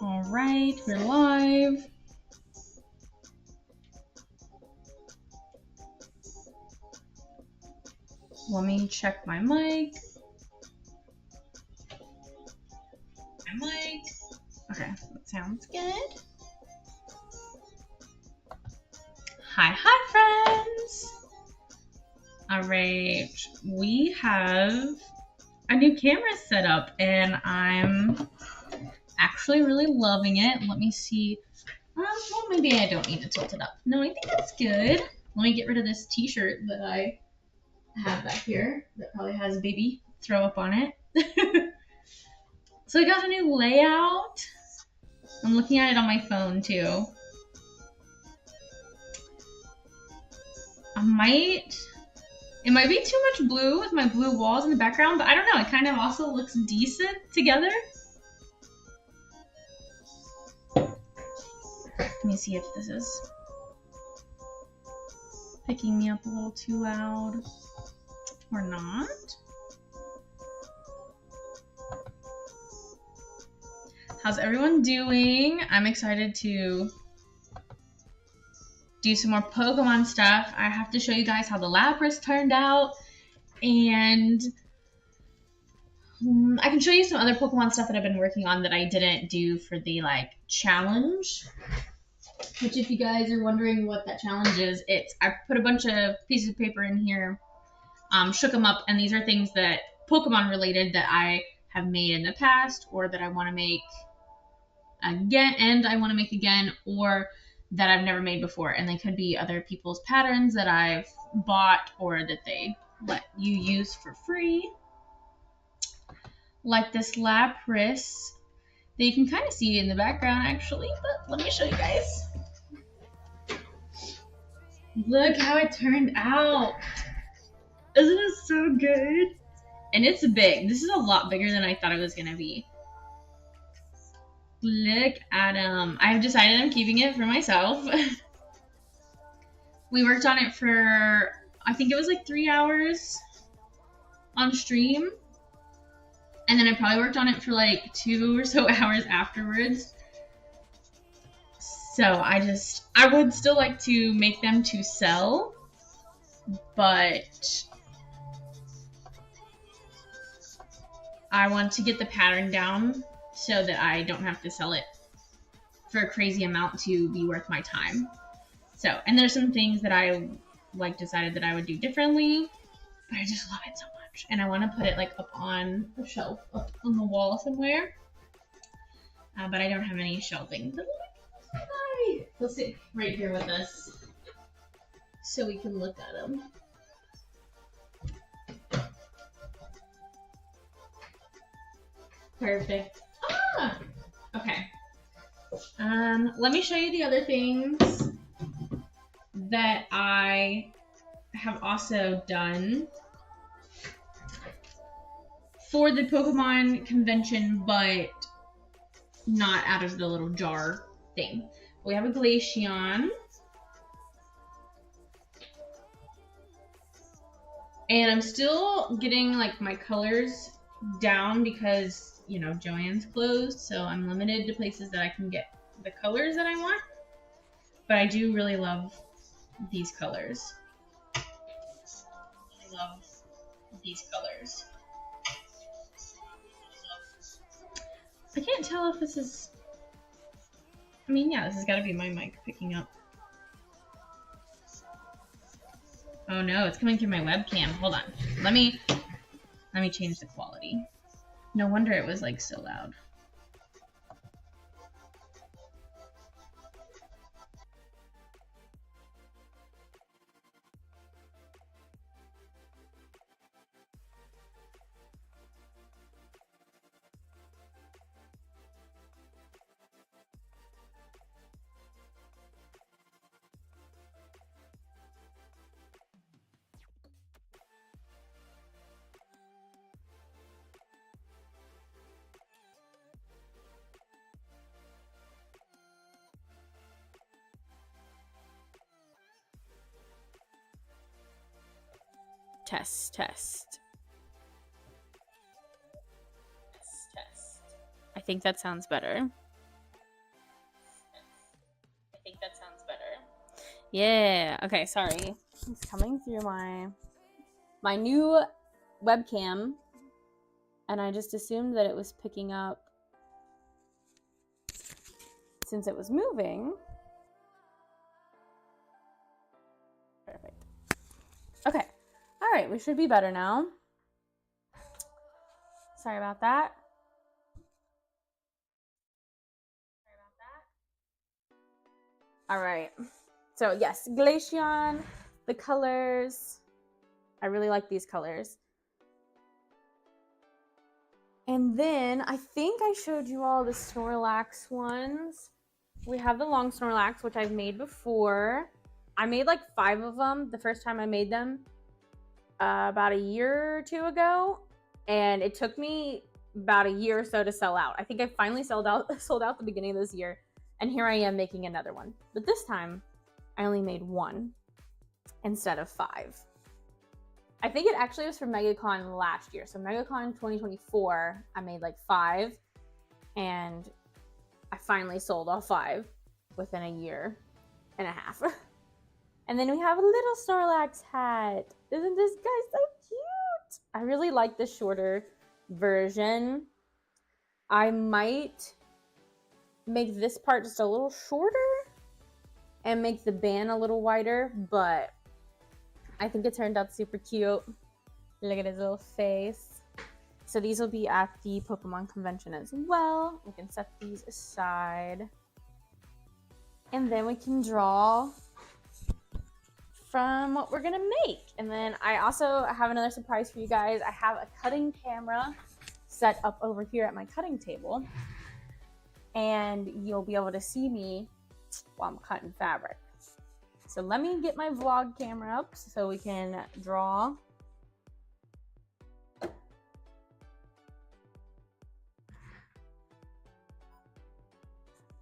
All right, we're live. Let me check my mic. Okay, that sounds good. Hi, friends. All right, we have a new camera set up, and I'm actually really loving it. Let me see. Well, maybe I don't need to tilt it up. No, I think that's good. Let me get rid of this t-shirt that I have back here that probably has baby throw up on it. So I got a new layout. I'm looking at it on my phone too. It might be too much blue with my blue walls in the background, but I don't know. It kind of also looks decent together. Let me see if this is picking me up a little too loud or not. How's everyone doing? I'm excited to do some more Pokemon stuff. I have to show you guys how the Lapras turned out, and I can show you some other Pokemon stuff that I've been working on that I didn't do for the challenge. Which, if you guys are wondering what that challenge is, I put a bunch of pieces of paper in here, shook them up, and these are things that Pokemon related that I have made in the past, or that I want to make again, or that I've never made before. And they could be other people's patterns that I've bought or that they let you use for free. Like this Lapras that you can kind of see in the background actually, but let me show you guys. Look how it turned out. Isn't it so good? And it's big. This is a lot bigger than I thought it was going to be. Look at him. I've decided I'm keeping it for myself. We worked on it for, I think it was 3 hours on stream. And then I probably worked on it for 2 or so hours afterwards. So I would still like to make them to sell, but I want to get the pattern down so that I don't have to sell it for a crazy amount to be worth my time. So, and there's some things that I decided that I would do differently, but I just love it so much. And I want to put it up on a shelf, up on the wall somewhere. But I don't have any shelving. Hi! He'll sit right here with us so we can look at him. Perfect. Ah! Okay. Let me show you the other things that I have also done for the Pokemon convention, but not out of the little jar thing. We have a Glaceon. And I'm still getting my colors down because, Joann's closed, so I'm limited to places that I can get the colors that I want. But I do really love these colors. I love these colors. I can't tell if this is... I mean, yeah, this has got to be my mic picking up. Oh no, it's coming through my webcam. Hold on. Let me change the quality. No wonder it was so loud. Test. I think that sounds better. Yeah. Okay, sorry. It's coming through my new webcam, and I just assumed that it was picking up since it was moving. Perfect. Okay. All right, we should be better now. Sorry about that. All right. So yes, Glaceon, the colors. I really like these colors. And then I think I showed you all the Snorlax ones. We have the long Snorlax, which I've made before. I made like 5 of them the first time I made them about a year or 2 ago. And it took me about a year or so to sell out. I think I finally sold out the beginning of this year. And here I am making another one. But this time, I only made 1 instead of 5. I think it actually was for MegaCon last year. So MegaCon 2024, I made like 5. And I finally sold all 5 within a year and a half. And then we have a little Snorlax hat. Isn't this guy so cute? I really like the shorter version. I might make this part just a little shorter and make the band a little wider, but I think it turned out super cute. Look at his little face. So these will be at the Pokemon convention as well. We can set these aside. And then we can draw from what we're gonna make. And then I also have another surprise for you guys. I have a cutting camera set up over here at my cutting table. And you'll be able to see me while I'm cutting fabric. So let me get my vlog camera up so we can draw.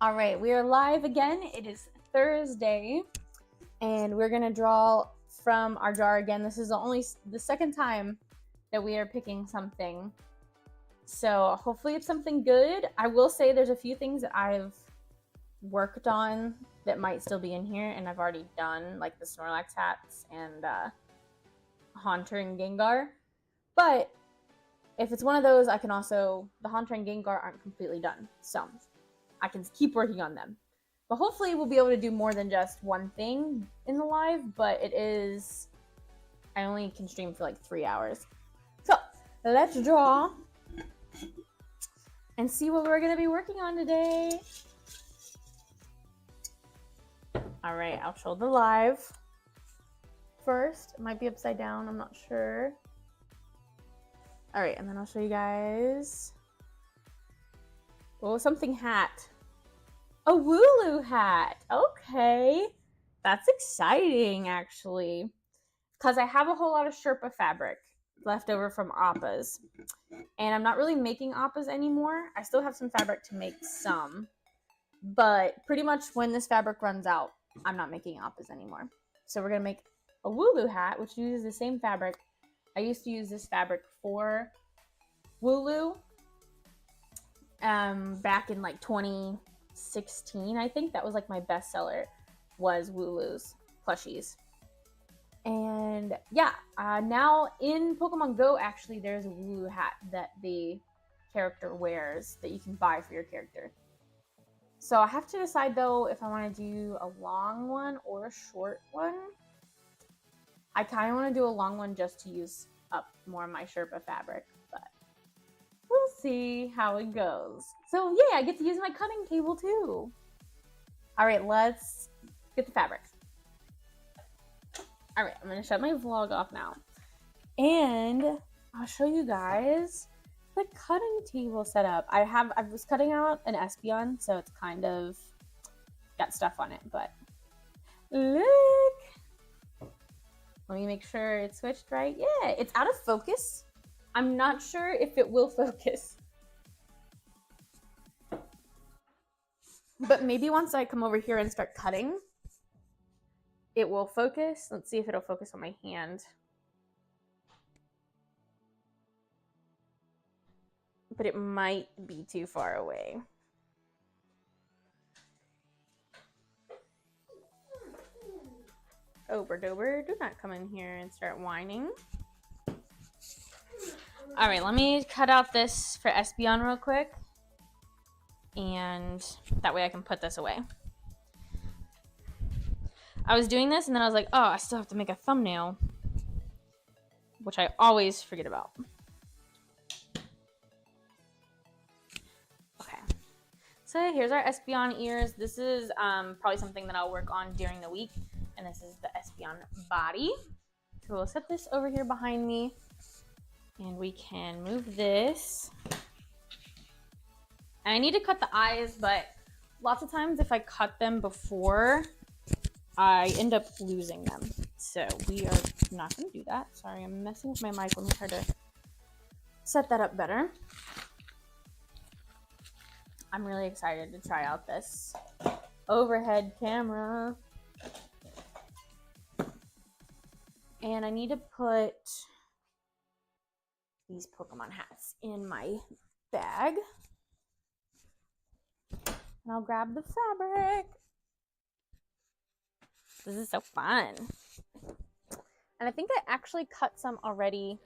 All right, we are live again. It is Thursday, and we're gonna draw from our jar again. This is the second time that we are picking something. So hopefully it's something good. I will say there's a few things that I've worked on that might still be in here, and I've already done, like the Snorlax hats and Haunter and Gengar. But if it's one of those, I can also, the Haunter and Gengar aren't completely done, so I can keep working on them. But hopefully we'll be able to do more than just one thing in the live, but it is, I only can stream for like 3 hours. So let's draw and see what we're gonna be working on today. All right, I'll show the live first. It might be upside down, I'm not sure. All right, and then I'll show you guys. Oh, something hat. A Wooloo hat. Okay. That's exciting, actually. Because I have a whole lot of Sherpa fabric left over from Appas. And I'm not really making Appas anymore. I still have some fabric to make some. But pretty much when this fabric runs out, I'm not making Appas anymore. So we're going to make a Wooloo hat, which uses the same fabric. I used to use this fabric for Wooloo back in like 2016, I think. That was like my best seller, was Wooloo's plushies. And yeah, now in Pokemon Go, actually, there's a Wooloo hat that the character wears that you can buy for your character. So I have to decide though if I want to do a long one or a short one. I kind of want to do a long one just to use up more of my Sherpa fabric, but we'll see how it goes. So yeah, I get to use my cutting table too. All right, let's get the fabric. All right, I'm gonna shut my vlog off now. And I'll show you guys the cutting table setup. I was cutting out an Espeon, so it's kind of got stuff on it, but look. Let me make sure it's switched right. Yeah, it's out of focus. I'm not sure if it will focus. But maybe once I come over here and start cutting, it will focus. Let's see if it'll focus on my hand. But it might be too far away. Ober dober, do not come in here and start whining. All right, let me cut out this for Espeon real quick. And that way I can put this away. I was doing this and then I was like, oh, I still have to make a thumbnail, which I always forget about. Okay. So here's our Espeon ears. This is probably something that I'll work on during the week. And this is the Espeon body. So we'll set this over here behind me. And we can move this. And I need to cut the eyes, but lots of times if I cut them before, I end up losing them. So we are not going to do that. Sorry, I'm messing with my mic. Let me try to set that up better. I'm really excited to try out this overhead camera. And I need to put these Pokemon hats in my bag. And I'll grab the fabric. This is so fun. And I think I actually cut some already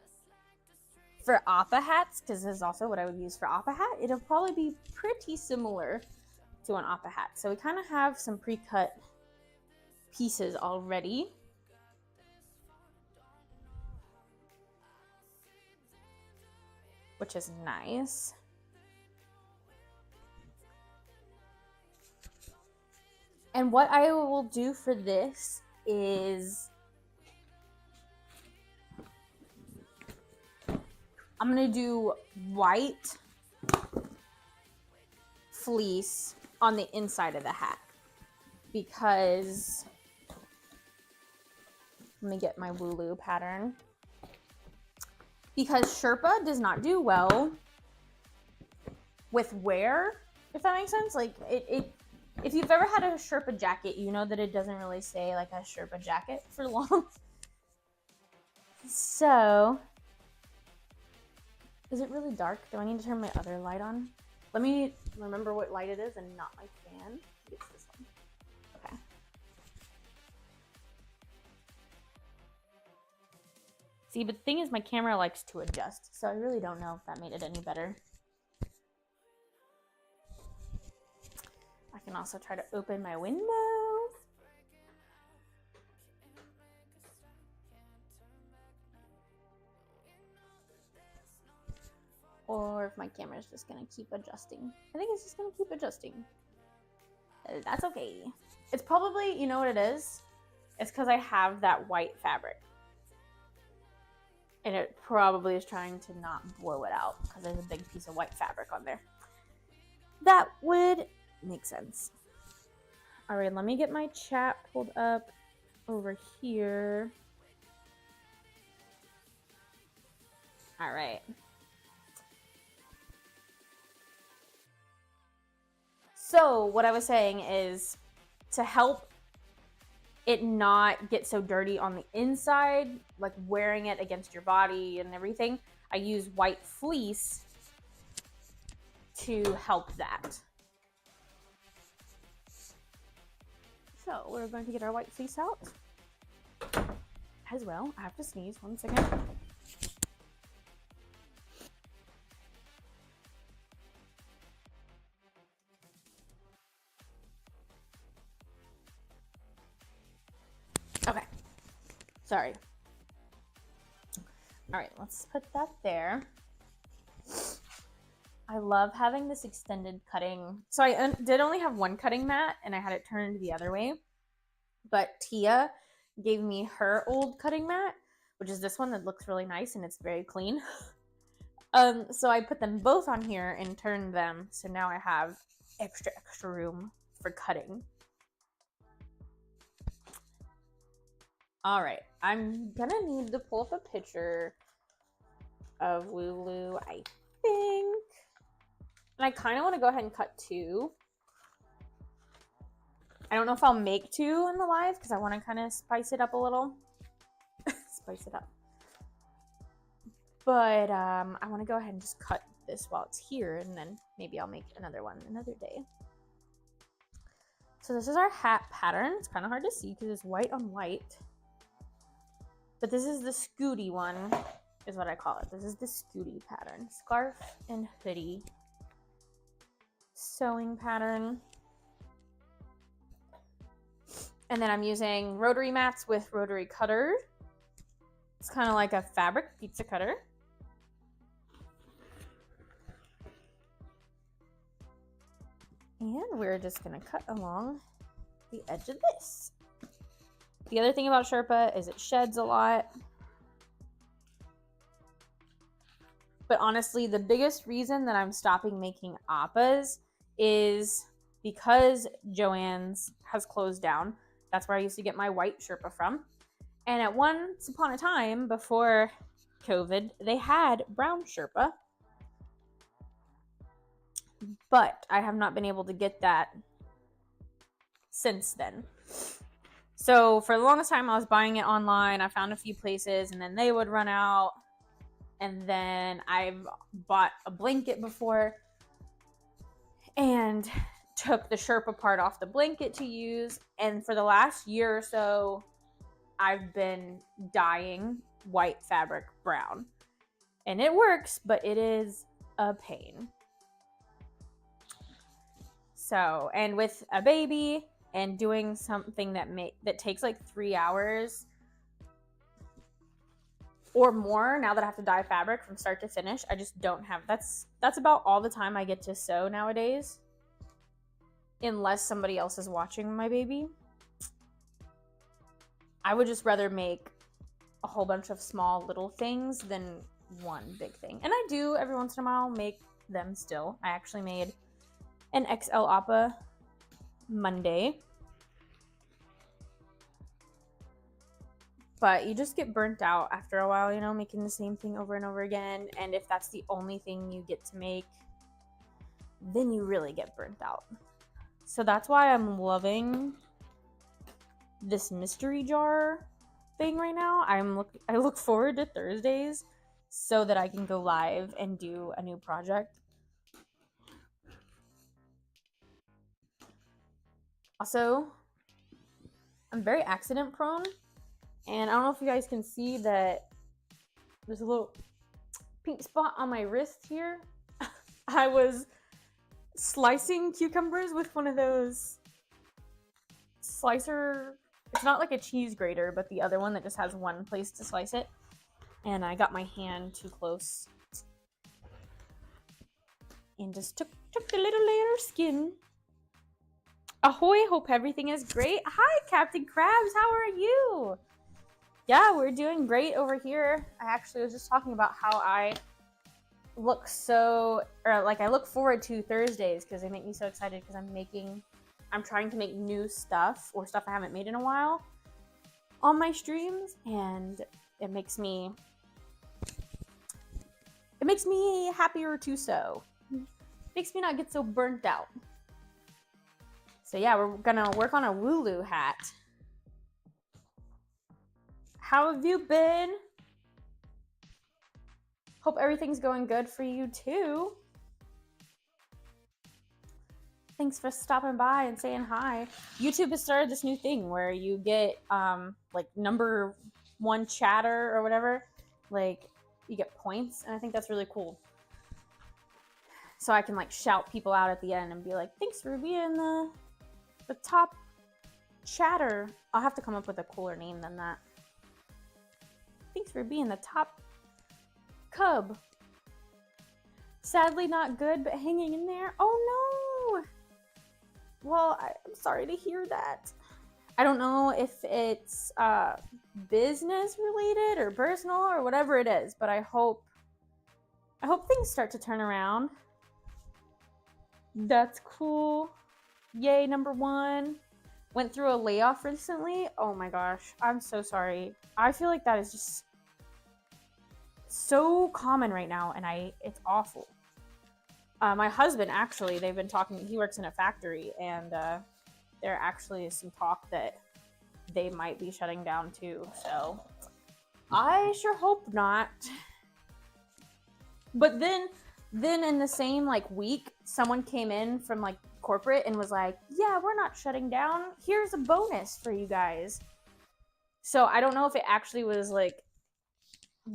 for Appa hats, because this is also what I would use for Appa hat. It'll probably be pretty similar to an Appa hat. So we kind of have some pre-cut pieces already. Which is nice. And what I will do for this is I'm going to do white fleece on the inside of the hat, because let me get my Wooloo pattern. Because Sherpa does not do well with wear, if that makes sense. Like if you've ever had a Sherpa jacket, you know that it doesn't really stay like a Sherpa jacket for long. So, is it really dark? Do I need to turn my other light on? Let me remember what light it is and not my fan. It's this one. Okay. See, but the thing is my camera likes to adjust, so I really don't know if that made it any better. I can also try to open my window. Or if my camera is just gonna keep adjusting. I think it's just gonna keep adjusting. That's okay. It's probably, you know what it is? It's because I have that white fabric. And it probably is trying to not blow it out because there's a big piece of white fabric on there. That would make sense. All right, let me get my chat pulled up over here. All right. So what I was saying is, to help it not get so dirty on the inside, like wearing it against your body and everything, I use white fleece to help that. So we're going to get our white fleece out as well. I have to sneeze 1 second. Okay, sorry. All right, let's put that there. I love having this extended cutting. So I did only have one cutting mat and I had it turned the other way. But Tia gave me her old cutting mat, which is this one that looks really nice and it's very clean. So I put them both on here and turned them. So now I have extra room for cutting. All right, I'm gonna need to pull up a picture of Wooloo, I think. And I kind of want to go ahead and cut 2. I don't know if I'll make 2 in the live because I want to kind of spice it up a little. Spice it up. But I want to go ahead and just cut this while it's here, and then maybe I'll make another one another day. So this is our hat pattern. It's kind of hard to see because it's white on white. But this is the Scooty one, is what I call it. This is the Scooty pattern. Scarf and hoodie. Sewing pattern. And then I'm using rotary mats with rotary cutter. It's kind of like a fabric pizza cutter. And we're just gonna cut along the edge of this. The other thing about Sherpa is it sheds a lot. But honestly, the biggest reason that I'm stopping making appas is because Joann's has closed down. That's where I used to get my white Sherpa from. And at once upon a time, before COVID, they had brown Sherpa. But I have not been able to get that since then. So for the longest time, I was buying it online. I found a few places, and then they would run out. And then I've bought a blanket before and took the Sherpa part off the blanket to use. And for the last year or so, I've been dyeing white fabric brown. And it works, but it is a pain. So, and with a baby and doing something that takes like 3 hours or more, now that I have to dye fabric from start to finish, I just don't have, that's about all the time I get to sew nowadays, unless somebody else is watching my baby. I would just rather make a whole bunch of small little things than one big thing. And I do every once in a while make them still. I actually made an XL appa Monday. But you just get burnt out after a while, you know, making the same thing over and over again. And if that's the only thing you get to make, then you really get burnt out. So that's why I'm loving this mystery jar thing right now. I look forward to Thursdays so that I can go live and do a new project. Also, I'm very accident prone, and I don't know if you guys can see that there's a little pink spot on my wrist here. I was slicing cucumbers with one of those slicer, it's not like a cheese grater, but the other one that just has one place to slice it, and I got my hand too close and just took the little layer of skin. Ahoy, hope everything is great. Hi, Captain Krabs, how are you? Yeah, we're doing great over here. I actually was just talking about how I look I look forward to Thursdays because they make me so excited because I'm trying to make new stuff or stuff I haven't made in a while on my streams, and it makes me happier to sew. Makes me not get so burnt out. So yeah, we're gonna work on a Wooloo hat. How have you been? Hope everything's going good for you too. Thanks for stopping by and saying hi. YouTube has started this new thing where you get like number 1 chatter or whatever. Like you get points, and I think that's really cool. So I can like shout people out at the end and be like, thanks for being the top chatter. I'll have to come up with a cooler name than that. Thanks for being the top cub. Sadly not good, but hanging in there. Oh no! Well, I'm sorry to hear that. I don't know if it's business related or personal or whatever it is, but I hope things start to turn around. That's cool. Yay, number 1. Went through a layoff recently. Oh my gosh, I'm so sorry. I feel like that is just so common right now, and it's awful. My husband, actually, they've been talking, he works in a factory, and there actually is some talk that they might be shutting down too, so I sure hope not. But then in the same like week, someone came in from like corporate and was like, yeah, we're not shutting down. Here's a bonus for you guys. So I don't know if it actually was like,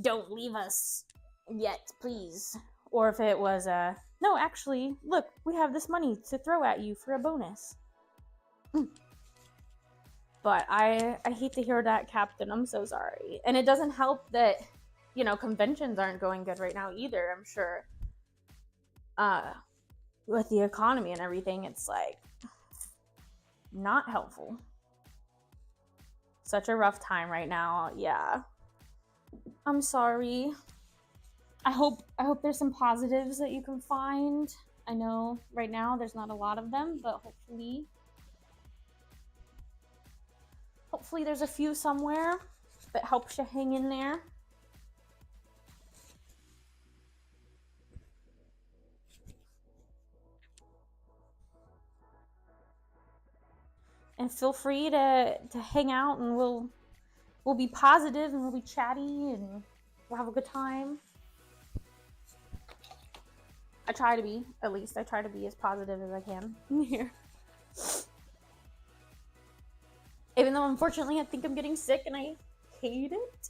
don't leave us yet, please. Or if it was, no, actually, look, we have this money to throw at you for a bonus. But I hate to hear that, Captain. I'm so sorry. And it doesn't help that, you know, conventions aren't going good right now either, I'm sure. With the economy and everything, it's like not helpful. Such a rough time right now. Yeah. I'm sorry. I hope there's some positives that you can find. I know right now there's not a lot of them, but hopefully there's a few somewhere that helps you hang in there. And feel free to hang out, and we'll be positive, and we'll be chatty, and we'll have a good time. I try to be as positive as I can here. Even though, unfortunately, I think I'm getting sick, and I hate it.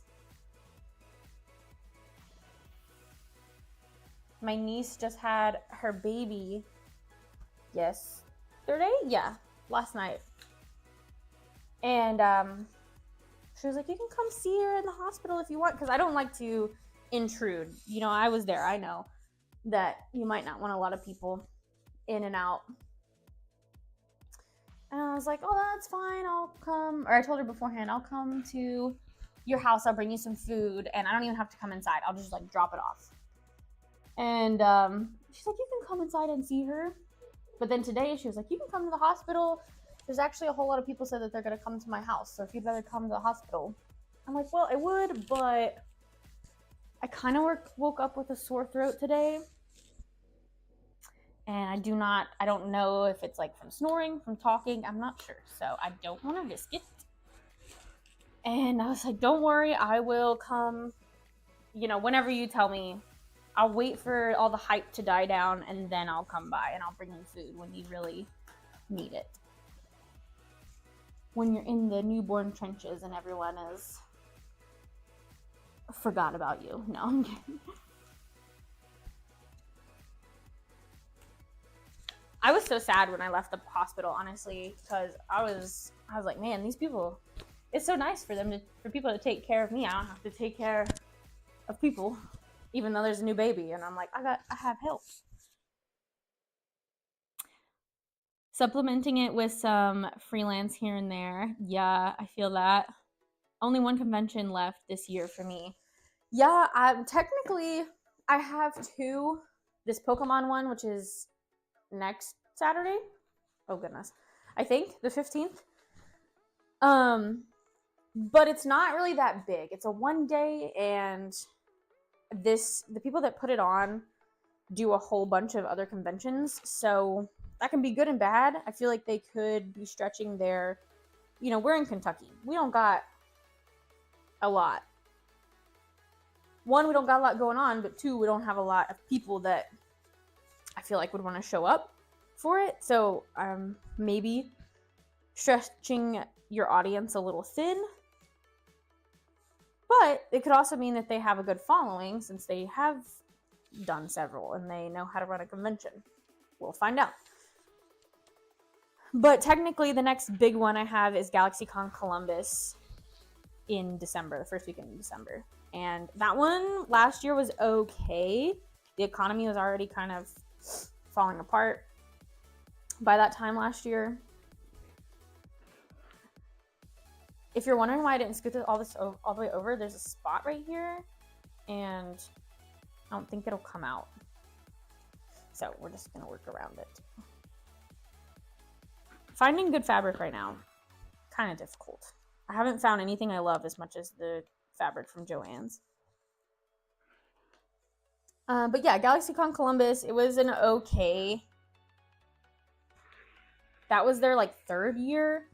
My niece just had her baby yesterday? Yeah, last night. And she was like, you can come see her in the hospital if you want, because I don't like to intrude. You know, I was there. I know that you might not want a lot of people in and out. And I was like, oh, that's fine. I'll come. Or I told her beforehand, I'll come to your house. I'll bring you some food. And I don't even have to come inside. I'll just like drop it off. And she's like, you can come inside and see her. But then today she was like, you can come to the hospital. There's actually a whole lot of people said that they're going to come to my house. So if you'd rather come to the hospital. I'm like, well, I would, but I kind of woke up with a sore throat today. And I don't know if it's like from snoring, from talking. I'm not sure. So I don't want to risk it. And I was like, don't worry. I will come, you know, whenever you tell me. I'll wait for all the hype to die down, and then I'll come by and I'll bring you food when you really need it. When you're in the newborn trenches and everyone is forgot about you. No, I'm kidding. I was so sad when I left the hospital, honestly, because I was like, man, these people, it's so nice for people to take care of me. I don't have to take care of people, even though there's a new baby, and I'm like, I have help. Supplementing it with some freelance here and there. Yeah, I feel that. Only one convention left this year for me. Yeah, technically I have two. This Pokemon one, which is next Saturday. Oh goodness. I think the 15th. But it's not really that big. It's a one day, and the people that put it on do a whole bunch of other conventions, so that can be good and bad. I feel like they could be stretching their, you know, we're in Kentucky. We don't got a lot. One, we don't got a lot going on, but two, we don't have a lot of people that I feel like would want to show up for it. So maybe stretching your audience a little thin. But it could also mean that they have a good following, since they have done several and they know how to run a convention. We'll find out. But technically, the next big one I have is GalaxyCon Columbus in December, the first weekend in December. And that one last year was okay. The economy was already kind of falling apart by that time last year. If you're wondering why I didn't scoot all the way over, there's a spot right here, and I don't think it'll come out. So we're just going to work around it. Finding good fabric right now, kind of difficult. I haven't found anything I love as much as the fabric from Joann's. But yeah, GalaxyCon Columbus, it was an okay. That was their like third year,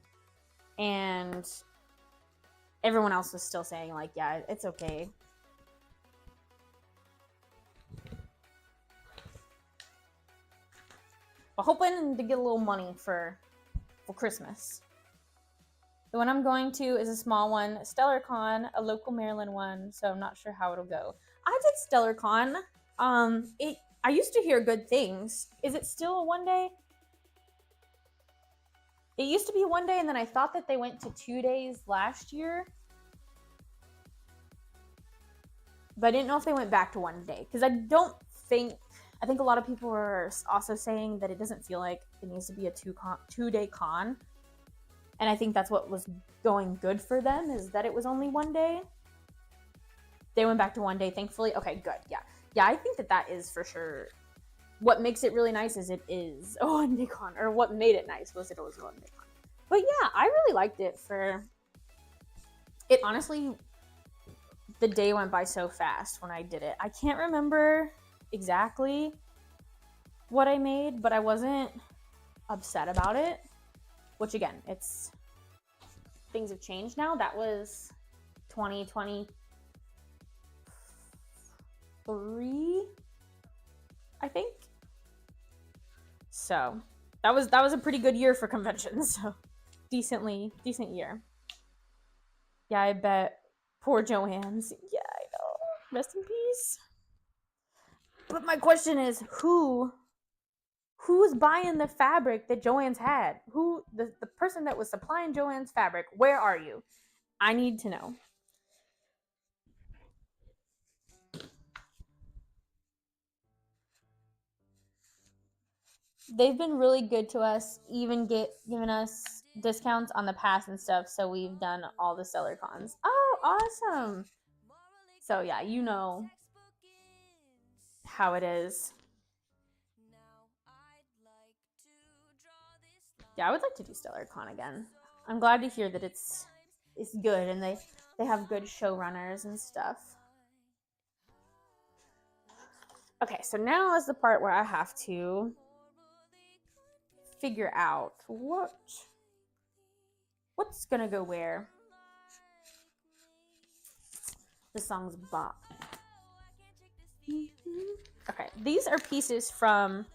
and everyone else was still saying like, yeah, it's okay. but hoping to get a little money for Christmas. The one I'm going to is a small one, StellarCon, a local Maryland one, so I'm not sure how it'll go. I did StellarCon. I used to hear good things. Is it still a one day? It used to be one day, and then I thought that they went to 2 days last year. But I didn't know if they went back to one day, because I think a lot of people are also saying that it doesn't feel like it needs to be a 2-day con. And I think that's what was going good for them, is that it was only one day. They went back to one day, thankfully. Okay, good. Yeah. Yeah, I think that is for sure. What makes it really nice is it is a one-day con. Or what made it nice was it was a one-day con. But yeah, I really liked it for... It honestly... The day went by so fast when I did it. I can't remember exactly what I made, but I wasn't upset about it. Which again, things have changed now. That was 2023, I think. So that was a pretty good year for conventions. So decent year. Yeah, I bet. Poor Joanne's. Yeah, I know. Rest in peace. But my question is, who's buying the fabric that Joanne's had? The person that was supplying Joanne's fabric, where are you? I need to know. They've been really good to us, even giving us discounts on the pass and stuff, so we've done all the StellarCons. Oh, awesome. So yeah, you know how it is. Yeah, I would like to do StellarCon again. I'm glad to hear that it's good and they have good showrunners and stuff. Okay, so now is the part where I have to figure out what's gonna go where. The song's bop. Okay, these are pieces from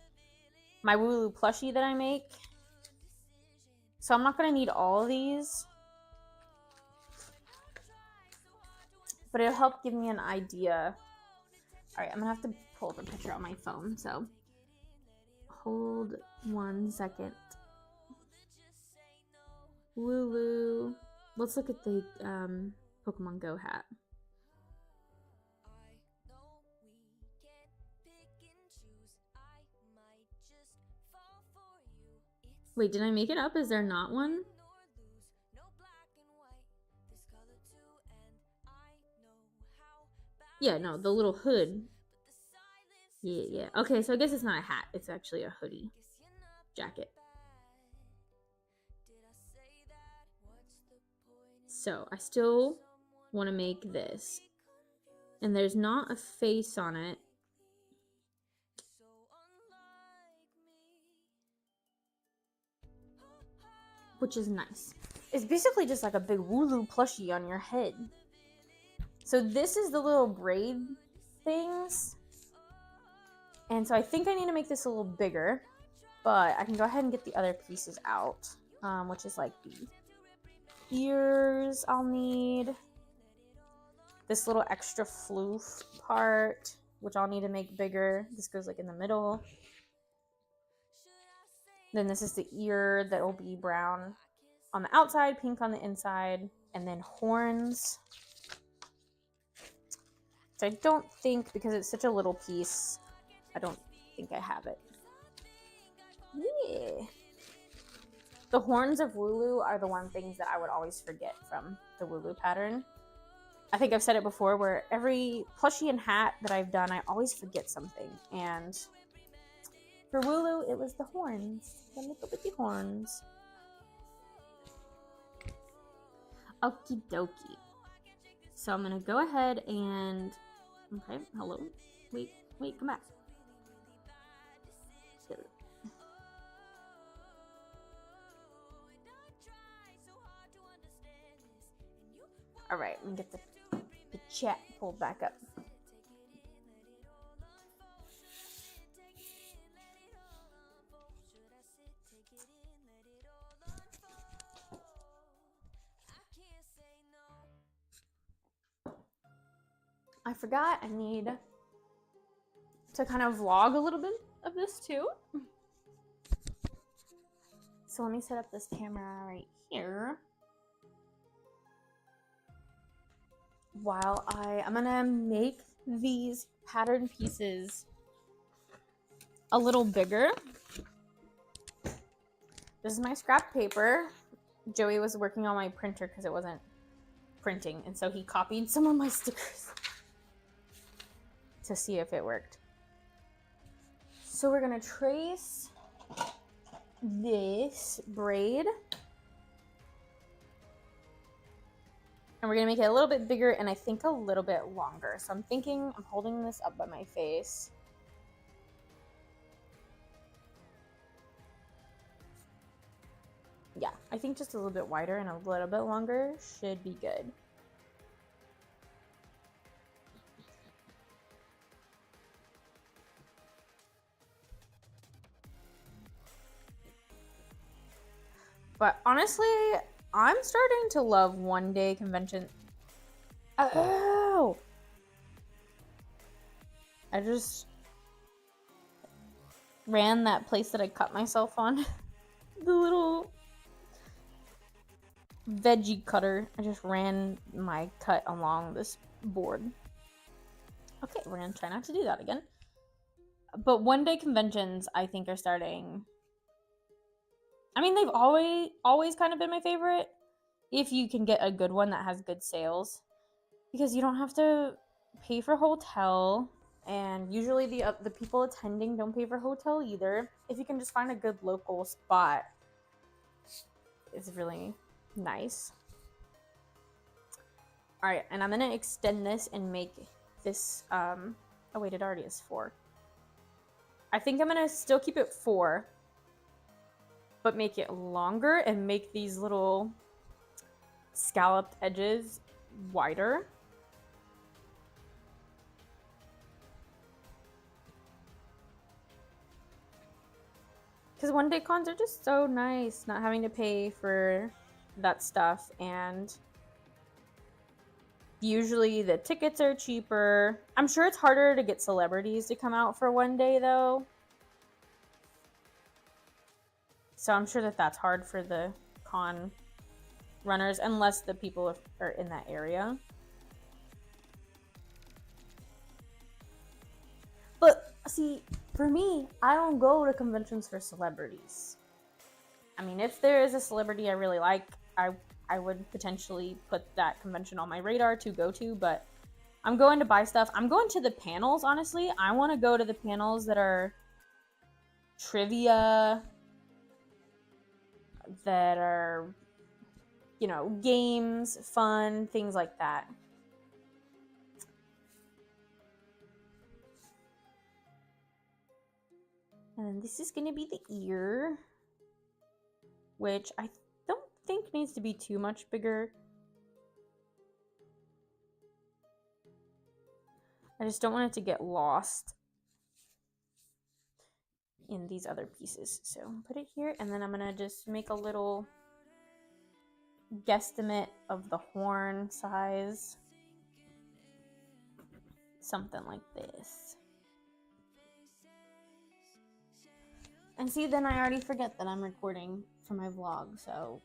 my Wooloo plushie that I make. So I'm not gonna need all of these, but it'll help give me an idea. All right, I'm gonna have to pull up a picture on my phone, so hold 1 second. Wooloo. Let's look at the Pokemon Go hat. Wait, did I make it up? Is there not one? Yeah, no, the little hood. Yeah. Okay, so I guess it's not a hat. It's actually a hoodie. Jacket. So, I still want to make this. And there's not a face on it. Which is nice. It's basically just like a big Wooloo plushie on your head. So this is the little braid things. And so I think I need to make this a little bigger. But I can go ahead and get the other pieces out. Which is like the ears I'll need. This little extra floof part, which I'll need to make bigger. This goes like in the middle. Then this is the ear that will be brown on the outside, pink on the inside, and then horns. So I don't think, because it's such a little piece, I don't think I have it. Yeah. The horns of Wooloo are the one things that I would always forget from the Wooloo pattern. I think I've said it before, where every plushie and hat that I've done, I always forget something. And for Wooloo, it was the horns. The little bitty horns. Okie dokie. So I'm going to go ahead and... Okay, hello. Wait, come back. Alright, let me get the chat pulled back up. I forgot I need to kind of vlog a little bit of this too. So let me set up this camera right here. While I'm gonna make these pattern pieces a little bigger. This is my scrap paper. Joey was working on my printer because it wasn't printing, and so he copied some of my stickers to see if it worked. So we're gonna trace this braid, and we're gonna make it a little bit bigger and I think a little bit longer. So I'm thinking, I'm holding this up by my face. Yeah, I think just a little bit wider and a little bit longer should be good. But honestly, I'm starting to love one-day convention. Oh! I just ran that place that I cut myself on. The little veggie cutter. I just ran my cut along this board. Okay, we're gonna try not to do that again. But one-day conventions, I think, are starting. I mean, they've always kind of been my favorite if you can get a good one that has good sales, because you don't have to pay for hotel, and usually the people attending don't pay for hotel either. If you can just find a good local spot, it's really nice. All right, and I'm gonna extend this and make this. Oh wait, it already is 4. I think I'm gonna still keep it 4. But make it longer and make these little scalloped edges wider. Because one-day cons are just so nice, not having to pay for that stuff, and usually the tickets are cheaper. I'm sure it's harder to get celebrities to come out for one day though. So I'm sure that that's hard for the con runners, unless the people are in that area. But see, for me, I don't go to conventions for celebrities. I mean, if there is a celebrity I really like, I would potentially put that convention on my radar to go to, but I'm going to buy stuff. I'm going to the panels, honestly. I want to go to the panels that are trivia, that are, you know, games, fun, things like that. And this is going to be the ear, which I don't think needs to be too much bigger. I just don't want it to get lost in these other pieces. So put it here, and then I'm gonna just make a little guesstimate of the horn size. Something like this. And see, then I already forget that I'm recording for my vlog, so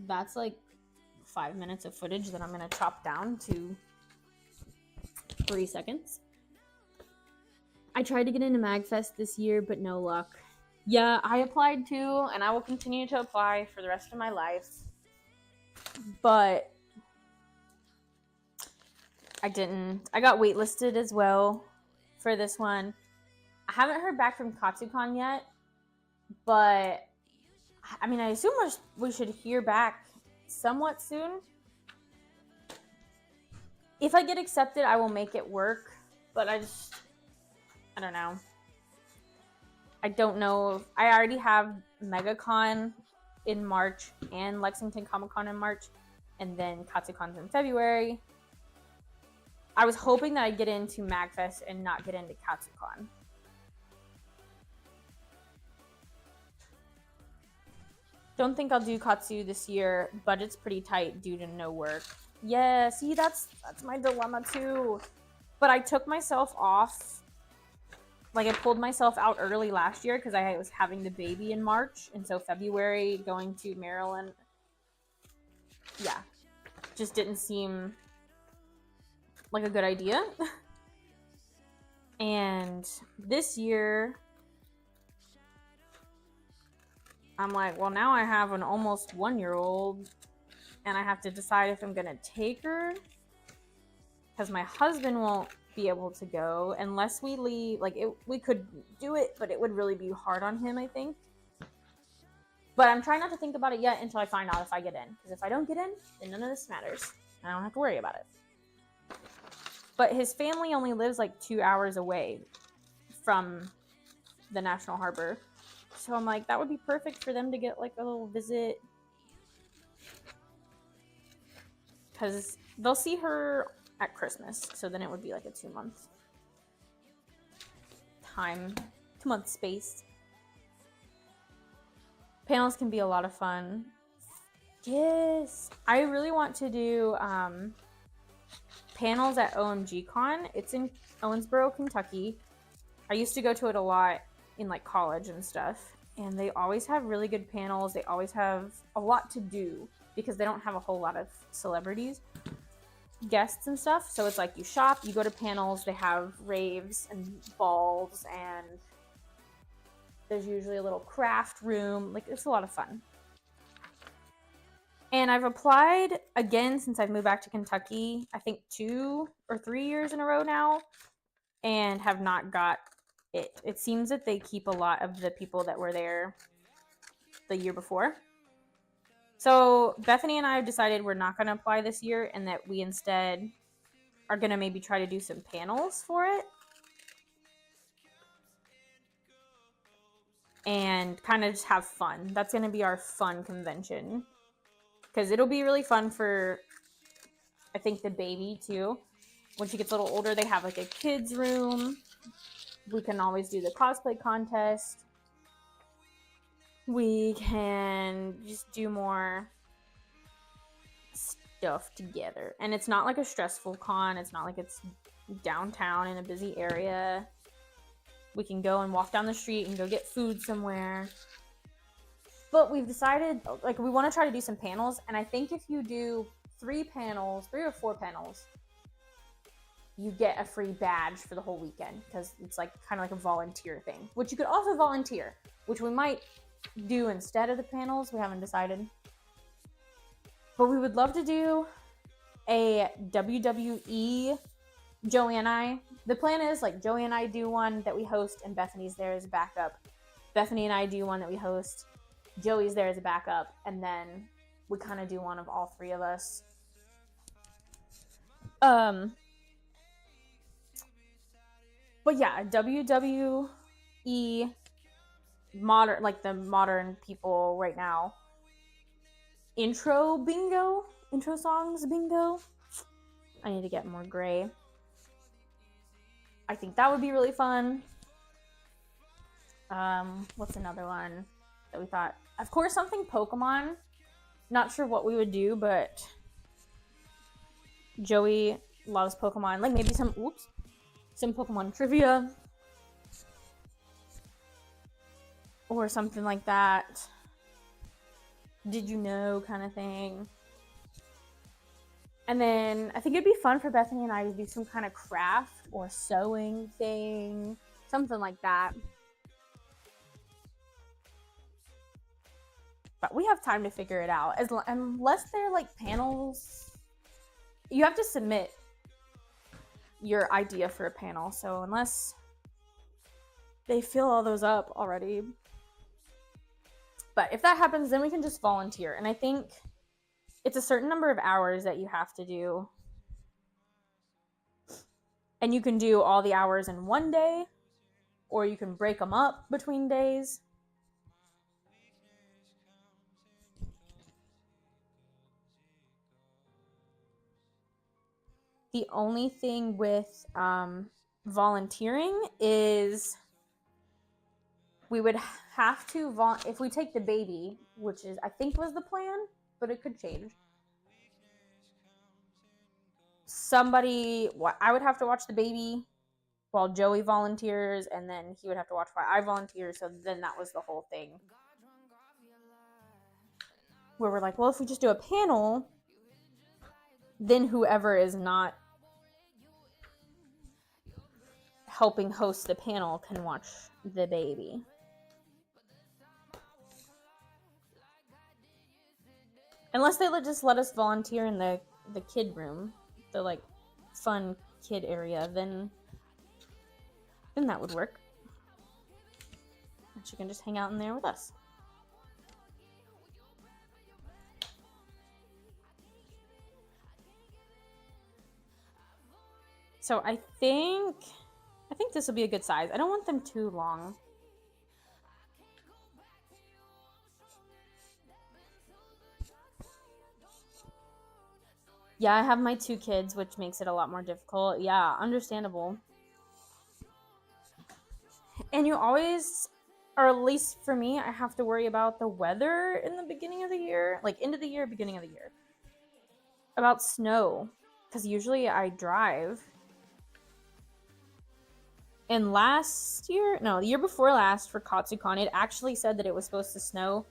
that's like 5 minutes of footage that I'm gonna chop down to 3 seconds. I tried to get into MagFest this year, but no luck. Yeah, I applied too, and I will continue to apply for the rest of my life. But I didn't. I got waitlisted as well for this one. I haven't heard back from Katsucon yet, but I mean, I assume we should hear back somewhat soon. If I get accepted, I will make it work, but I don't know. I don't know. I already have MegaCon in March and Lexington Comic Con in March, and then Katsucon's in February. I was hoping that I'd get into MagFest and not get into Katsucon. Don't think I'll do Katsu this year. Budget's pretty tight due to no work. Yeah, see, that's my dilemma too. But I took myself off. Like, I pulled myself out early last year because I was having the baby in March. And so February going to Maryland, yeah, just didn't seem like a good idea. And this year, I'm like, well, now I have an almost 1-year-old and I have to decide if I'm going to take her because my husband won't be able to go unless we leave. Like, we could do it, but it would really be hard on him, I think. But I'm trying not to think about it yet until I find out if I get in. Because if I don't get in, then none of this matters. I don't have to worry about it. But his family only lives like 2 hours away from the National Harbor. So I'm like, that would be perfect for them to get like a little visit. Because they'll see her at Christmas. So then it would be like a 2-month time, 2-month space. Panels can be a lot of fun. Yes. I really want to do panels at OMG Con. It's in Owensboro, Kentucky. I used to go to it a lot in like college and stuff. And they always have really good panels. They always have a lot to do because they don't have a whole lot of celebrities, guests and stuff. So it's like you shop, you go to panels, they have raves and balls, and there's usually a little craft room. Like, it's a lot of fun. And I've applied again since I've moved back to Kentucky, I think 2 or 3 years in a row now, and have not got it. It seems that they keep a lot of the people that were there the year before. So Bethany and I have decided we're not going to apply this year and that we instead are going to maybe try to do some panels for it. And kind of just have fun. That's going to be our fun convention. Because it'll be really fun for, I think, the baby too. When she gets a little older, they have like a kids room. We can always do the cosplay contest. We can just do more stuff together. And it's not like a stressful con. It's not like it's downtown in a busy area. We can go and walk down the street and go get food somewhere. But we've decided, like, we want to try to do some panels. And I think if you do 3 or 4 panels, you get a free badge for the whole weekend. Because it's like kind of like a volunteer thing. Which you could also volunteer. Which we might do instead of the panels. We haven't decided. But we would love to do a WWE Joey and I. The plan is, like, Joey and I do one that we host and Bethany's there as a backup. Bethany and I do one that we host. Joey's there as a backup. And then we kind of do one of all 3 of us. But yeah, WWE modern, like the modern people right now. Intro songs bingo. I need to get more gray. I think that would be really fun. What's another one that we thought? Of course, something Pokemon. Not sure what we would do, but Joey loves Pokemon. Like maybe some Pokemon trivia. Or something like that. Did you know kind of thing. And then I think it'd be fun for Bethany and I to do some kind of craft or sewing thing. Something like that. But we have time to figure it out. Unless they're like panels, you have to submit your idea for a panel. So unless they fill all those up already. But if that happens, then we can just volunteer. And I think it's a certain number of hours that you have to do. And you can do all the hours in one day, or you can break them up between days. The only thing with volunteering is we would have to if we take the baby, which is I think was the plan, but it could change. I would have to watch the baby while Joey volunteers, and then he would have to watch while I volunteer. So then that was the whole thing. Where we're like, well, if we just do a panel, then whoever is not helping host the panel can watch the baby. Unless they just let us volunteer in the kid room, the like fun kid area, then that would work. And she can just hang out in there with us. So I think this will be a good size. I don't want them too long. Yeah, I have my 2 kids, which makes it a lot more difficult. Yeah, understandable. And you always, or at least for me, I have to worry about the weather in the beginning of the year, like end of the year, beginning of the year. About snow, because usually I drive. And the year before last for KatsuCon, it actually said that it was supposed to snow.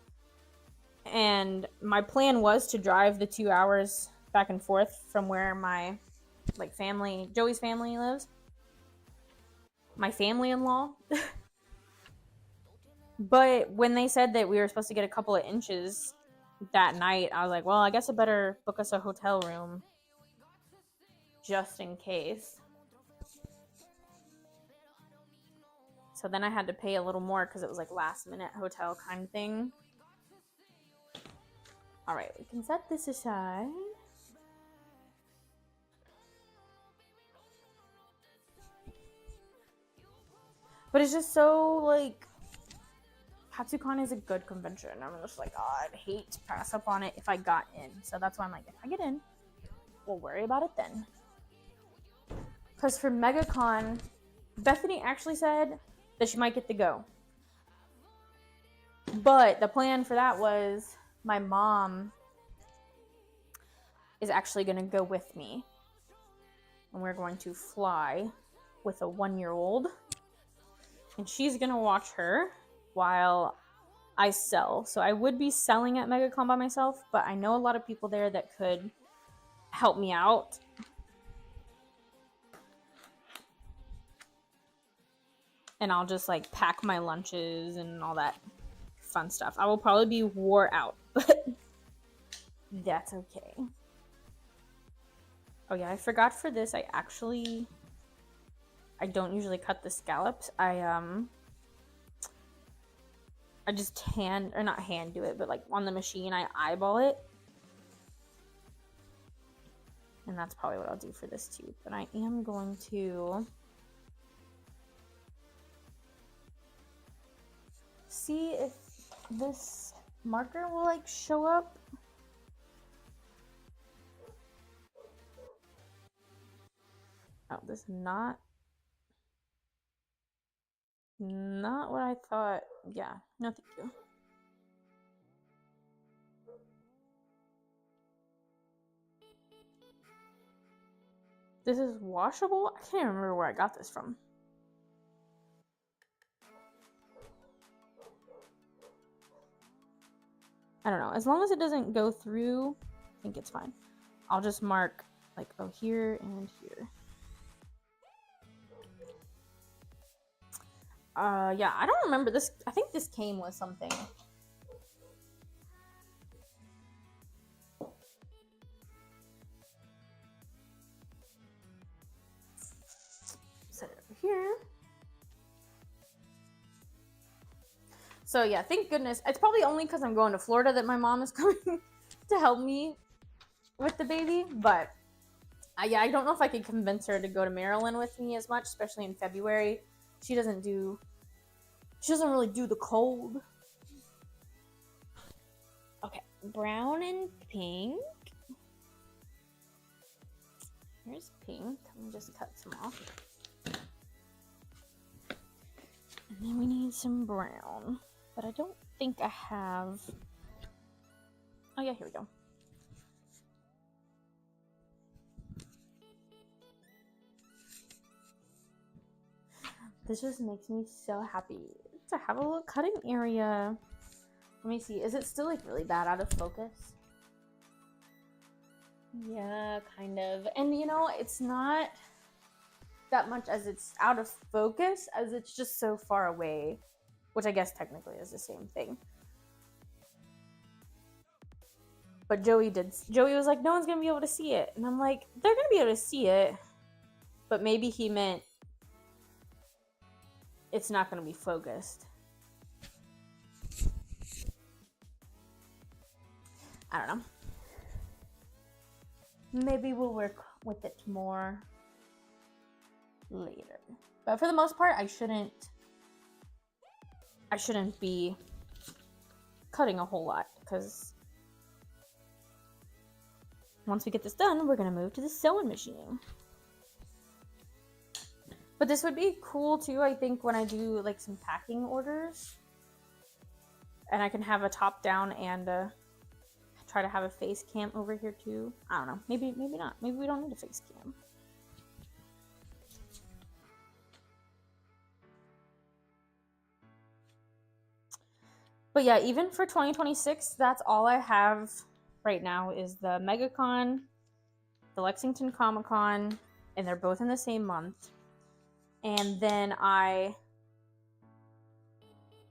And my plan was to drive the 2 hours back and forth from where my family, Joey's family lives. My family-in-law. But when they said that we were supposed to get a couple of inches that night, I was like, well, I guess I better book us a hotel room just in case. So then I had to pay a little more because it was like last minute hotel kind of thing. All right, we can set this aside. But it's just so like, KatsuCon is a good convention. I'm just like, oh, I'd hate to pass up on it if I got in. So that's why I'm like, if I get in, we'll worry about it then. Because for MegaCon, Bethany actually said that she might get to go. But the plan for that was my mom is actually going to go with me. And we're going to fly with a 1-year-old. And she's going to watch her while I sell. So I would be selling at MegaCon by myself, but I know a lot of people there that could help me out. And I'll just like pack my lunches and all that fun stuff. I will probably be wore out, but that's okay. Oh yeah, I forgot for this. I don't usually cut the scallops. I just not hand do it, but like on the machine, I eyeball it. And that's probably what I'll do for this too. But I am going to see if this marker will like show up. Oh, this is not what I thought. Yeah, no thank you. This is washable? I can't remember where I got this from. I don't know. As long as it doesn't go through, I think it's fine. I'll just mark like, oh, here and here. Yeah, I don't remember this. I think this came with something. Set it over here. So yeah, thank goodness. It's probably only because I'm going to Florida that my mom is coming to help me with the baby. But yeah, I don't know if I could convince her to go to Maryland with me as much, especially in February. She doesn't really do the cold. Okay, brown and pink. Here's pink. Let me just cut some off. And then we need some brown. But I don't think I have... Oh yeah, here we go. This just makes me so happy to have a little cutting area. Let me see. Is it still like really bad out of focus? Yeah, kind of. And you know, it's not that much as it's out of focus as it's just so far away, which I guess technically is the same thing. But Joey was like, no one's gonna be able to see it. And I'm like, they're gonna be able to see it. But maybe he meant it's not gonna be focused. I don't know. Maybe we'll work with it more later. But for the most part, I shouldn't be cutting a whole lot, because once we get this done, we're gonna move to the sewing machine. But this would be cool too, I think, when I do like some packing orders, and I can have a top down and try to have a face cam over here too. I don't know. Maybe not. Maybe we don't need a face cam. But yeah, even for 2026, that's all I have right now is the MegaCon, the Lexington Comic Con, and they're both in the same month. And then I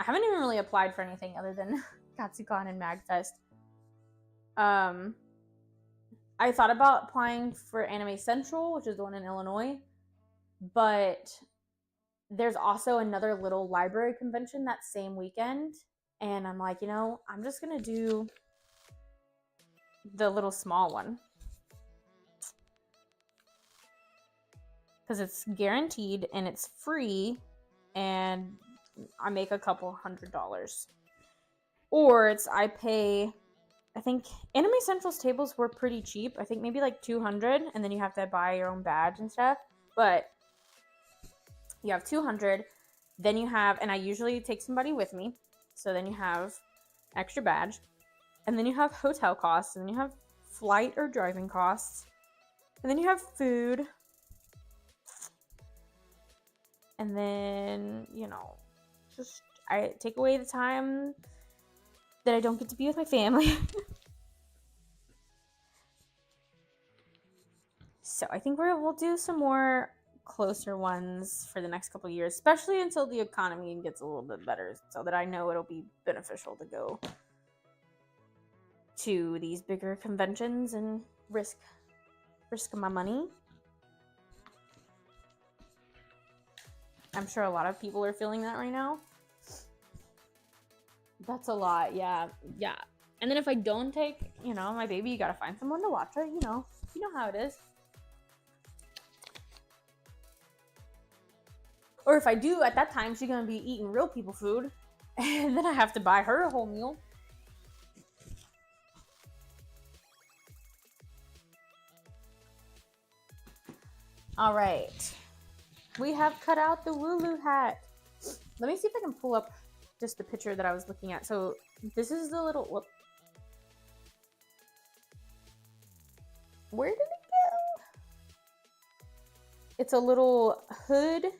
haven't even really applied for anything other than KatsuCon and MagFest. I thought about applying for Anime Central, which is the one in Illinois, but there's also another little library convention that same weekend. And I'm like, you know, I'm just going to do the little small one, because it's guaranteed and it's free, and I make a couple $100. Or it's I pay, I think Anime Central's tables were pretty cheap. I think maybe like $200, and then you have to buy your own badge and stuff. But you have $200, then you have, and I usually take somebody with me, so then you have extra badge, and then you have hotel costs, and then you have flight or driving costs, and then you have food, and then, you know, just I take away the time that I don't get to be with my family. So I think we'll do some more closer ones for the next couple of years, especially until the economy gets a little bit better, so that I know it'll be beneficial to go to these bigger conventions and risk my money. I'm sure a lot of people are feeling that right now. That's a lot, yeah. And then if I don't take, you know, my baby, you gotta find someone to watch her, you know how it is. Or if I do, at that time, she's gonna be eating real people food, and then I have to buy her a whole meal. All right, we have cut out the Wooloo hat. Let me see if I can pull up just the picture that I was looking at. So this is the little, whoop. Where did it go? It's a little hooded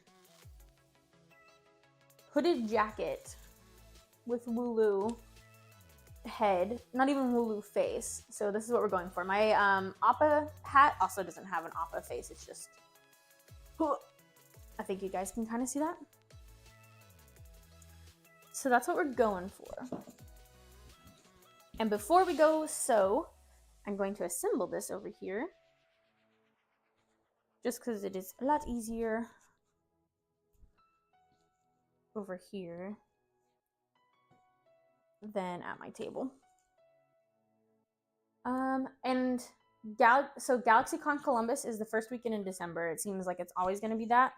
jacket with Wooloo head, not even Wooloo face. So this is what we're going for. My Appa hat also doesn't have an Appa face. It's just, I think you guys can kind of see that. So that's what we're going for. And before we go sew, I'm going to assemble this over here, just because it is a lot easier over here than at my table. And so GalaxyCon Columbus is the first weekend in December. It seems like it's always going to be that.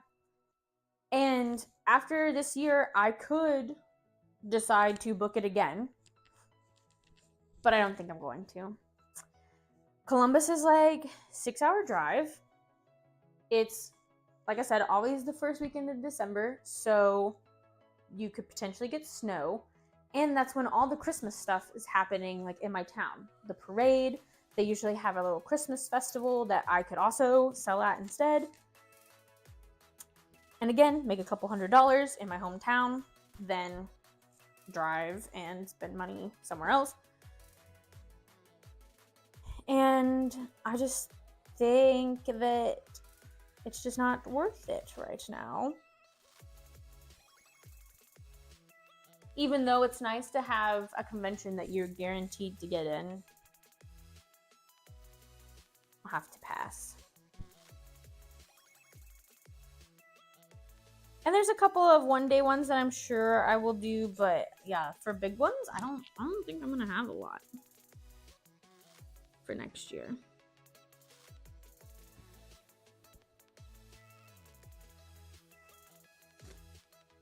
And after this year, I could decide to book it again, but I don't think I'm going to. Columbus is like 6-hour drive. It's, like I said, always the first weekend of December, so you could potentially get snow. And that's when all the Christmas stuff is happening, like in my town. The parade, they usually have a little Christmas festival that I could also sell at instead. and again, make a couple $100s in my hometown, then drive and spend money somewhere else. And I just think that it's just not worth it right now. Even though it's nice to have a convention that you're guaranteed to get in, I'll have to pass. And there's a couple of one-day ones that I'm sure I will do, but yeah, for big ones, I don't think I'm gonna have a lot for next year.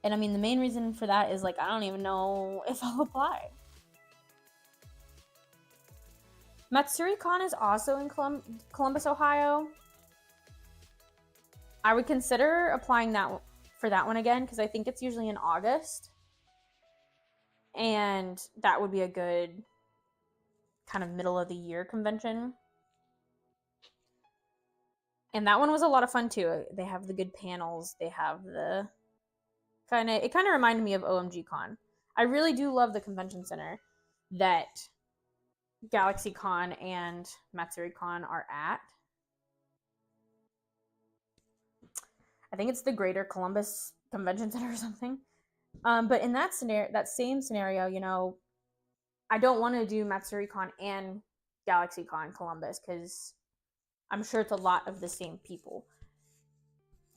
And I mean, the main reason for that is like, I don't even know if I'll apply. MatsuriCon is also in Columbus, Ohio. I would consider applying for that one again, because I think it's usually in August. And that would be a good kind of middle of the year convention. And that one was a lot of fun too. They have the good panels. They have the it kind of reminded me of OMG Con. I really do love the convention center that GalaxyCon and MatsuriCon are at. I think it's the Greater Columbus Convention Center or something. But in that same scenario, you know, I don't want to do MatsuriCon and GalaxyCon Columbus because I'm sure it's a lot of the same people.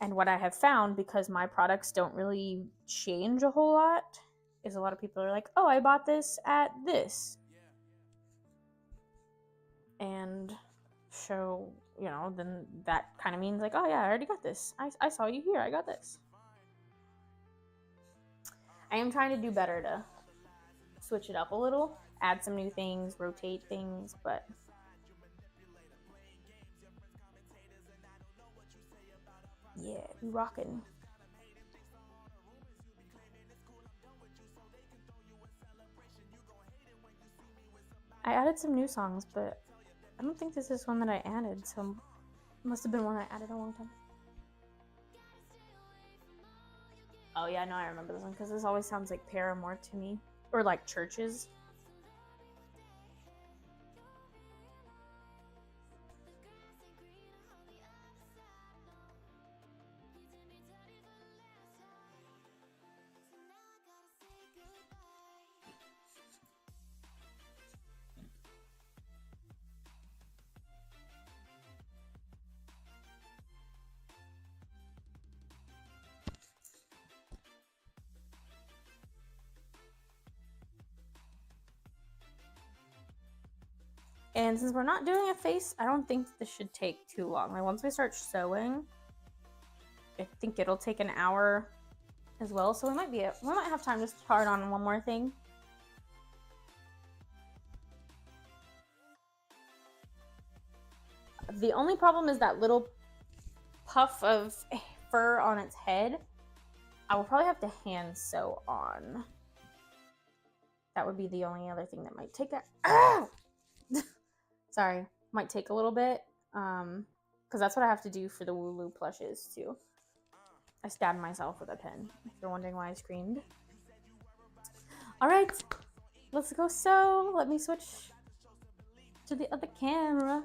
And what I have found, because my products don't really change a whole lot, is a lot of people are like, oh, I bought this at this. And so, you know, then that kind of means like, oh yeah, I already got this. I saw you here, I got this. I am trying to do better to switch it up a little, add some new things, rotate things, but yeah, we rockin'. I added some new songs, but I don't think this is one that I added, so it must have been one I added a long time. Oh yeah, no, I remember this one, because this always sounds like Paramore to me. Or like Churches. And since we're not doing a face, I don't think this should take too long. Like once we start sewing, I think it'll take an hour as well. So we might have time to start on one more thing. The only problem is that little puff of fur on its head. I will probably have to hand sew on. That would be the only other thing that might take Sorry, might take a little bit, because that's what I have to do for the Wooloo plushes too. I stabbed myself with a pen, if you're wondering why I screamed. Alright, let's go sew. Let me switch to the other camera.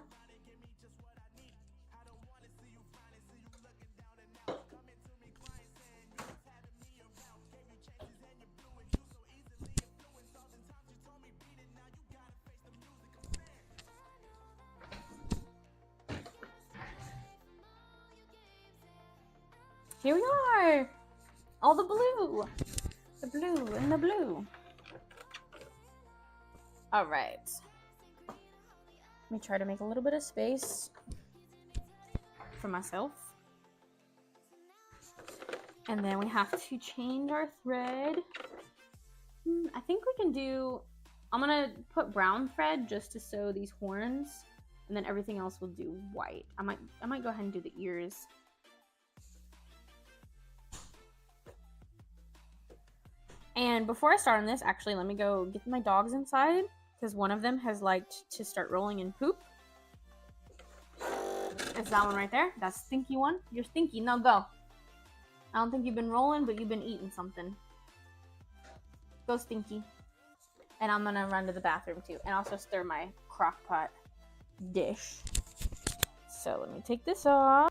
Here we are! All the blue! The blue and the blue. Alright. Let me try to make a little bit of space for myself. And then we have to change our thread. I think we can do... I'm gonna put brown thread just to sew these horns. And then everything else will do white. I might go ahead and do the ears. And before I start on this, actually, let me go get my dogs inside, because one of them has liked to start rolling in poop. It's that one right there. That stinky one. You're stinky. Now go. I don't think you've been rolling, but you've been eating something. Go Stinky. And I'm gonna run to the bathroom too, and also stir my crock pot dish. So let me take this off.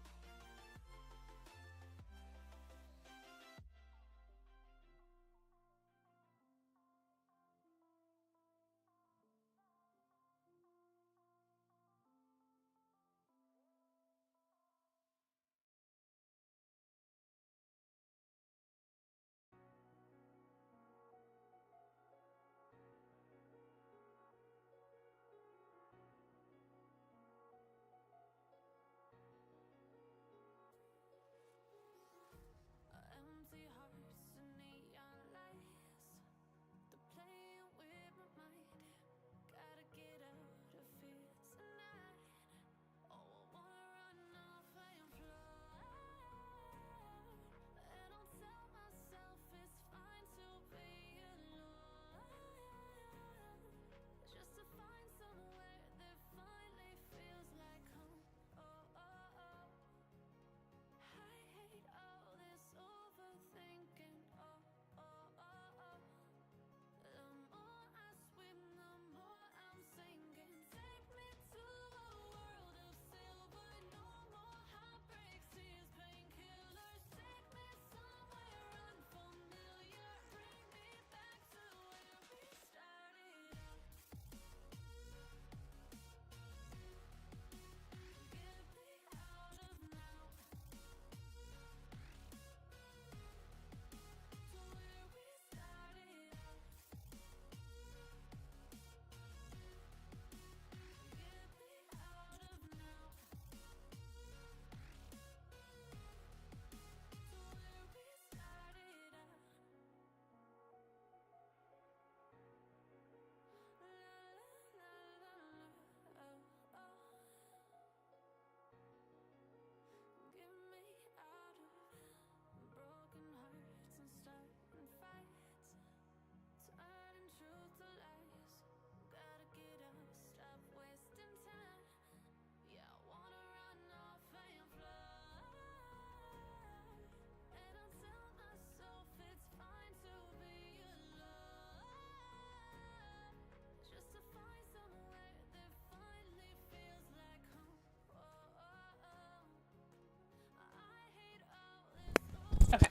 Okay.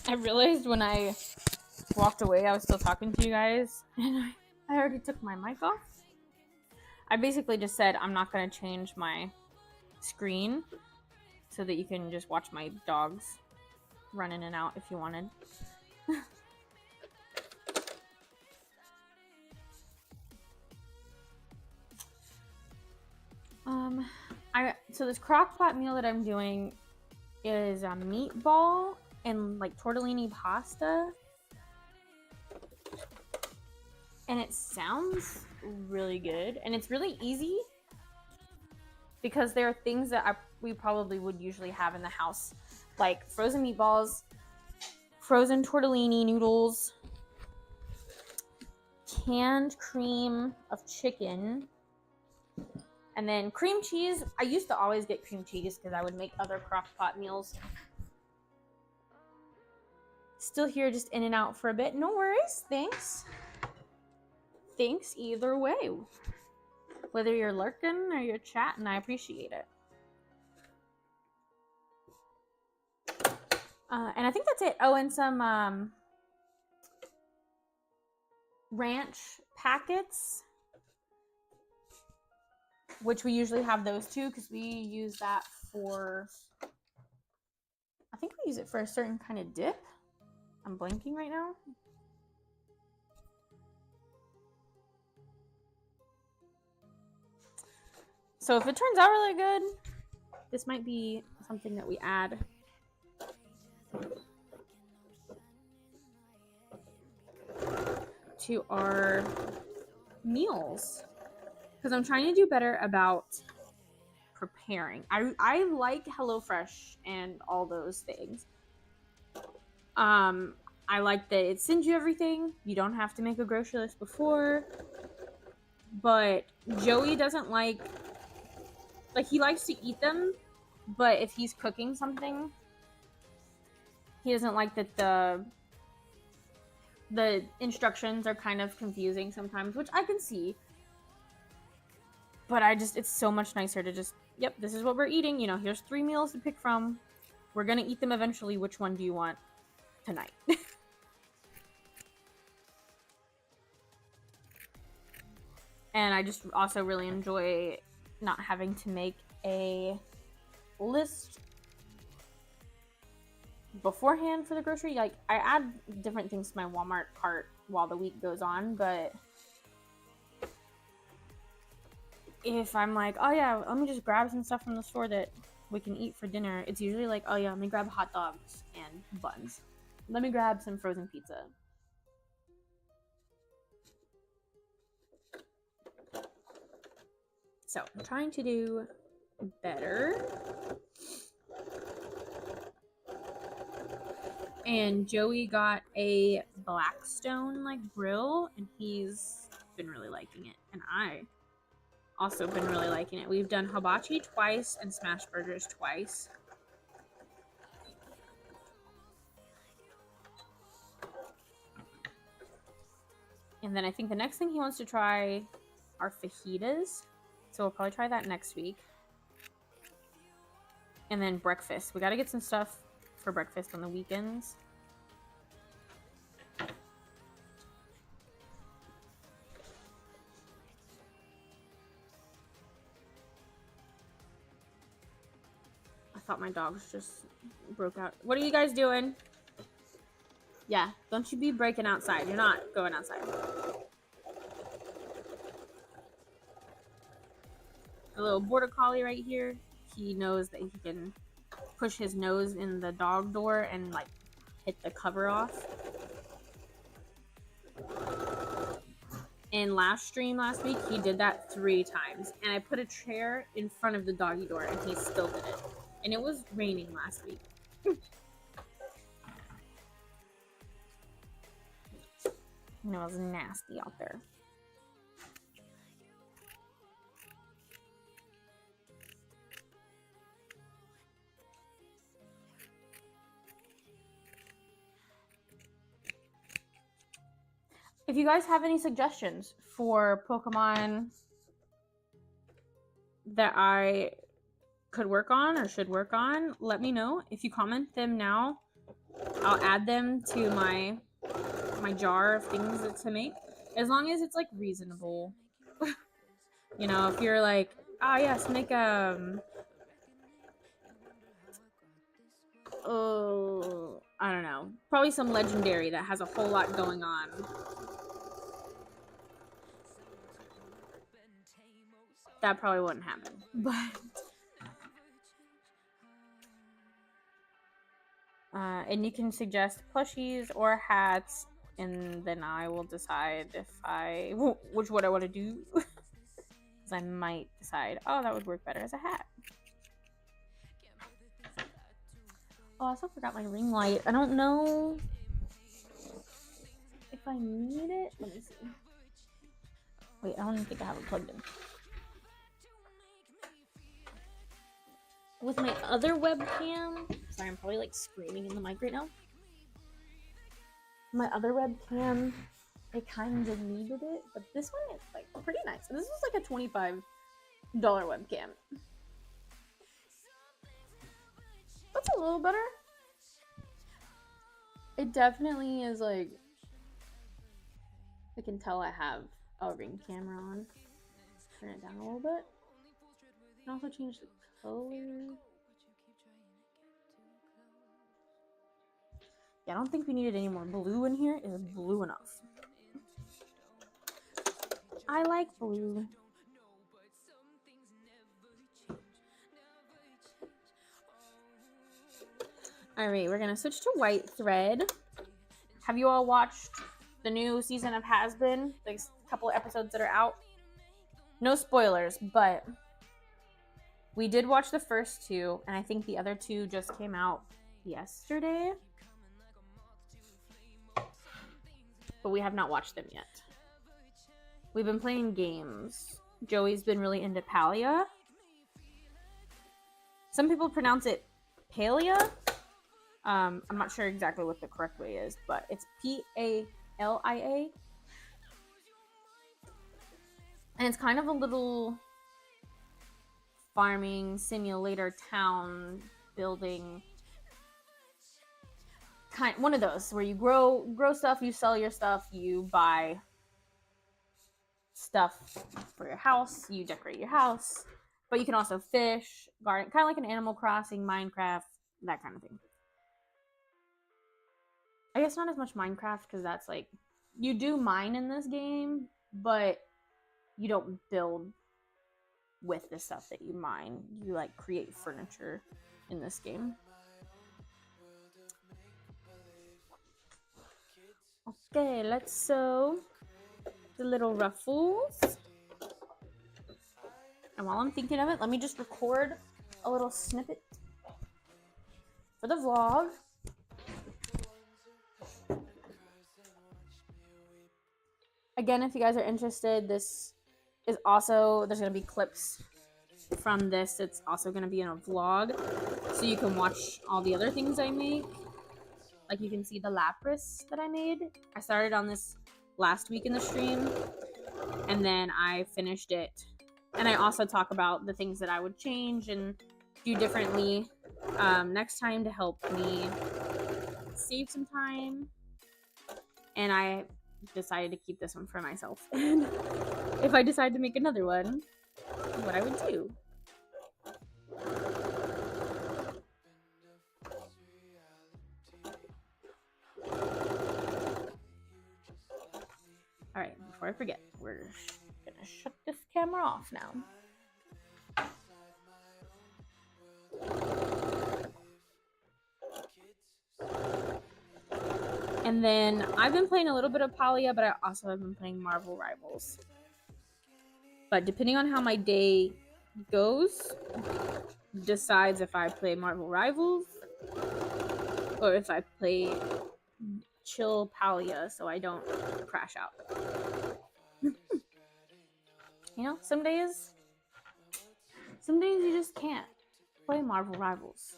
I realized when I walked away, I was still talking to you guys, and I already took my mic off. I basically just said I'm not going to change my screen so that you can just watch my dogs run in and out if you wanted. So this crock pot meal that I'm doing is a meatball and like tortellini pasta. And it sounds really good, and it's really easy because there are things that we probably would usually have in the house, like frozen meatballs, frozen tortellini noodles, canned cream of chicken, and then cream cheese. I used to always get cream cheese because I would make other crock pot meals. Still here, just in and out for a bit. No worries, thanks. Thanks either way. Whether you're lurking or you're chatting, I appreciate it. And I think that's it. Oh, and some ranch packets, which we usually have those too because we use that for, I think we use it for a certain kind of dip. I'm blanking right now. So if it turns out really good, this might be something that we add. To our meals, because I'm trying to do better about preparing. I like HelloFresh and all those things. I like that it sends you everything. You don't have to make a grocery list before. But Joey doesn't like he likes to eat them, but if he's cooking something, He doesn't like that the instructions are kind of confusing sometimes, which I can see. But it's so much nicer to just, yep, this is what we're eating. You know, here's 3 meals to pick from. We're going to eat them eventually. Which one do you want tonight? And I just also really enjoy not having to make a list beforehand for the grocery. Like, I add different things to my Walmart cart while the week goes on, but if I'm like, oh yeah, let me just grab some stuff from the store that we can eat for dinner, it's usually like, oh yeah, let me grab hot dogs and buns. Let me grab some frozen pizza. So I'm trying to do better. And Joey got a Blackstone like grill, and he's been really liking it. And I also been really liking it. We've done hibachi twice and smash burgers twice. And then I think the next thing he wants to try are fajitas. So we'll probably try that next week. And then breakfast. We got to get some stuff for breakfast on the weekends. I thought my dogs just broke out. What are you guys doing? Yeah, don't you be breaking outside. You're not going outside. A little border collie right here. He knows that he can push his nose in the dog door and like hit the cover off. In last stream last week, he did that 3 times, and I put a chair in front of the doggy door and he still did it. And it was raining last week. And it was nasty out there. If you guys have any suggestions for Pokemon that I could work on or should work on, let me know. If you comment them now, I'll add them to my jar of things to make, as long as it's like reasonable. You know, if you're like, oh yes, make oh, I don't know, probably some legendary that has a whole lot going on. That probably wouldn't happen, but and you can suggest plushies or hats, and then I will decide which one I want to do. Because I might decide, oh, that would work better as a hat. Oh, I also forgot my ring light. I don't know if I need it. Let me see. Wait, I don't even think I have it plugged in. With my other webcam, sorry, I'm probably like screaming in the mic right now. My other webcam, it kind of needed it, but this one is like pretty nice. This is like a $25 webcam. That's a little better. It definitely is like, I can tell I have a ring camera on. Turn it down a little bit. I can also change the color. Yeah, I don't think we needed any more blue in here. It is blue enough. I like blue. Alright, we're gonna switch to white thread. Have you all watched the new season of Has Been? Like a couple of episodes that are out? No spoilers, but we did watch the first 2, and I think the other 2 just came out yesterday. But we have not watched them yet. We've been playing games. Joey's been really into Palia. Some people pronounce it Palia. I'm not sure exactly what the correct way is, but it's Palia. And it's kind of a little farming simulator town building, one of those where you grow stuff, you sell your stuff, you buy stuff for your house, you decorate your house, but you can also fish, garden, kind of like an Animal Crossing, Minecraft, that kind of thing. I guess not as much Minecraft because that's like, you do mine in this game, but you don't build with the stuff that you mine. You like create furniture in this game. Okay, let's sew the little ruffles. And while I'm thinking of it, let me just record a little snippet for the vlog. Again, if you guys are interested, this is also, there's going to be clips from this. It's also going to be in a vlog, so you can watch all the other things I make. Like you can see the lapras that I made. I started on this last week in the stream, and then I finished it. And I also talk about the things that I would change and do differently next time to help me save some time. And I decided to keep this one for myself. And if I decide to make another one, what I would do. All right, before I forget, we're gonna shut this camera off now. And then I've been playing a little bit of Palia, but I also have been playing Marvel Rivals. But depending on how my day goes, decides if I play Marvel Rivals or if I play chill Palia so I don't crash out. You know, some days you just can't play Marvel Rivals.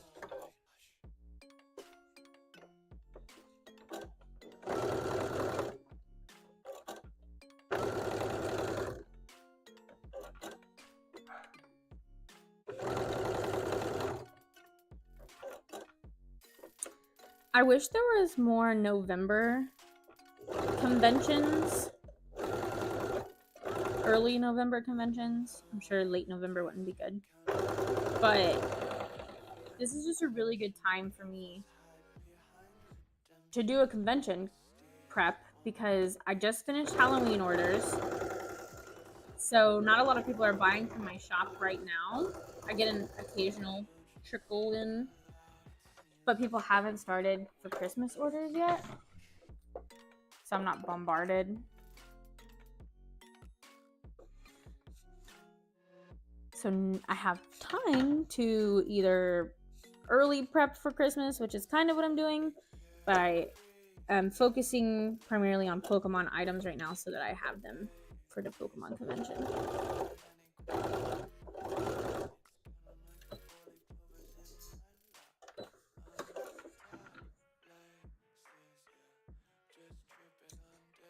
I wish there was more November conventions, early November conventions. I'm sure late November wouldn't be good, but this is just a really good time for me to do a convention prep because I just finished Halloween orders, so not a lot of people are buying from my shop right now. I get an occasional trickle in, but people haven't started for Christmas orders yet, so I'm not bombarded. So I have time to either early prep for Christmas, which is kind of what I'm doing, but I am focusing primarily on Pokemon items right now so that I have them for the Pokemon convention.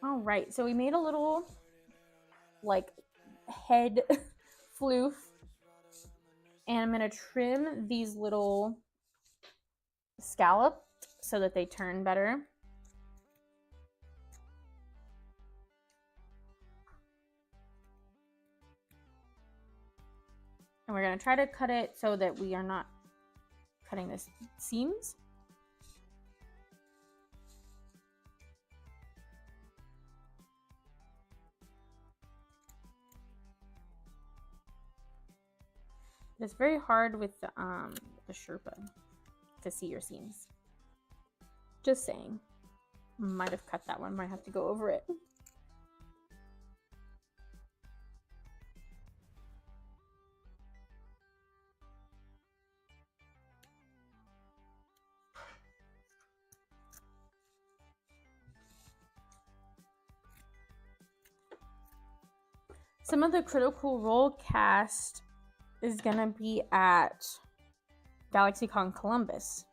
All right, so we made a little like head floof, and I'm gonna trim these little scallops so that they turn better. And we're gonna try to cut it so that we are not cutting the seams. It's very hard with the Sherpa to see your seams. Just saying. Might have cut that one, might have to go over it. Some of the Critical Role cast is gonna be at GalaxyCon Columbus,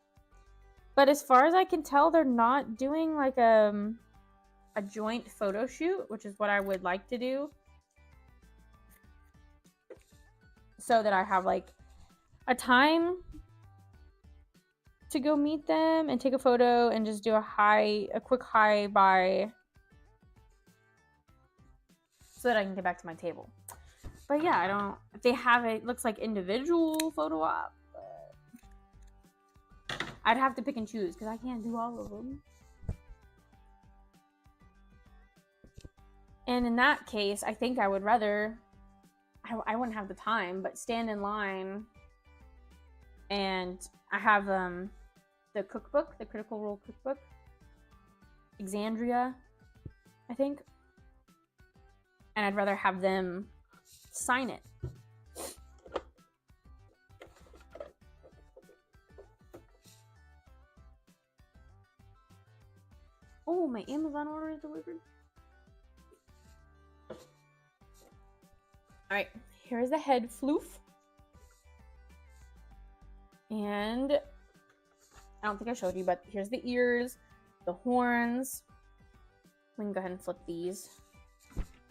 But as far as I can tell, they're not doing like a joint photo shoot, which is what I would like to do, so that I have like a time to go meet them and take a photo and just do a quick hi bye, so that I can get back to my table. But yeah, I don't. If they have it, looks like individual photo op, but I'd have to pick and choose because I can't do all of them. And in that case, I think I would rather. I wouldn't have the time, but stand in line. And I have the cookbook, the Critical Role cookbook, Exandria, I think. And I'd rather have them sign it. Oh, my Amazon order is delivered. All right, here's the head floof. And I don't think I showed you, but here's the ears, the horns. We can go ahead and flip these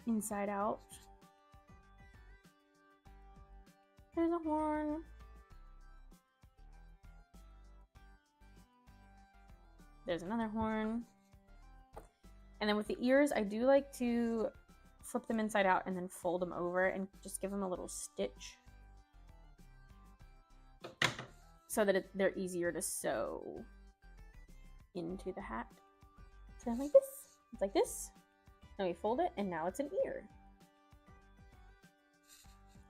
inside out. There's a horn. There's another horn. And then with the ears, I do like to flip them inside out and then fold them over and just give them a little stitch so that they're easier to sew into the hat. So like this. It's like this. Then we fold it, and now it's an ear.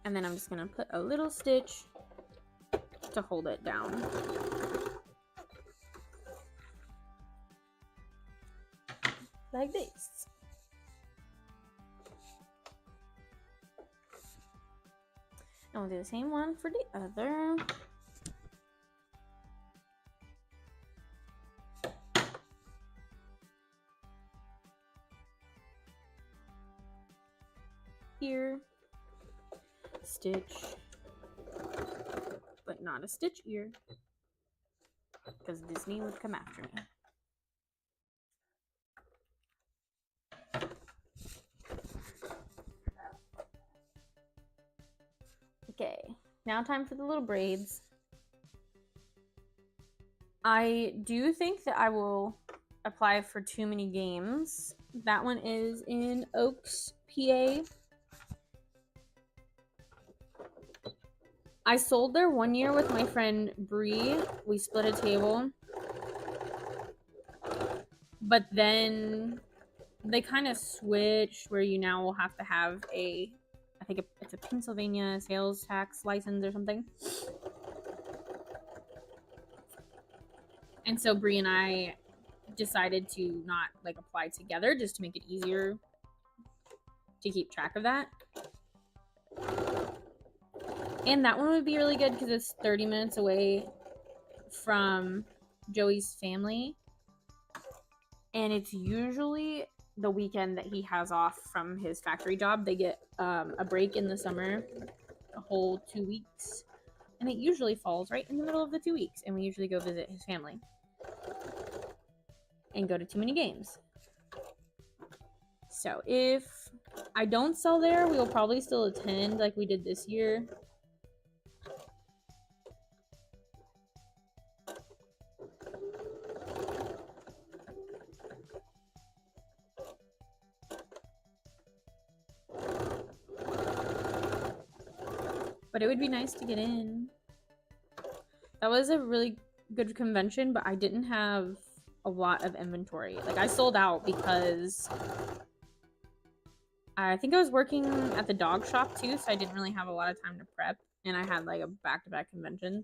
And then I'm just gonna put a little stitch to hold it down. Like this. And we'll do the same one for the other. Ear, stitch, but not a stitch ear, because Disney would come after me. Okay, now time for the little braids. I do think that I will apply for Too Many Games. That one is in Oaks, PA. I sold there 1 year with my friend Bree. We split a table. But then they kind of switched where you now will have to have I think it's a Pennsylvania sales tax license or something. And so Bree and I decided to not like apply together just to make it easier to keep track of that. And that one would be really good because it's 30 minutes away from Joey's family. And it's usually the weekend that he has off from his factory job. They get a break in the summer, a whole 2 weeks. And it usually falls right in the middle of the 2 weeks. And we usually go visit his family and go to Too Many Games. So if I don't sell there, we will probably still attend like we did this year. But it would be nice to get in. That was a really good convention, but I didn't have a lot of inventory. Like, I sold out because I think I was working at the dog shop too, so I didn't really have a lot of time to prep. And I had like a back-to-back convention.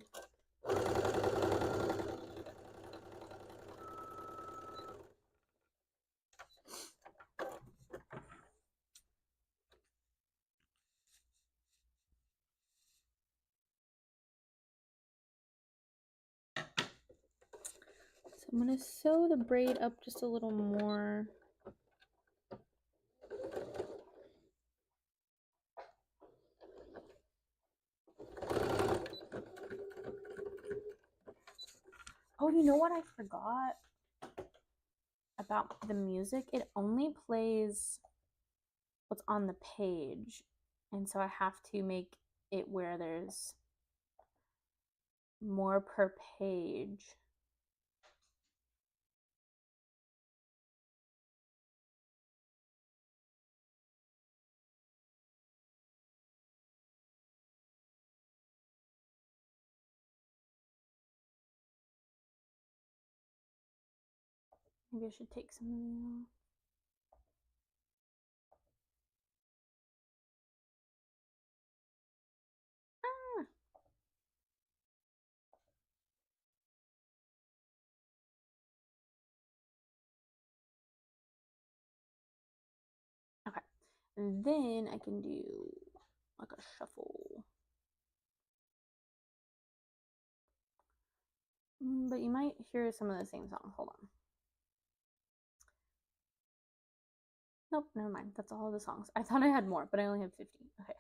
So I'm gonna sew the braid up just a little more. Oh, you know what I forgot about the music? It only plays what's on the page. And so I have to make it where there's more per page. Maybe I should take some of the Okay. And then I can do like a shuffle. But you might hear some of the same song. Hold on. Nope, never mind. That's all the songs. I thought I had more, but I only have 50. Okay.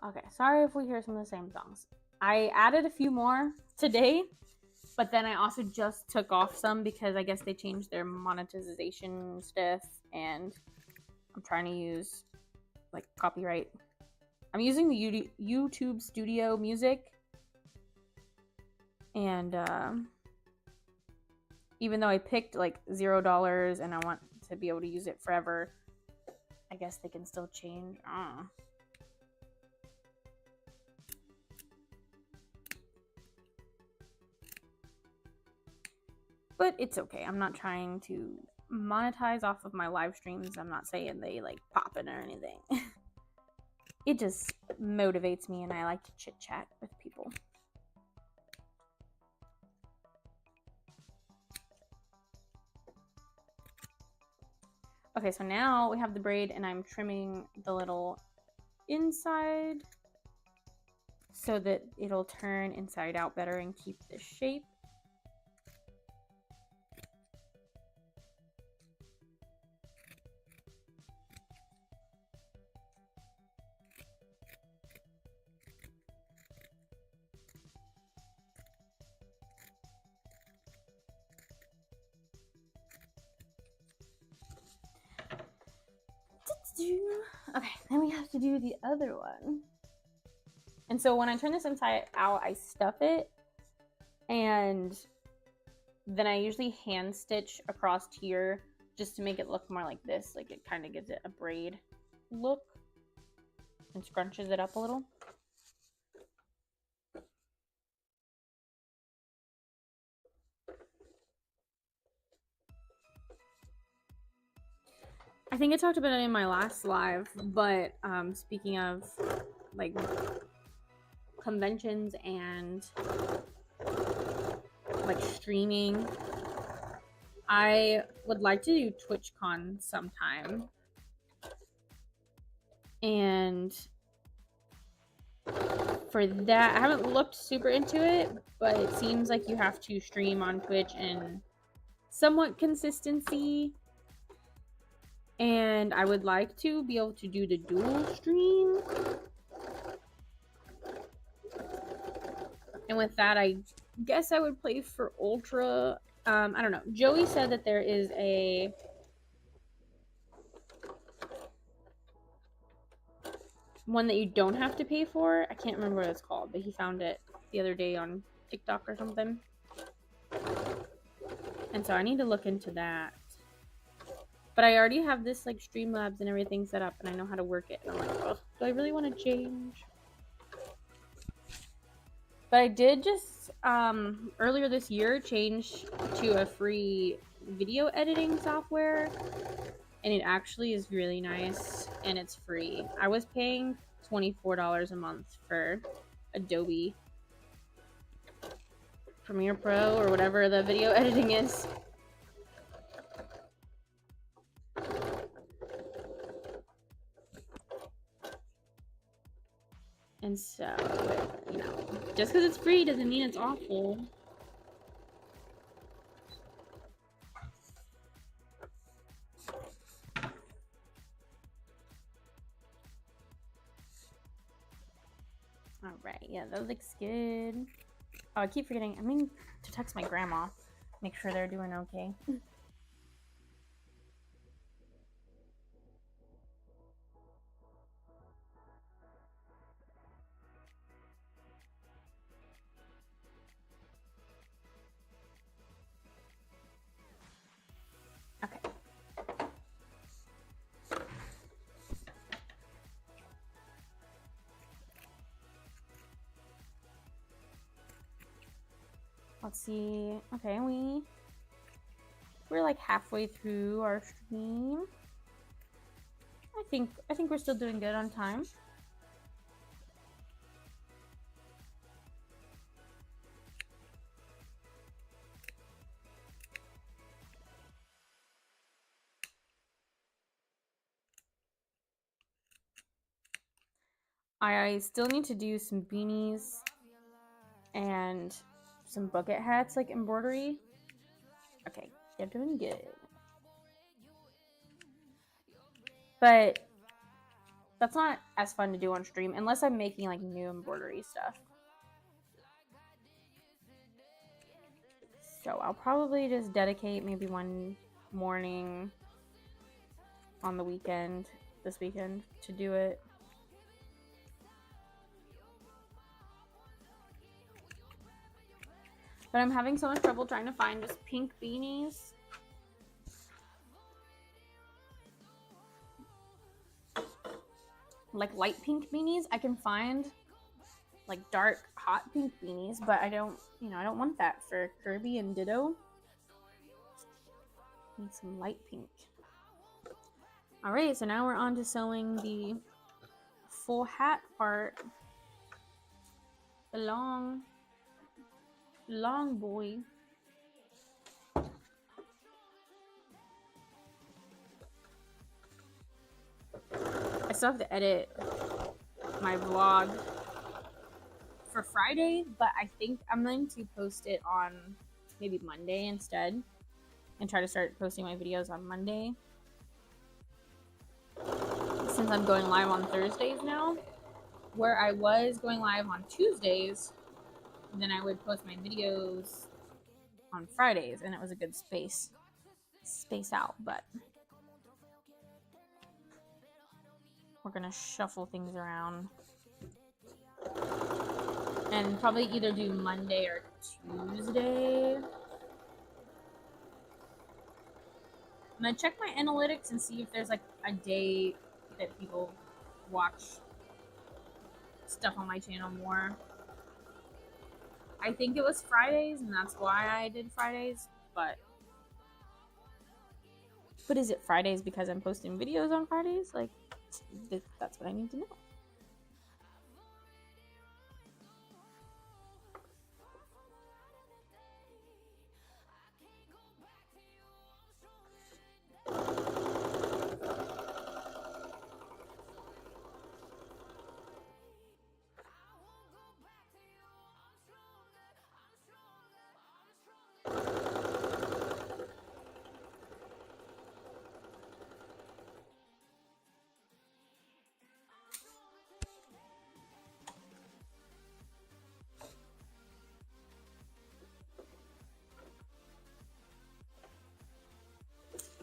Okay, sorry if we hear some of the same songs. I added a few more today, but then I also just took off some because I guess they changed their monetization stuff, and I'm trying to use like copyright. I'm using the YouTube Studio Music, and even though I picked like $0 and I want to be able to use it forever, I guess they can still change. But it's okay. I'm not trying to monetize off of my live streams. I'm not saying they like popping or anything. It just motivates me and I like to chit chat with people. Okay, so now we have the braid and I'm trimming the little inside so that it'll turn inside out better and keep the shape. Okay, then we have to do the other one. And so when I turn this inside out, I stuff it, and then I usually hand stitch across here just to make it look more like this. Like it kind of gives it a braid look and scrunches it up a little. I think I talked about it in my last live, but speaking of like conventions and like streaming, I would like to do TwitchCon sometime. And for that, I haven't looked super into it, but it seems like you have to stream on Twitch in somewhat consistency. And I would like to be able to do the dual stream. And with that, I guess I would play for Ultra. I don't know. Joey said that there is a one that you don't have to pay for. I can't remember what it's called, but he found it the other day on TikTok or something. And so I need to look into that. But I already have this like Streamlabs and everything set up, and I know how to work it. And I'm like, oh, do I really want to change? But I did just earlier this year change to a free video editing software, and it actually is really nice and it's free. I was paying $24 a month for Adobe Premiere Pro or whatever the video editing is. And so, you know, just because it's free doesn't mean it's awful. that looks good. Oh, I keep forgetting. I mean to text my grandma, make sure they're doing okay. Okay. Let's see. Okay, we're like halfway through our stream. I think we're still doing good on time. I still need to do some beanies and some bucket hats, like embroidery. Okay, they're doing good. But that's not as fun to do on stream unless I'm making like new embroidery stuff. So I'll probably just dedicate maybe one morning on the weekend, this weekend, to do it. But I'm having so much trouble trying to find just pink beanies. Like light pink beanies. I can find like dark hot pink beanies, but I don't want that for Kirby and Ditto. Need some light pink. All right, so now we're on to sewing the full hat part. The long boy. I still have to edit my vlog for Friday, but I think I'm going to post it on maybe Monday instead and try to start posting my videos on Monday. Since I'm going live on Thursdays now, where I was going live on Tuesdays, then I would post my videos on Fridays, and it was a good space out, but we're gonna shuffle things around and probably either do Monday or Tuesday. I'm gonna check my analytics and see if there's like a day that people watch stuff on my channel more. I think it was Fridays, and that's why I did Fridays, but is it Fridays because I'm posting videos on Fridays? Like, that's what I need to know.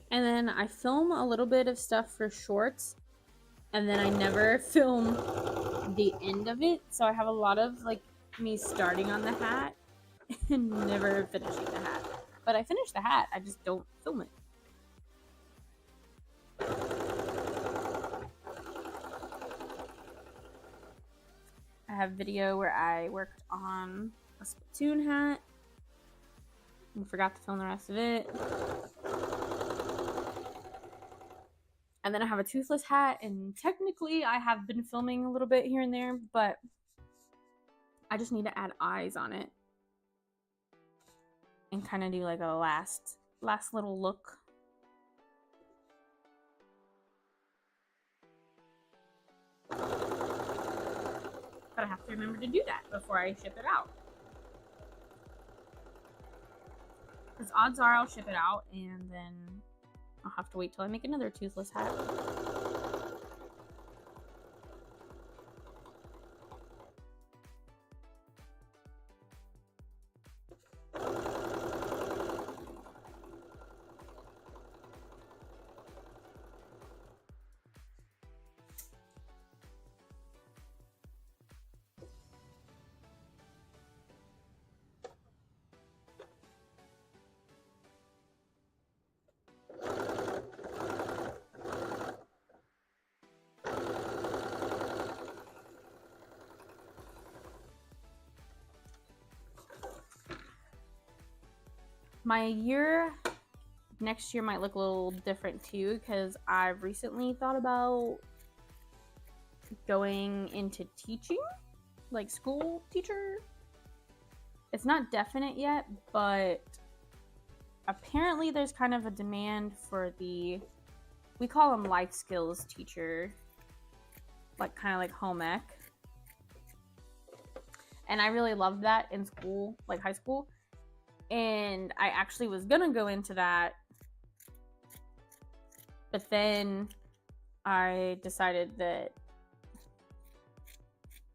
And then I film a little bit of stuff for shorts, and then I never film the end of it. So I have a lot of like me starting on the hat and never finishing the hat. But I finished the hat, I just don't film it. I have video where I worked on a Splatoon hat and forgot to film the rest of it. And then I have a toothless hat, and technically I have been filming a little bit here and there, but I just need to add eyes on it and kind of do like a last little look. But I have to remember to do that before I ship it out. Because odds are I'll ship it out and then I'll have to wait till I make another toothless hat. my year next year might look a little different too, because I've recently thought about going into teaching, like school teacher. It's not definite yet, but apparently there's kind of a demand for we call them life skills teacher, like kind of like home ec. And I really loved that in school, like high school. And I actually was gonna go into that, but then I decided that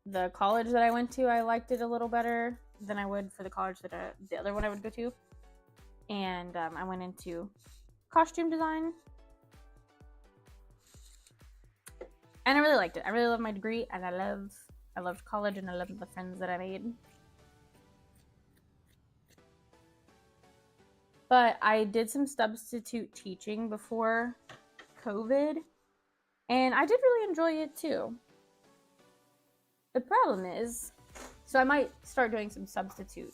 the college that I went to, I liked it a little better than I would for the college that the other one I would go to. And I went into costume design. And I really liked it. I really loved my degree, and I loved college, and I loved the friends that I made. But I did some substitute teaching before COVID, and I did really enjoy it too. The problem is, so I might start doing some substitute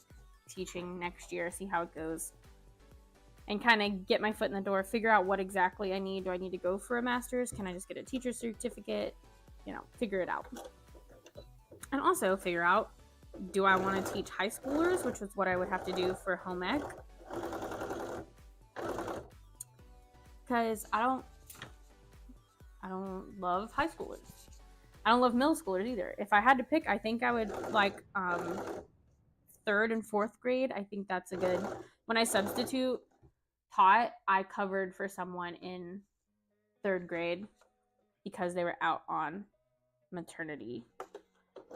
teaching next year, see how it goes, and kind of get my foot in the door, figure out what exactly I need. Do I need to go for a master's? Can I just get a teacher certificate? You know, figure it out. And also figure out, do I want to teach high schoolers, which is what I would have to do for home ec? Because I don't love high schoolers. I don't love middle schoolers either. If I had to pick, I think I would like 3rd and 4th grade. I think that's a good. When I substitute taught, I covered for someone in 3rd grade because they were out on maternity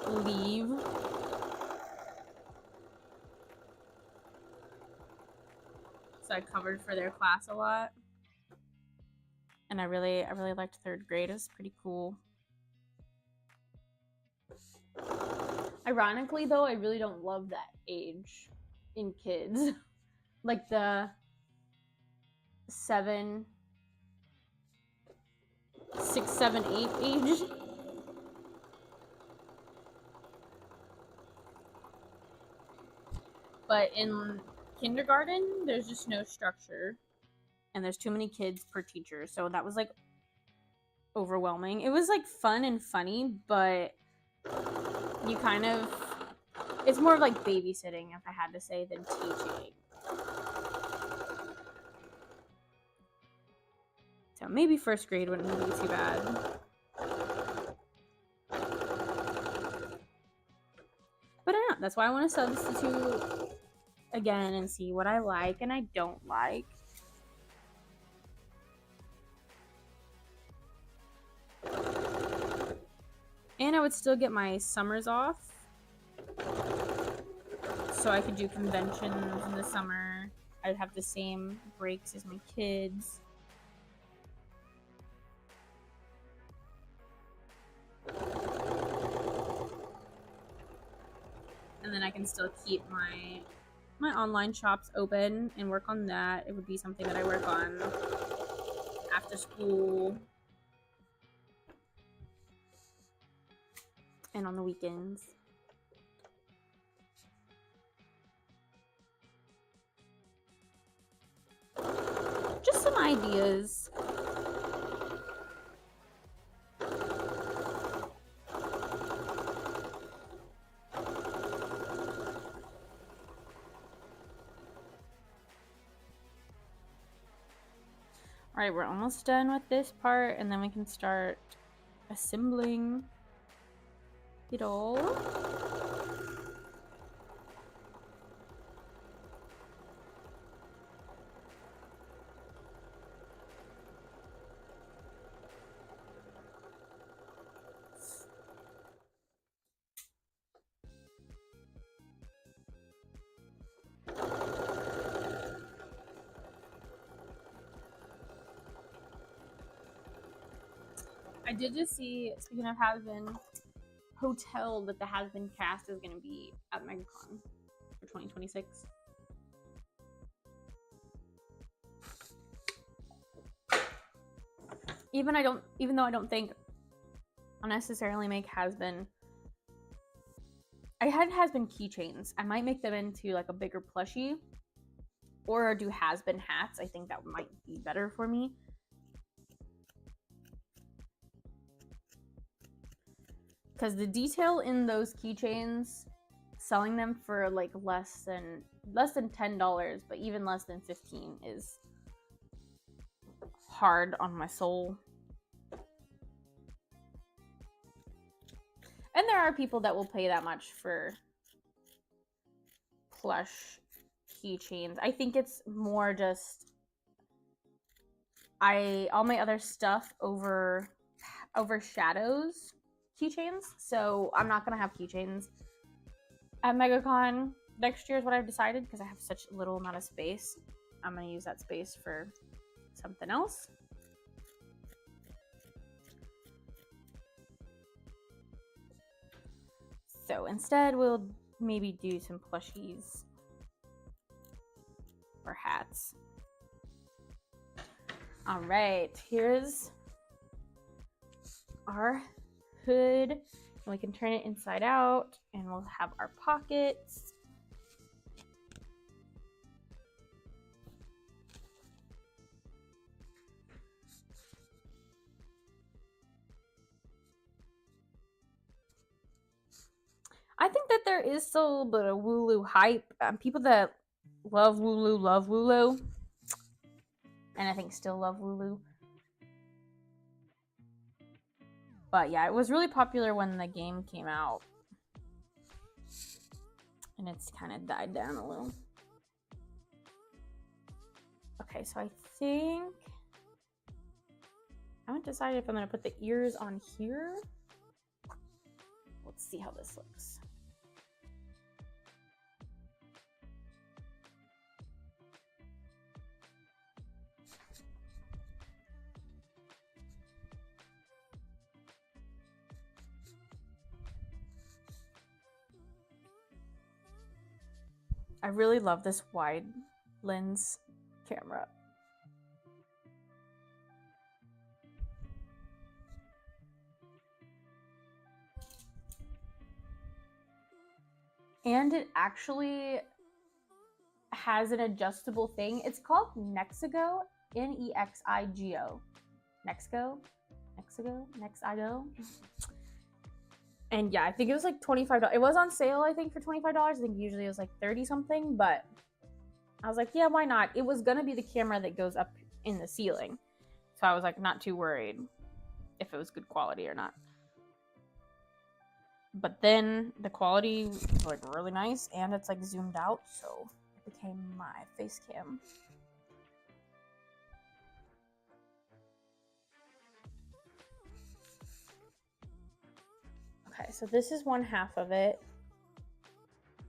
leave. So I covered for their class a lot. And I really liked 3rd grade. It was pretty cool. Ironically, though, I really don't love that age in kids. Like the 6, 7, 8 age. But in kindergarten, there's just no structure. And there's too many kids per teacher. So that was like overwhelming. It was like fun and funny, but you kind of, it's more of like babysitting, if I had to say, than teaching. So maybe 1st grade wouldn't be too bad. But I don't know. That's why I want to substitute again and see what I like and I don't like. And I would still get my summers off, so I could do conventions in the summer. I'd have the same breaks as my kids. And then I can still keep my online shops open and work on that. It would be something that I work on after school and on the weekends. Just some ideas. Alright, we're almost done with this part, and then we can start assembling it all. I did just see, speaking of Has-Been, hotel that the Has-Been cast is going to be at MegaCon for 2026. Even though I don't think I'll necessarily make Has-Been. I had Has-Been keychains. I might make them into like a bigger plushie or do has-been hats. I think that might be better for me. Because the detail in those keychains, selling them for like less than $10, but even less than 15 is hard on my soul. And there are people that will pay that much for plush keychains. I think it's more just all my other stuff overshadows keychains, so I'm not gonna have keychains at MegaCon next year is what I've decided, because I have such a little amount of space. I'm gonna use that space for something else. So instead we'll maybe do some plushies or hats. All right, here's our hood. We can turn it inside out and we'll have our pockets. I think that there is still a little bit of Wooloo hype. People that love Wooloo, and I think still love Wooloo. But yeah, it was really popular when the game came out. And it's kind of died down a little. Okay, so I think I haven't decided if I'm going to put the ears on here. Let's see how this looks. I really love this wide lens camera. And it actually has an adjustable thing. It's called Nexigo, Nexigo. Nexigo? And yeah, I think it was like $25. It was on sale, I think, for $25. I think usually it was like 30 something, but I was like, yeah, why not? It was gonna be the camera that goes up in the ceiling. So I was like not too worried if it was good quality or not. But then the quality was like really nice and it's like zoomed out, so it became my face cam. Okay, so this is one half of it.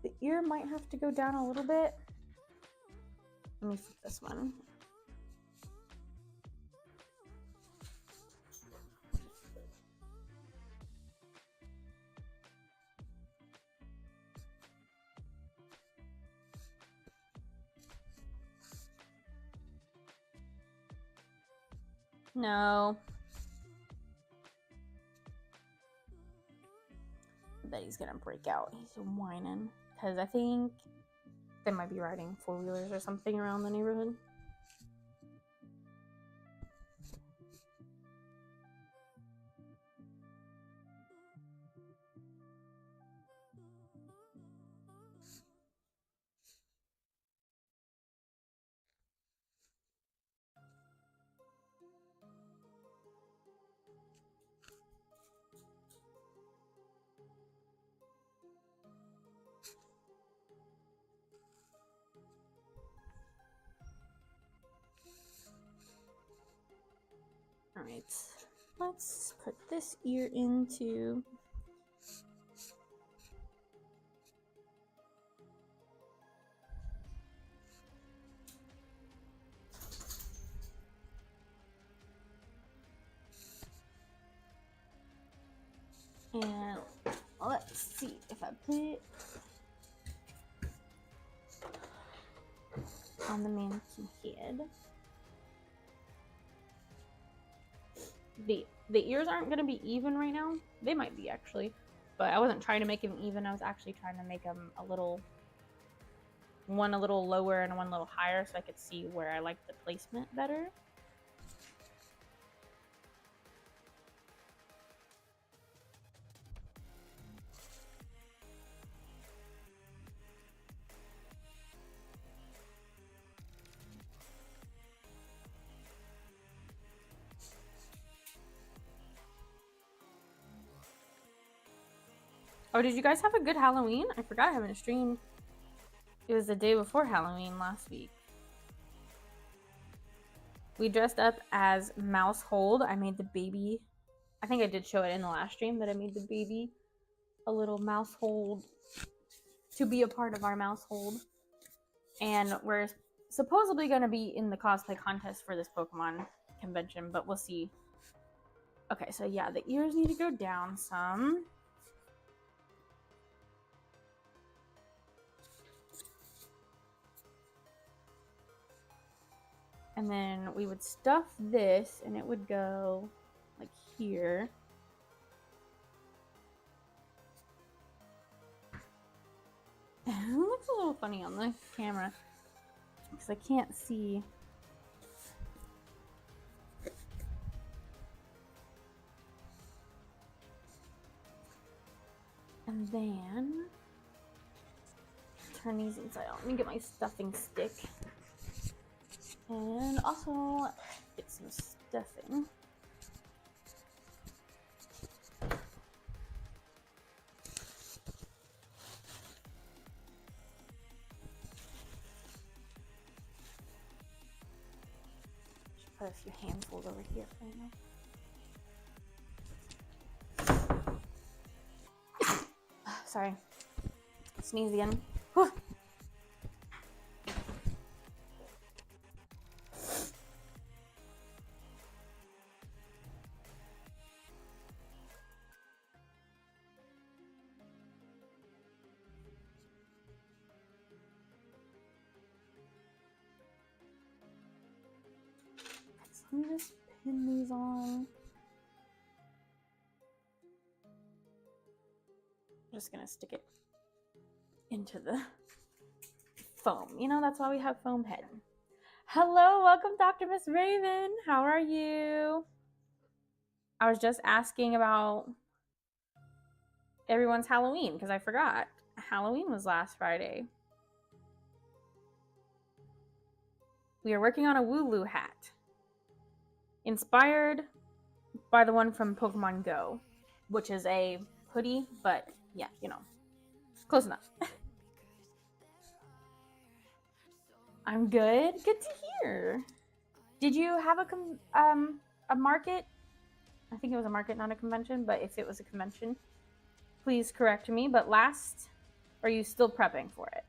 The ear might have to go down a little bit. Let me flip this one. No. I bet he's gonna break out. He's whining. Because I think they might be riding four-wheelers or something around the neighborhood. All right, let's put this ear into. And let's see if I put it on the mannequin head. The ears aren't going to be even right now. They might be actually, but I wasn't trying to make them even. I was actually trying to make them a little one a little lower and one a little higher so I could see where I like the placement better. Oh, did you guys have a good Halloween? I forgot I haven't streamed. It was the day before Halloween last week. We dressed up as Mousehold. I made the baby. I think I did show it in the last stream that I made the baby a little Mousehold to be a part of our Mousehold. And we're supposedly going to be in the cosplay contest for this Pokemon convention, but we'll see. Okay, so yeah, the ears need to go down some. And then we would stuff this and it would go like here. It looks a little funny on the camera because I can't see. And then turn these inside out. Let me get my stuffing stick. And also get some stuffing. Should put a few handfuls over here for now. Sorry. Sneeze again. Whew. Let me just pin these on. I'm just gonna stick it into the foam. You know, that's why we have foam head. Hello, welcome Dr. Miss Raven. How are you? I was just asking about everyone's Halloween because I forgot. Halloween was last Friday. We are working on a Wooloo hat. Inspired by the one from Pokemon Go, which is a hoodie, but yeah, you know, close enough. I'm good. Good to hear. Did you have a market? I think it was a market, not a convention, but if it was a convention, please correct me. But last, are you still prepping for it?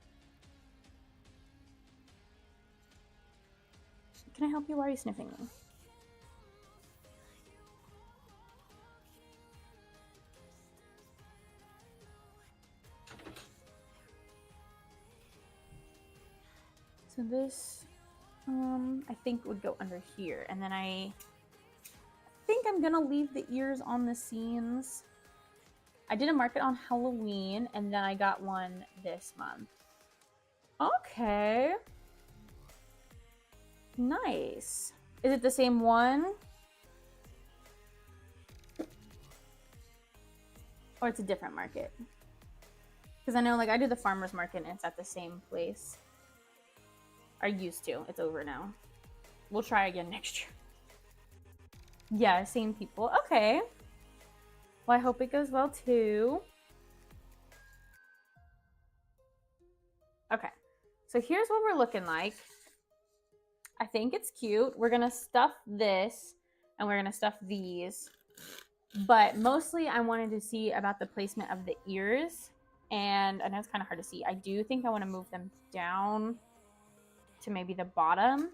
Can I help you? Why are you sniffing me? So this, I think would go under here. And then I think I'm gonna leave the ears on the seams. I did a market on Halloween and then I got one this month. Okay. Nice. Is it the same one? Or it's a different market? Because I know, like, I do the farmer's market and it's at the same place. I used to. It's over now. We'll try again next year. Yeah, same people. Okay. Well, I hope it goes well too. Okay. So here's what we're looking like. I think it's cute. We're gonna stuff this and we're gonna stuff these. But mostly I wanted to see about the placement of the ears. And I know it's kind of hard to see. I do think I want to move them down to maybe the bottom.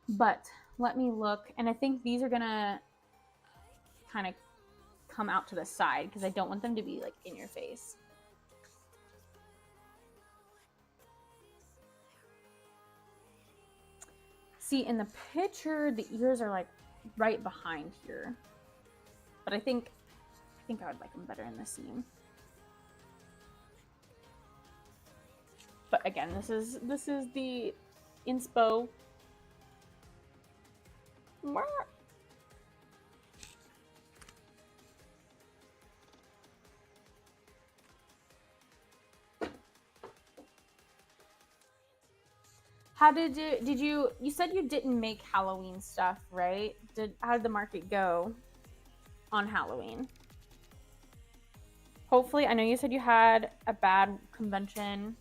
But let me look. And I think these are gonna kind of come out to the side because I don't want them to be like in your face. See, in the picture, the ears are like right behind here. But I think I would like them better in the seam. again, this is the inspo. How did you said you didn't make Halloween stuff, right? How did the market go on Halloween? Hopefully, I know you said you had a bad convention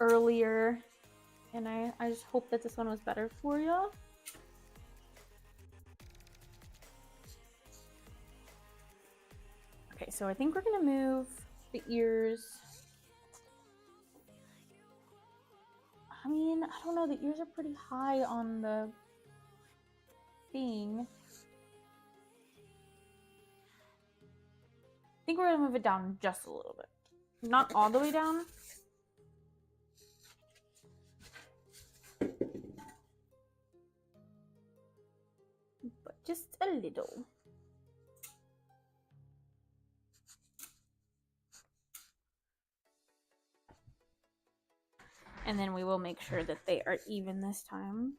earlier, and I just hope that this one was better for you. Okay, so I think we're gonna move the ears. I mean, I don't know, the ears are pretty high on the thing. I think we're gonna move it down just a little bit. Not all the way down. But just a little. And then we will make sure that they are even this time.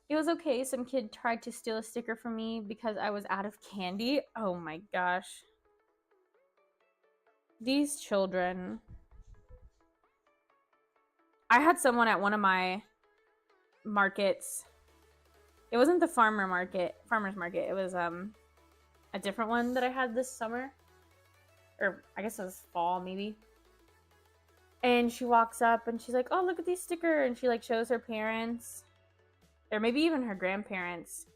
It was okay. Some kid tried to steal a sticker from me because I was out of candy. Oh my gosh. These children. I had someone at one of my markets. It wasn't the farmer's market. It was a different one that I had this summer. Or I guess it was fall maybe. And she walks up and she's like, "Oh, look at these stickers." And she like shows her parents. Or maybe even her grandparents,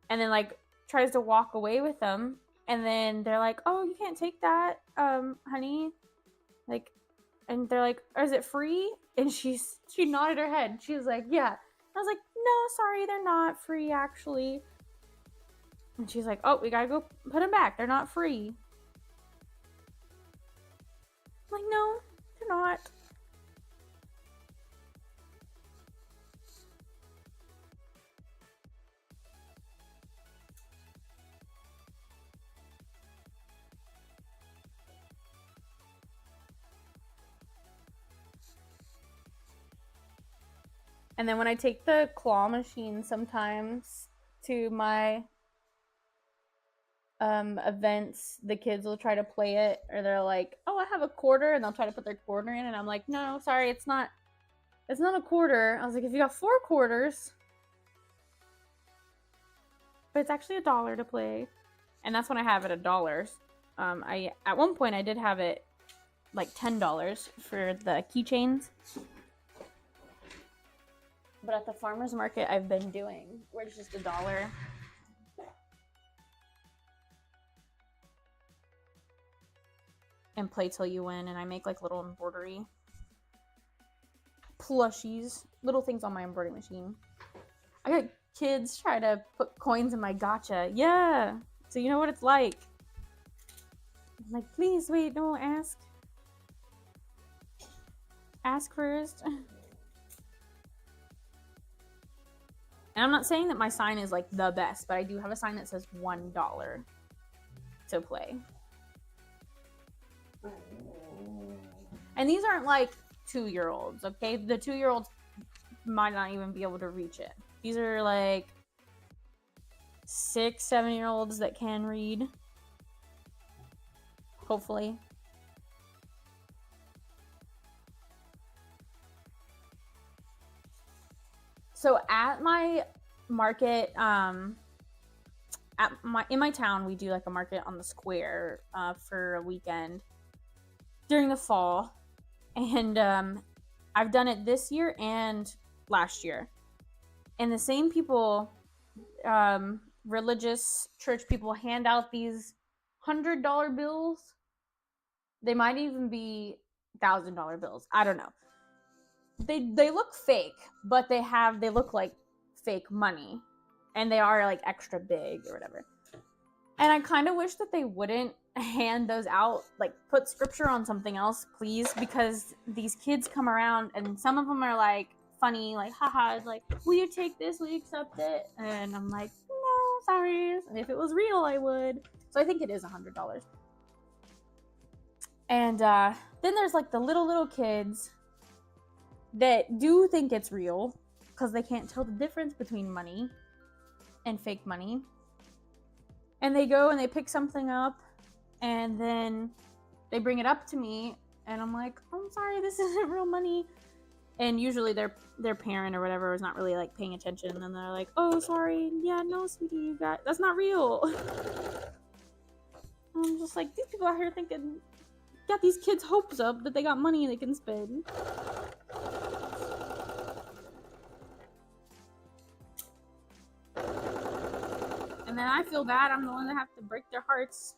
and then like tries to walk away with them, and then they're like, "Oh, you can't take that, honey," like, and they're like, "Is it free?" And she nodded her head. She was like, "Yeah." I was like, "No, sorry, they're not free actually." And she's like, "Oh, we gotta go put them back. They're not free." I'm like, "No, they're not." And then when I take the claw machine sometimes to my events, the kids will try to play it, or they're like, "Oh, I have a quarter," and they'll try to put their quarter in, and I'm like, "No, sorry, it's not a quarter." I was like, "If you got 4 quarters." But it's actually $1 to play. And that's when I have it $1. At one point I did have it like $10 for the keychains. But at the farmer's market I've been doing where it's just $1. And play till you win, and I make like little embroidery plushies, little things on my embroidery machine. I got kids try to put coins in my gacha. Yeah, so you know what it's like. I'm like, "Please wait, no, ask first." And I'm not saying that my sign is like the best, but I do have a sign that says $1 to play. And these aren't like 2-year-olds, okay? The 2-year-olds might not even be able to reach it. These are like 6, 7-year-olds that can read. Hopefully. So at my market, in my town, we do like a market on the square for a weekend during the fall, and I've done it this year and last year, and the same people, religious church people, hand out these $100 bills. They might even be $1,000 bills. I don't know. They look fake, but they look like fake money, and they are like extra big or whatever. And I kind of wish that they wouldn't hand those out, like put scripture on something else, please, because these kids come around and some of them are like funny, like, haha, like, will you take this? Will you accept it? And I'm like, no, sorry. And if it was real, I would. So I think it is $100. And then there's like the little kids that do think it's real because they can't tell the difference between money and fake money. And they go and they pick something up, and then they bring it up to me, and I'm like, I'm sorry, this isn't real money. And usually their parent or whatever is not really like paying attention, and then they're like, oh, sorry, yeah, no, sweetie, you got, that's not real. I'm just like, these people out here thinking, got these kids' hopes up that they got money they can spend. And then I feel bad, I'm the one that have to break their hearts.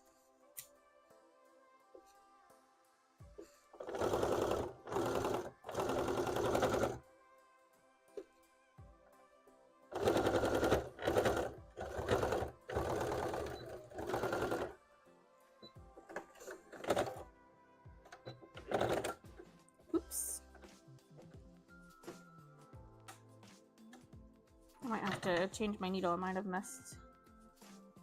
Oops. I might have to change my needle. I might have messed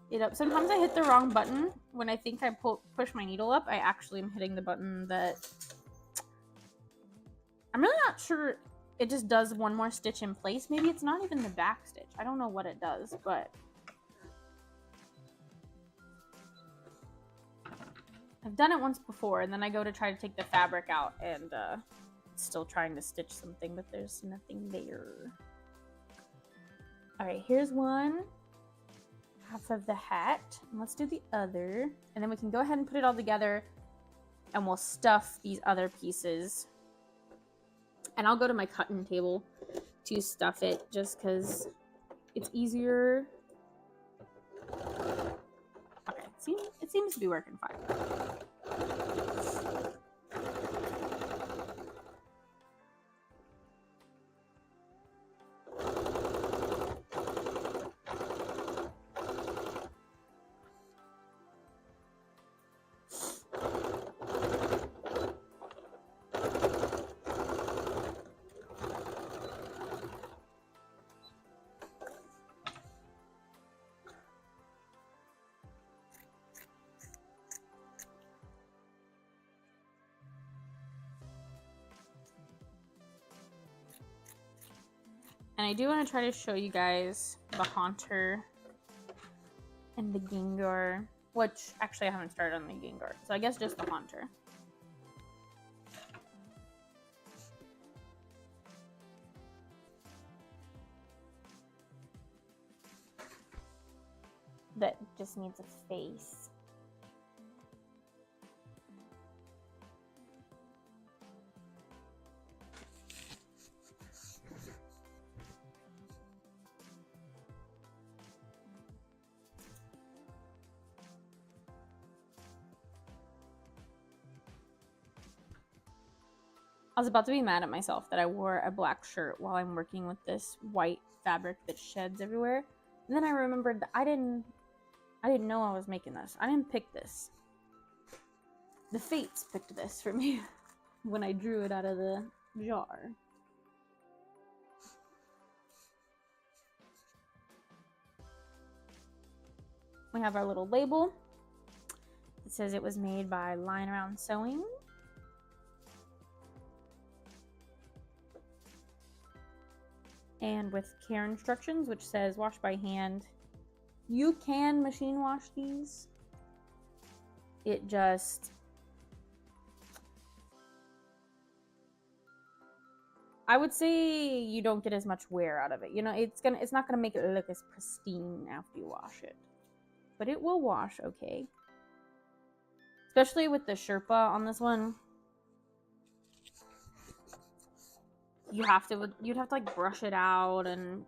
it up. Sometimes I hit the wrong button. When I think I push my needle up, I actually am hitting the button that... I'm really not sure. It just does one more stitch in place. Maybe it's not even the back stitch. I don't know what it does, but... I've done it once before, and then I go to try to take the fabric out, and it's still trying to stitch something, but there's nothing there. Alright, here's one. Half of the hat. And let's do the other. And then we can go ahead and put it all together, and we'll stuff these other pieces. And I'll go to my cutting table to stuff it, just because it's easier. Okay, it seems to be working fine. And I do want to try to show you guys the Haunter and the Gengar, which actually I haven't started on the Gengar, so I guess just the Haunter. That just needs a face. I was about to be mad at myself that I wore a black shirt while I'm working with this white fabric that sheds everywhere. And then I remembered that I didn't know I was making this. I didn't pick this. The fates picked this for me when I drew it out of the jar. We have our little label. It says it was made by Line Around Sewing. And with care instructions, which says wash by hand. You can machine wash these. It just... I would say you don't get as much wear out of it. You know, it's not gonna make it look as pristine after you wash it. But it will wash okay. Especially with the Sherpa on this one. You'd have to like brush it out, and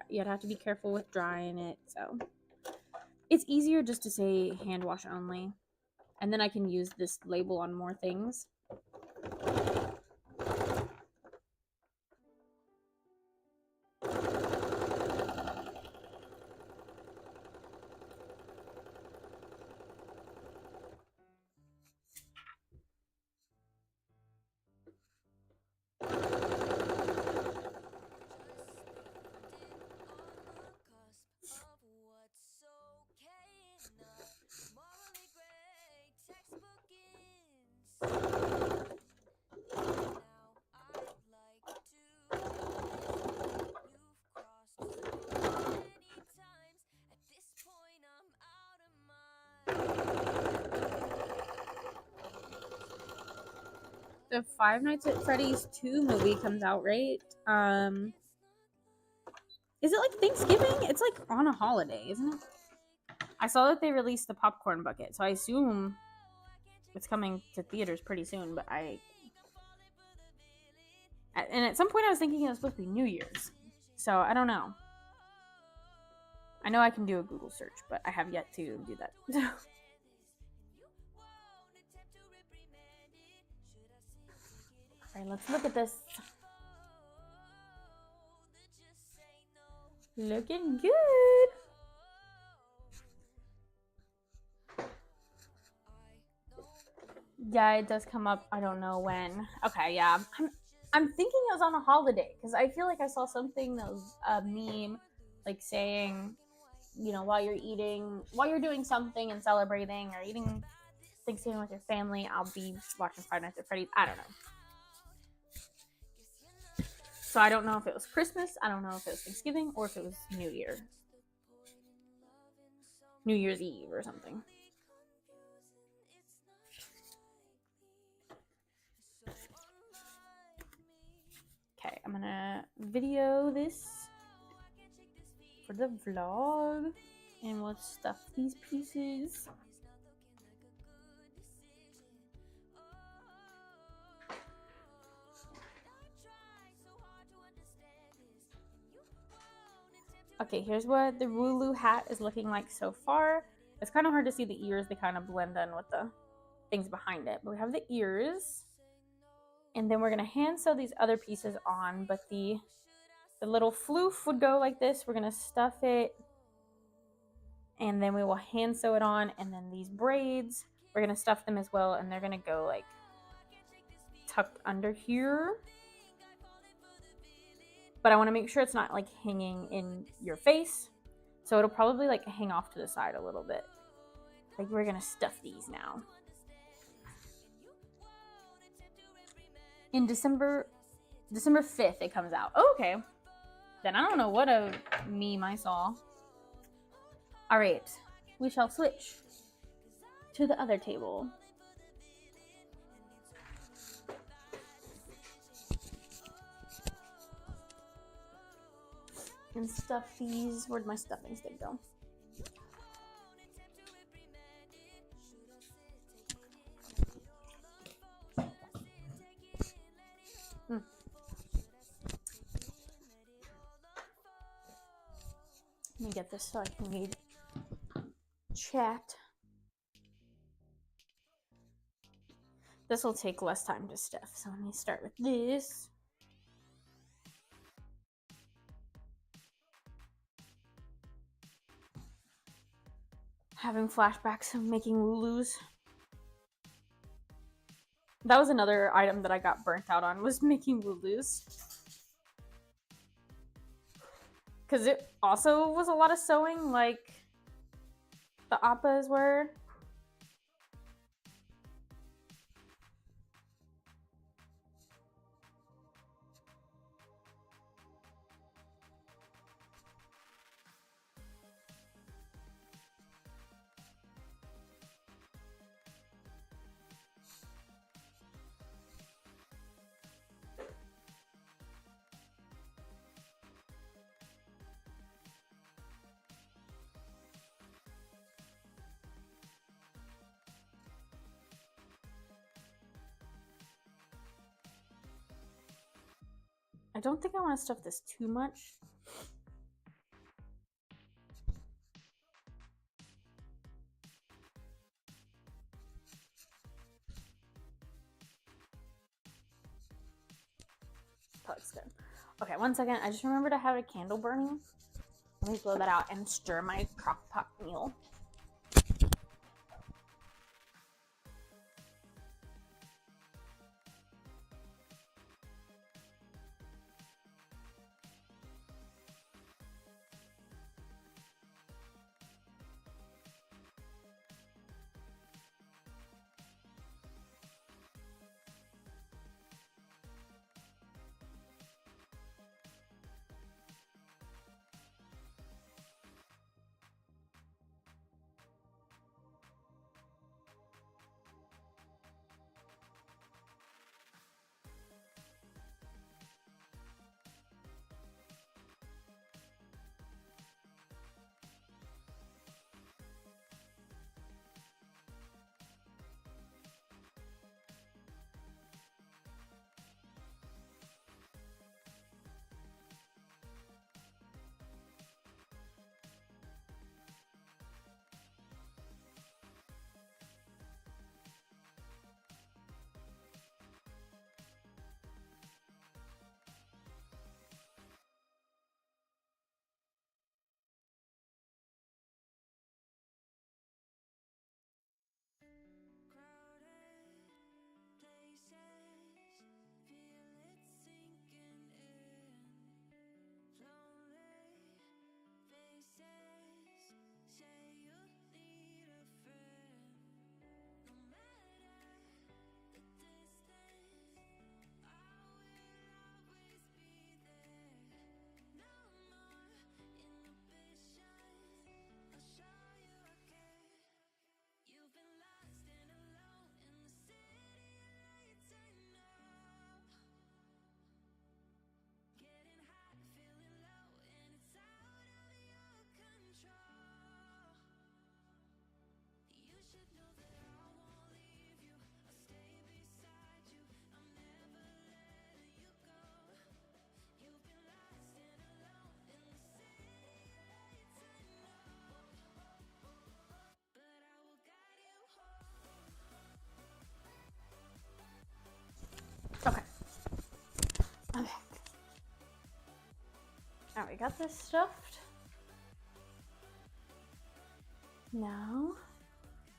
you'd have to be careful with drying it. So it's easier just to say hand wash only, and then I can use this label on more things. the Five Nights at Freddy's 2 movie comes out, right? Is it like Thanksgiving? It's like on a holiday, isn't it? I saw that they released the popcorn bucket, so I assume it's coming to theaters pretty soon, but and at some point I was thinking it was supposed to be New Year's. So I don't know. I know I can do a Google search, but I have yet to do that. Alright, let's look at this. Looking good. Yeah, it does come up. I don't know when. Okay, yeah. I'm thinking it was on a holiday because I feel like I saw something that was a meme, like saying, you know, while you're doing something and celebrating or eating Thanksgiving with your family, I'll be watching Five Nights at Freddy's. I don't know. So I don't know if it was Christmas, I don't know if it was Thanksgiving, or if it was New Year's Eve or something. Okay, I'm gonna video this for the vlog, and we'll stuff these pieces. Okay, here's what the Wooloo hat is looking like so far. It's kind of hard to see the ears. They kind of blend in with the things behind it. But we have the ears. And then we're going to hand sew these other pieces on. But the little floof would go like this. We're going to stuff it. And then we will hand sew it on. And then these braids, we're going to stuff them as well. And they're going to go like tucked under here. But I want to make sure it's not like hanging in your face. So it'll probably like hang off to the side a little bit. Like we're going to stuff these now. In December 5th it comes out. Oh, okay. Then I don't know what a meme I saw. All right. We shall switch to the other table. And stuff these. Where'd my stuffing stick go? Let me get this so I can read chat. This will take less time to stuff, so let me start with this. Having flashbacks of making Wooloos. That was another item that I got burnt out on, was making Wooloos. Because it also was a lot of sewing, like the Appas were. I don't think I want to stuff this too much. That looks good. Okay, one second. I just remembered I have a candle burning. Let me blow that out and stir my crock pot meal. we got this stuffed. Now,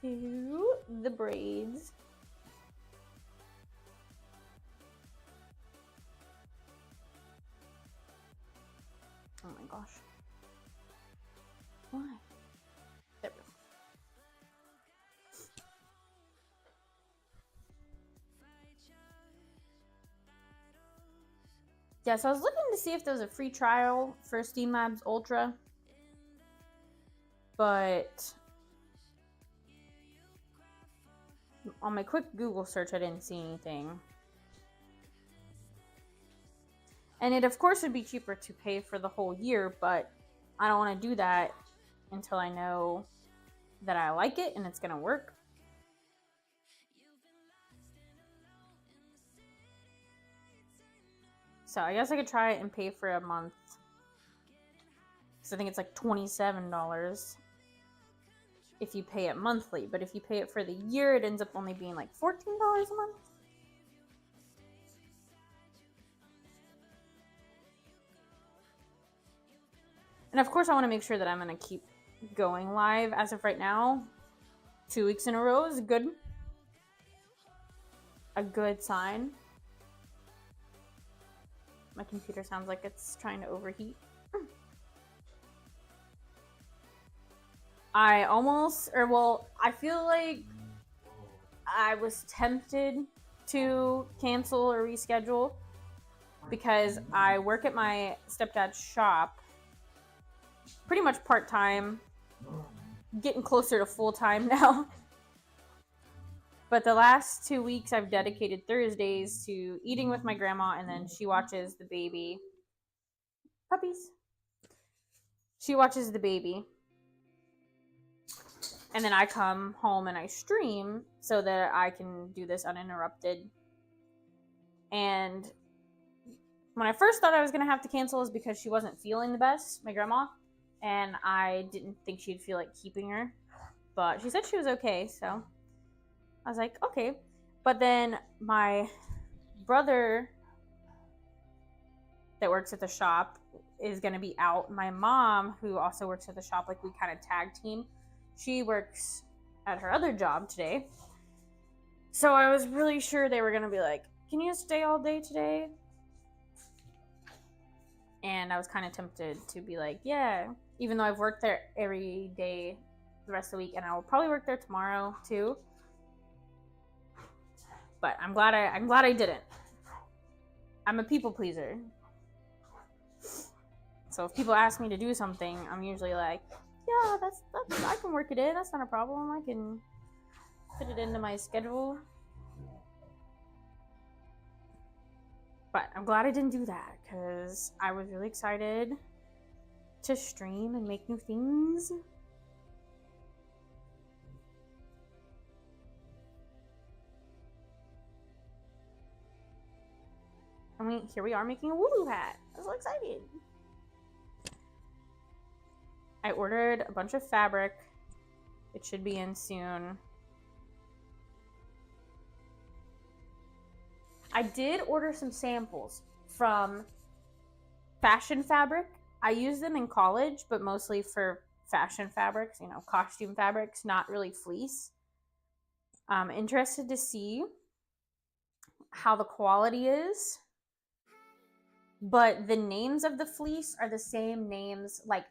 do the braids. Oh my gosh. Why? There we go. Yeah, so I was looking to see if there was a free trial for Steam Labs Ultra, but on my quick Google search, I didn't see anything. And it, of course, would be cheaper to pay for the whole year, but I don't want to do that until I know that I like it and it's going to work. So I guess I could try it and pay for a month. Because I think it's like $27 if you pay it monthly. But if you pay it for the year, it ends up only being like $14 a month. And of course, I want to make sure that I'm going to keep going live. As of right now, 2 weeks in a row is a good sign. My computer sounds like it's trying to overheat. I feel like I was tempted to cancel or reschedule because I work at my stepdad's shop pretty much part-time, getting closer to full-time now. But the last 2 weeks I've dedicated Thursdays to eating with my grandma, and then she watches the baby. Puppies. She watches the baby. And then I come home and I stream so that I can do this uninterrupted. And when I first thought I was going to have to cancel is because she wasn't feeling the best, my grandma. And I didn't think she'd feel like keeping her. But she said she was okay, so I was like, okay. But then my brother that works at the shop is going to be out. My mom, who also works at the shop, like we kind of tag team. She works at her other job today. So I was really sure they were going to be like, can you stay all day today? And I was kind of tempted to be like, yeah, even though I've worked there every day the rest of the week, and I will probably work there tomorrow too. But I'm glad I didn't. I'm a people pleaser. So if people ask me to do something, I'm usually like, yeah, that's I can work it in. That's not a problem. I can fit it into my schedule. But I'm glad I didn't do that because I was really excited to stream and make new things. And here we are making a Wooloo hat. I'm so excited. I ordered a bunch of fabric. It should be in soon. I did order some samples from Fashion Fabric. I used them in college, but mostly for fashion fabrics, you know, costume fabrics, not really fleece. I'm interested to see how the quality is. But the names of the fleece are the same names, like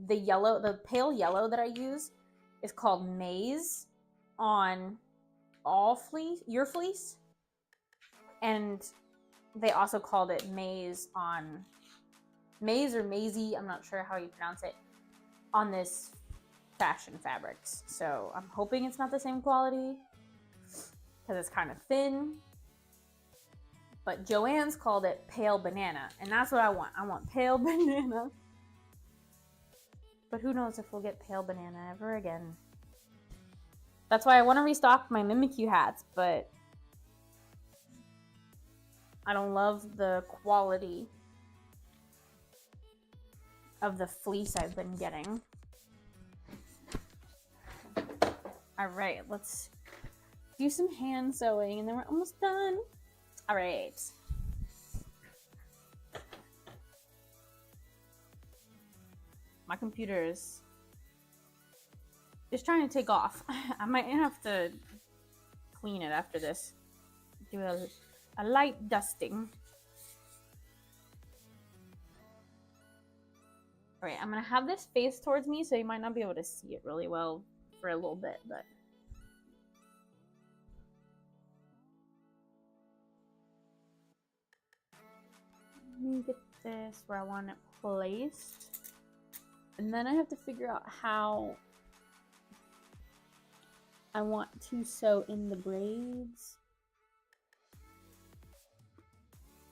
the pale yellow that I use is called maize on all fleece, your fleece. And they also called it maize on maize or maisie, I'm not sure how you pronounce it, on this Fashion Fabrics. So I'm hoping it's not the same quality because it's kind of thin. But Joanne's called it pale banana, and that's what I want. I want pale banana. But who knows if we'll get pale banana ever again. That's why I want to restock my Mimikyu hats, but I don't love the quality of the fleece I've been getting. All right, let's do some hand sewing and then we're almost done. All right. My computer is trying to take off. I might have to clean it after this. Do a light dusting. All right, I'm gonna have this face towards me, so you might not be able to see it really well for a little bit, but let me get this where I want it placed, and then I have to figure out how I want to sew in the braids.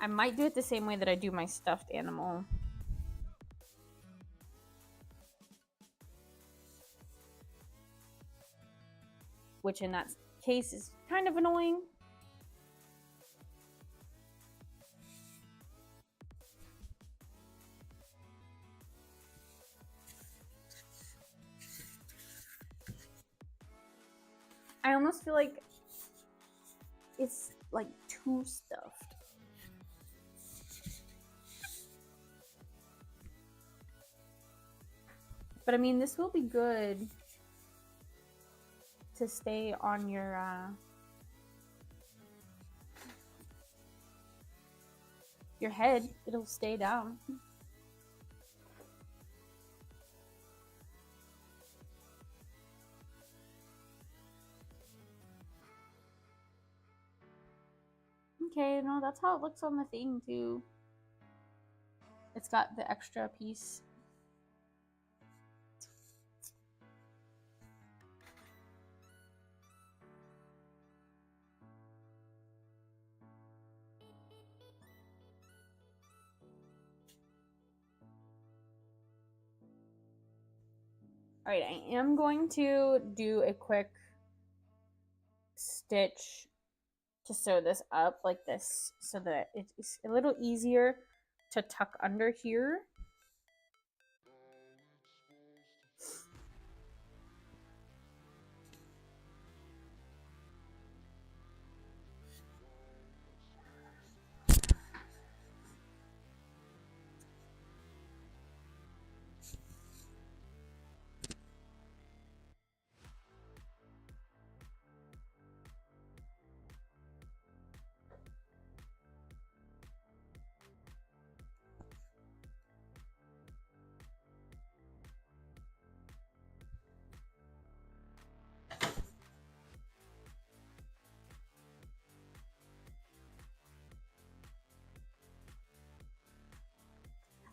I might do it the same way that I do my stuffed animal. Which in that case is kind of annoying. I almost feel like it's like too stuffed. But I mean, this will be good to stay on your head. It'll stay down. Okay, no, that's how it looks on the thing too. It's got the extra piece. All right, I am going to do a quick stitch to sew this up like this so that it's a little easier to tuck under here.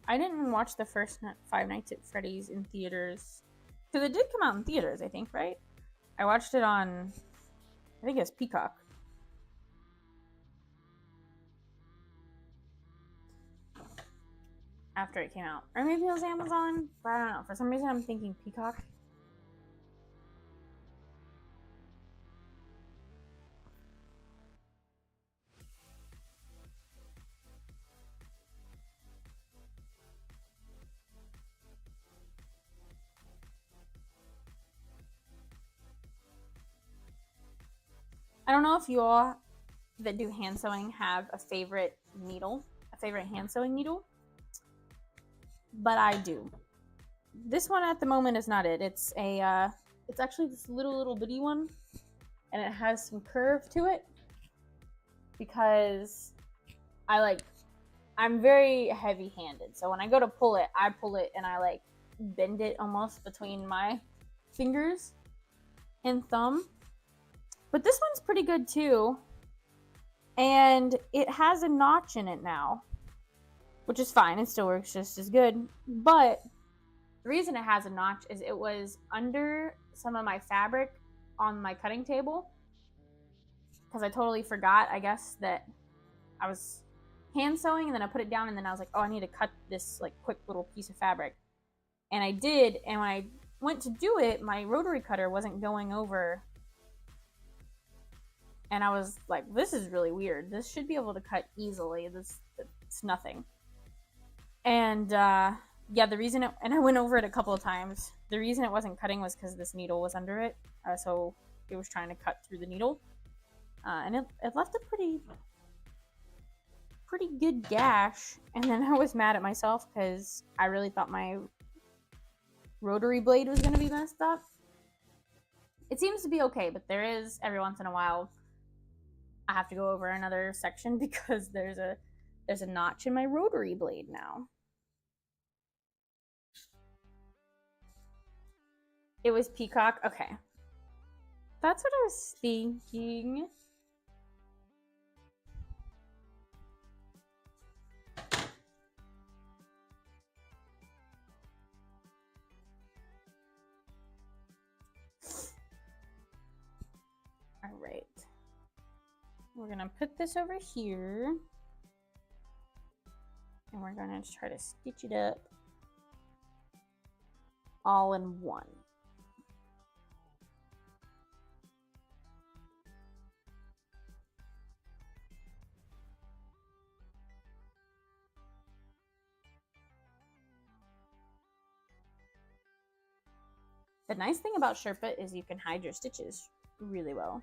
I didn't watch the first Five Nights at Freddy's in theaters because it did come out in theaters, I think, right? I watched it on, I think it was Peacock. After it came out, or maybe it was Amazon, but I don't know. For some reason, I'm thinking Peacock. I don't know if you all that do hand sewing have a favorite needle, a favorite hand sewing needle, but I do. This one at the moment is not it. It's a, it's actually this little bitty one, and it has some curve to it because I'm very heavy-handed. So when I go to pull it, I pull it and I like bend it almost between my fingers and thumb. But this one's pretty good too. And it has a notch in it now, which is fine. It still works just as good. But the reason it has a notch is it was under some of my fabric on my cutting table. Because I totally forgot, I guess, that I was hand sewing, and then I put it down, and then I was like, oh, I need to cut this like quick little piece of fabric. And I did, and when I went to do it, my rotary cutter wasn't going over. And I was like, this is really weird. This should be able to cut easily. It's nothing. And yeah, the reason and I went over it a couple of times. The reason it wasn't cutting was because this needle was under it. So it was trying to cut through the needle. And it left a pretty good gash. And then I was mad at myself because I really thought my rotary blade was going to be messed up. It seems to be okay, but there is every once in a while I have to go over another section because there's a notch in my rotary blade now. It was peacock. Okay. That's what I was thinking. All right. We're gonna put this over here. And we're gonna try to stitch it up all in one. The nice thing about Sherpa is you can hide your stitches really well.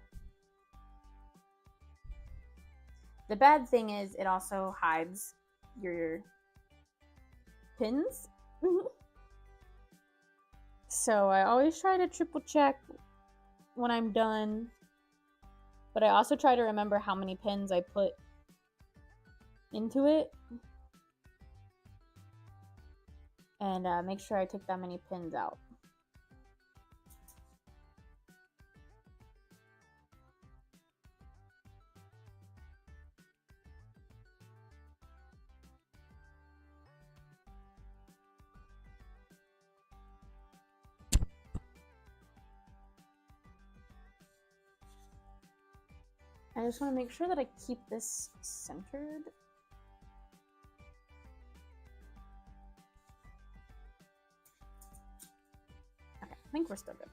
The bad thing is it also hides your pins. So I always try to triple check when I'm done. But I also try to remember how many pins I put into it. And make sure I took that many pins out. I just want to make sure that I keep this centered. Okay, I think we're still good.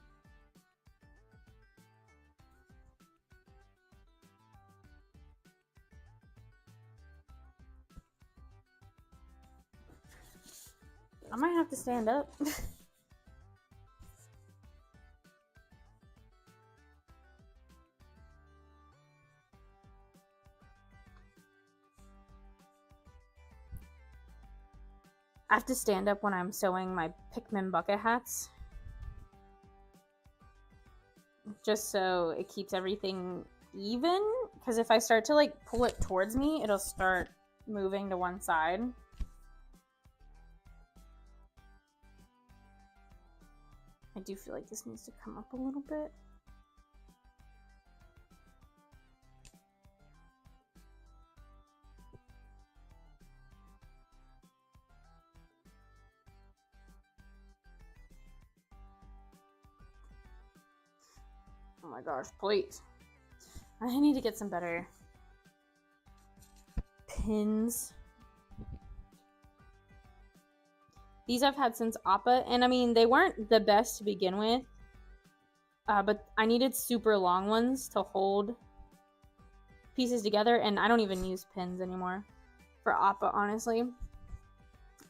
I might have to stand up. I have to stand up when I'm sewing my Pikmin bucket hats. Just so it keeps everything even. Because if I start to like pull it towards me, it'll start moving to one side. I do feel like this needs to come up a little bit. Oh my gosh, please. I need to get some better pins. These I've had since Appa, and I mean, they weren't the best to begin with, but I needed super long ones to hold pieces together, and I don't even use pins anymore for Appa, honestly.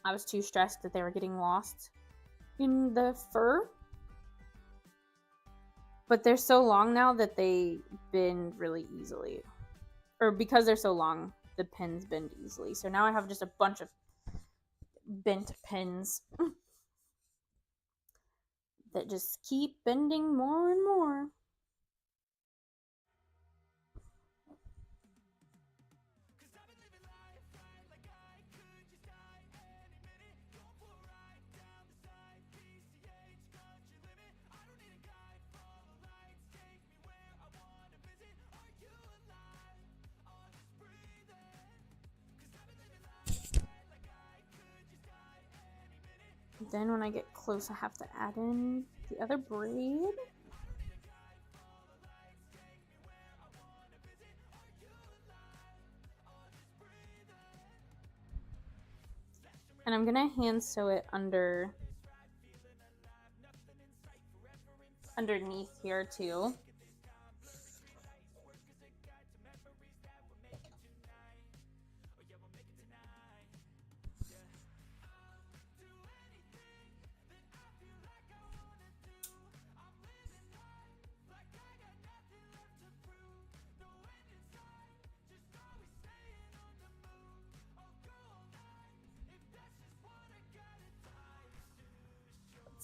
I was too stressed that they were getting lost in the fur. But they're so long now that they bend really easily. Or because they're so long, the pins bend easily. So now I have just a bunch of bent pins that just keep bending more and more. Then when I get close, I have to add in the other braid. And I'm gonna hand sew it underneath here too.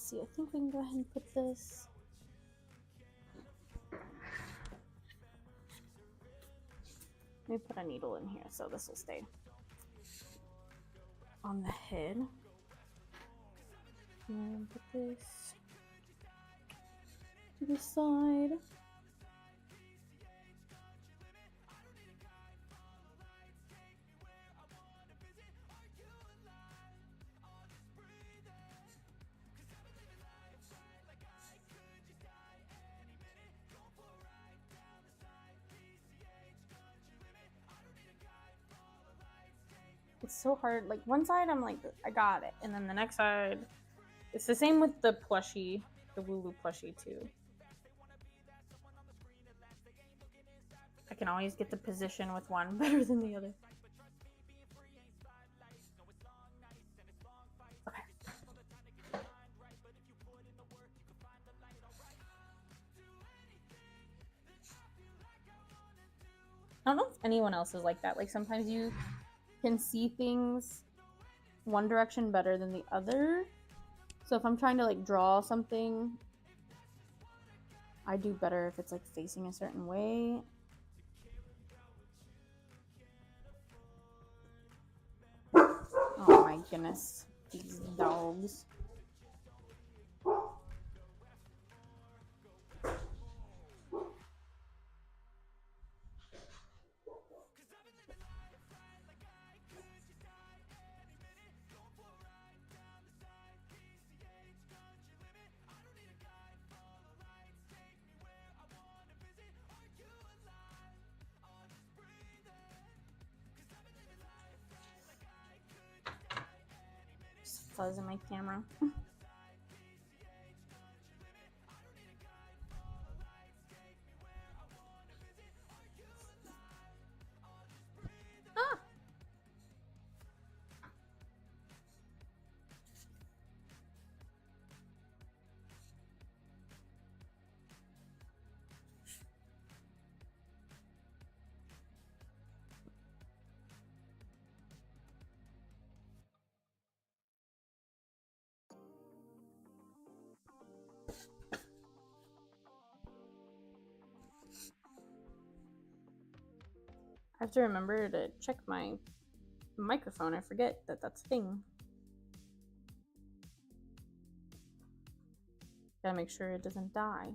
see. I think we can go ahead and put this. Let me put a needle in here so this will stay on the head. And put this to the side. It's so hard. Like one side I'm like, I got it. And then the next side, it's the same with the plushie, the Wooloo plushie too. I can always get the position with one better than the other. Okay. I don't know if anyone else is like that. Like sometimes you can see things one direction better than the other. So if I'm trying to like draw something, I do better if it's like facing a certain way. Oh my goodness, these dogs. Fuzz in my camera. Ah! I have to remember to check my microphone. I forget that that's a thing. Gotta make sure it doesn't die.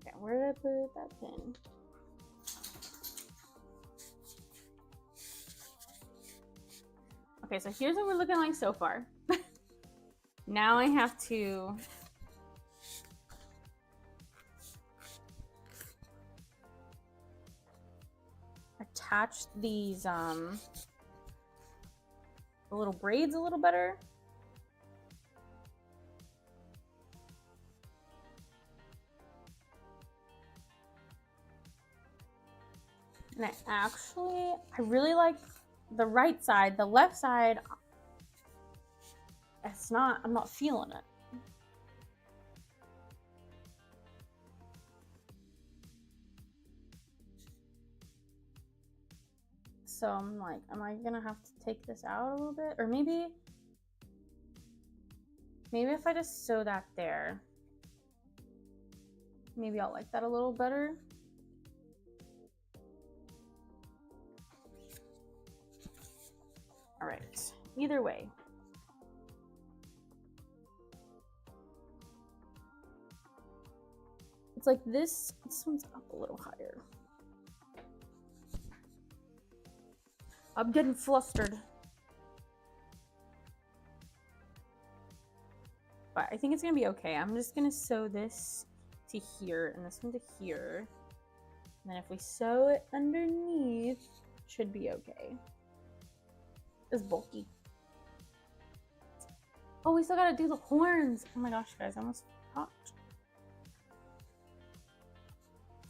Okay, where did I put that pin? Okay, so here's what we're looking like so far. Now I have to attach these the little braids a little better. And I really like the right side. The left side, I'm not feeling it. So I'm like, am I gonna have to take this out a little bit? Or maybe if I just sew that there, maybe I'll like that a little better. All right, either way. It's like this one's up a little higher. I'm getting flustered. But I think it's gonna be okay. I'm just gonna sew this to here and this one to here. And then if we sew it underneath, it should be okay. It's bulky. Oh, we still gotta do the horns. Oh my gosh, guys, I almost forgot.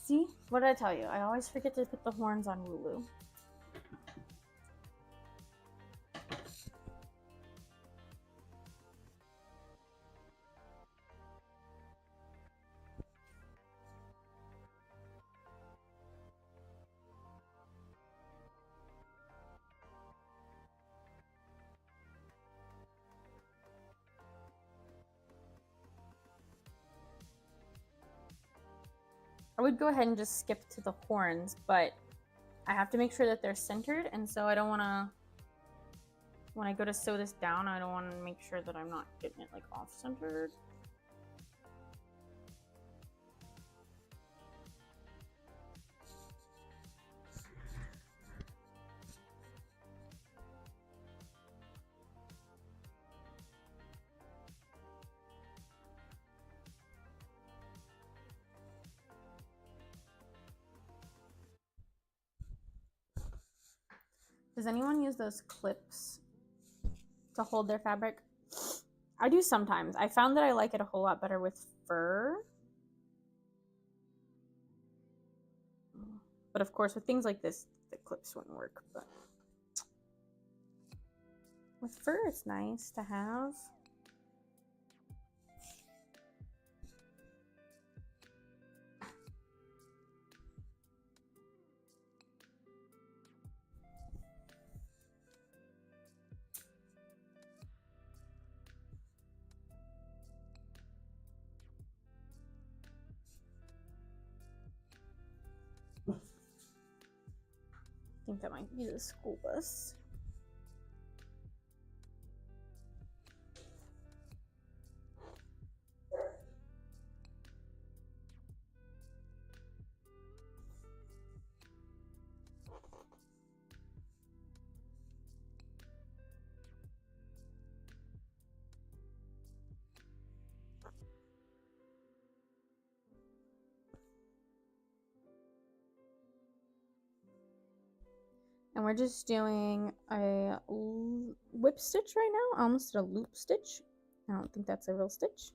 See? What did I tell you? I always forget to put the horns on Wooloo. I would go ahead and just skip to the horns, but I have to make sure that they're centered, and so I don't want to, when I go to sew this down, I don't want to make sure that I'm not getting it like off-centered. Does anyone use those clips to hold their fabric? I do sometimes. I found that I like it a whole lot better with fur. But of course, with things like this, the clips wouldn't work. But with fur, it's nice to have. I think that might be the school bus. And we're just doing a whip stitch right now. I almost did a loop stitch. I don't think that's a real stitch.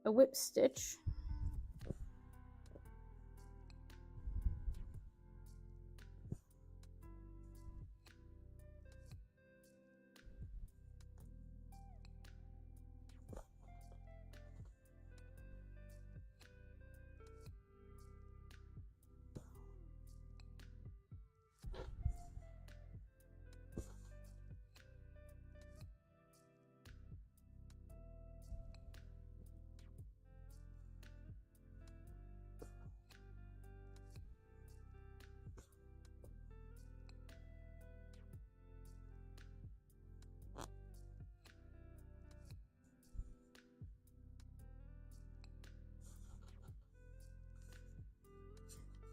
A whip stitch.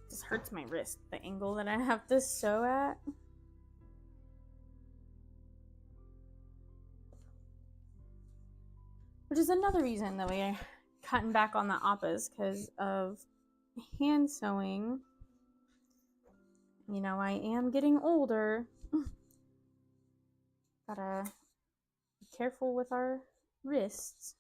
This hurts my wrist, the angle that I have to sew at. Which is another reason that we're cutting back on the appas, because of hand sewing. You know, I am getting older. Gotta be careful with our wrists.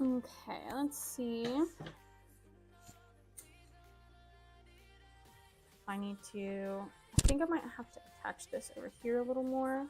Okay, let's see. I need to, I think I might have to attach this over here a little more.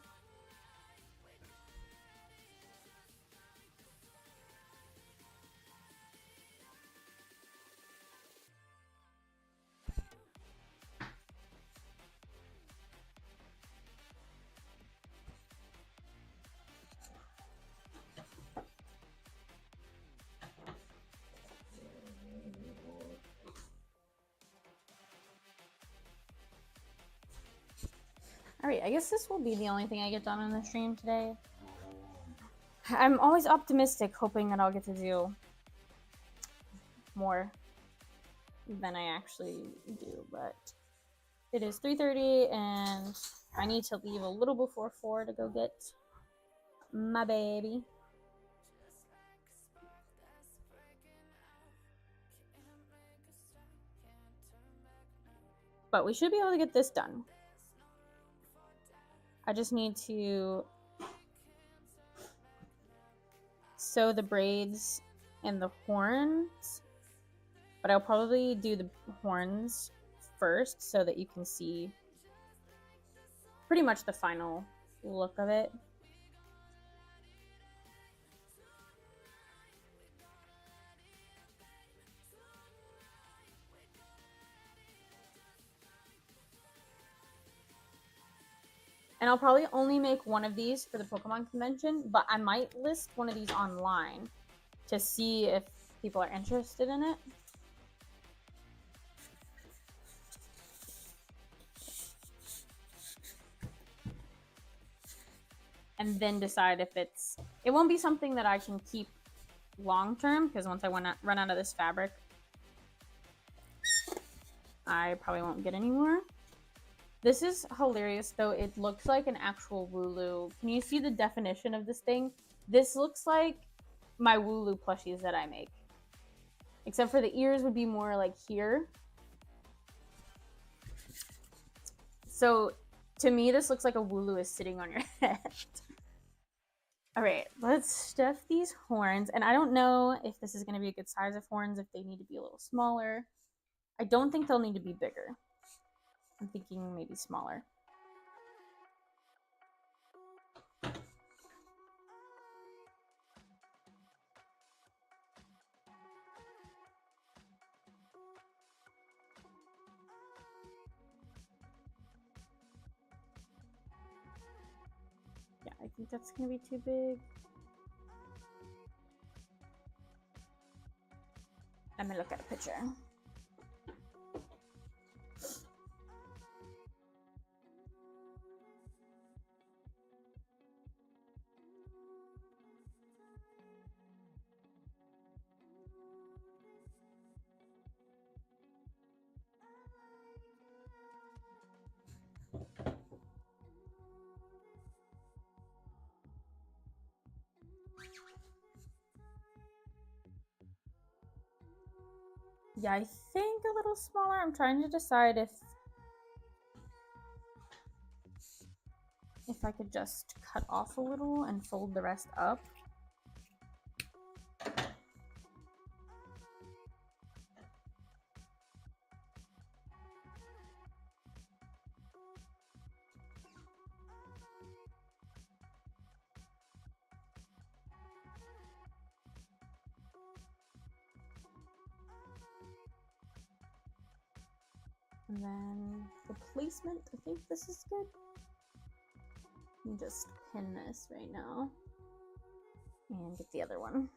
Alright, I guess this will be the only thing I get done on the stream today. I'm always optimistic, hoping that I'll get to do more than I actually do, but it is 3:30 and I need to leave a little before 4 to go get my baby. But we should be able to get this done. I just need to sew the braids and the horns, but I'll probably do the horns first so that you can see pretty much the final look of it. And I'll probably only make one of these for the Pokemon convention, but I might list one of these online to see if people are interested in it. And then decide if it won't be something that I can keep long term, because once I run out of this fabric, I probably won't get any more. This is hilarious though. It looks like an actual Wooloo. Can you see the definition of this thing? This looks like my Wooloo plushies that I make. Except for the ears would be more like here. So to me, this looks like a Wooloo is sitting on your head. All right, let's stuff these horns. And I don't know if this is going to be a good size of horns, if they need to be a little smaller. I don't think they'll need to be bigger. I'm thinking maybe smaller. Yeah, I think that's gonna be too big. Let me look at a picture. Yeah, I think a little smaller. I'm trying to decide if I could just cut off a little and fold the rest up. And then the placement, I think this is good. You just pin this right now and get the other one.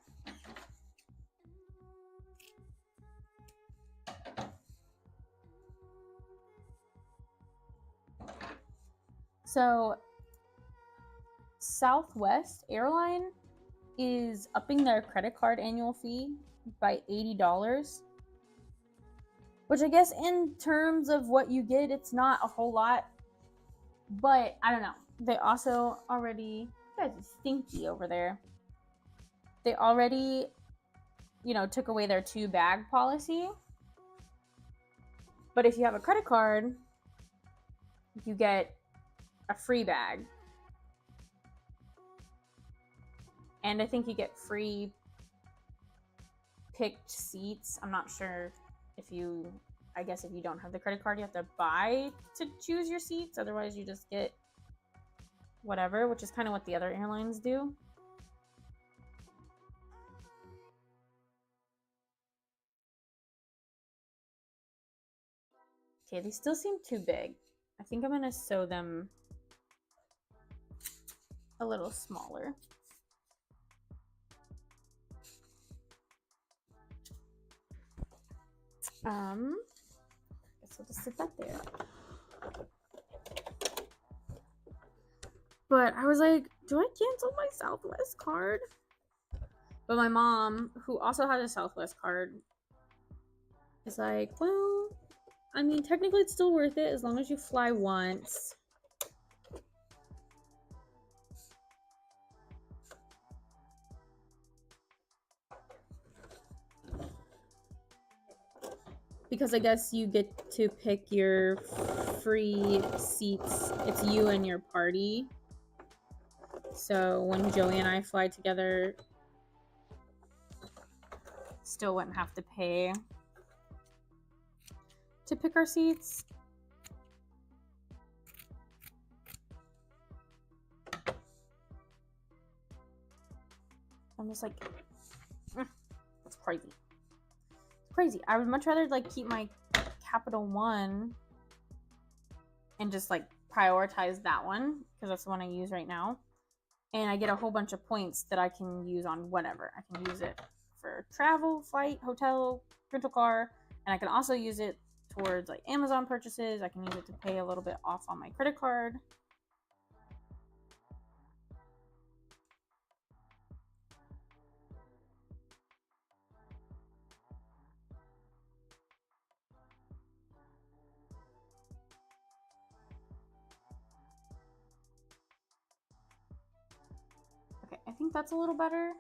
So Southwest Airline is upping their credit card annual fee by $80, which I guess in terms of what you get, it's not a whole lot, but I don't know. They also already, you guys are stinky over there. They already, took away their 2-bag policy. But if you have a credit card, you get a free bag. And I think you get free picked seats. I'm not sure if you don't have the credit card, you have to buy to choose your seats. Otherwise, you just get whatever, which is kind of what the other airlines do. Okay, they still seem too big. I think I'm going to sew them a little smaller. Guess I'll just sit that there. But I was like, do I cancel my Southwest card? But my mom, who also has a Southwest card, is like, well, I mean, technically it's still worth it as long as you fly once. Because I guess you get to pick your free seats. It's you and your party. So when Joey and I fly together, still wouldn't have to pay to pick our seats. I'm just like, that's crazy. It's crazy. I would much rather like keep my Capital One and just like prioritize that one because that's the one I use right now. And I get a whole bunch of points that I can use on whatever. I can use it for travel, flight, hotel, rental car, and I can also use it towards like Amazon purchases. I can use it to pay a little bit off on my credit card. Okay, I think that's a little better.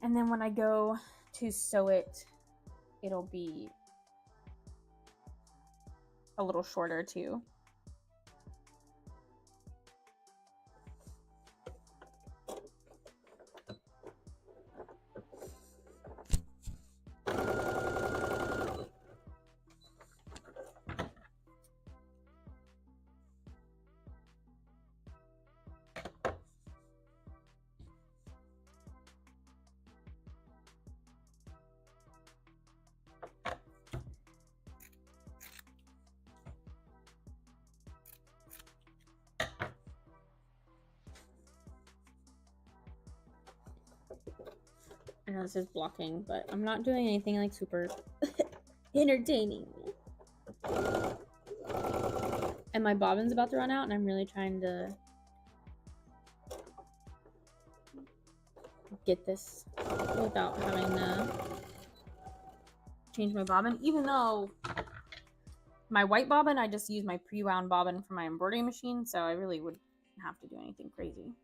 And then when I go to sew it, it'll be a little shorter too. I know this is blocking, but I'm not doing anything like super entertaining. And my bobbin's about to run out, and I'm really trying to get this without having to change my bobbin. Even though my white bobbin, I just use my pre-wound bobbin from my embroidery machine, so I really wouldn't have to do anything crazy.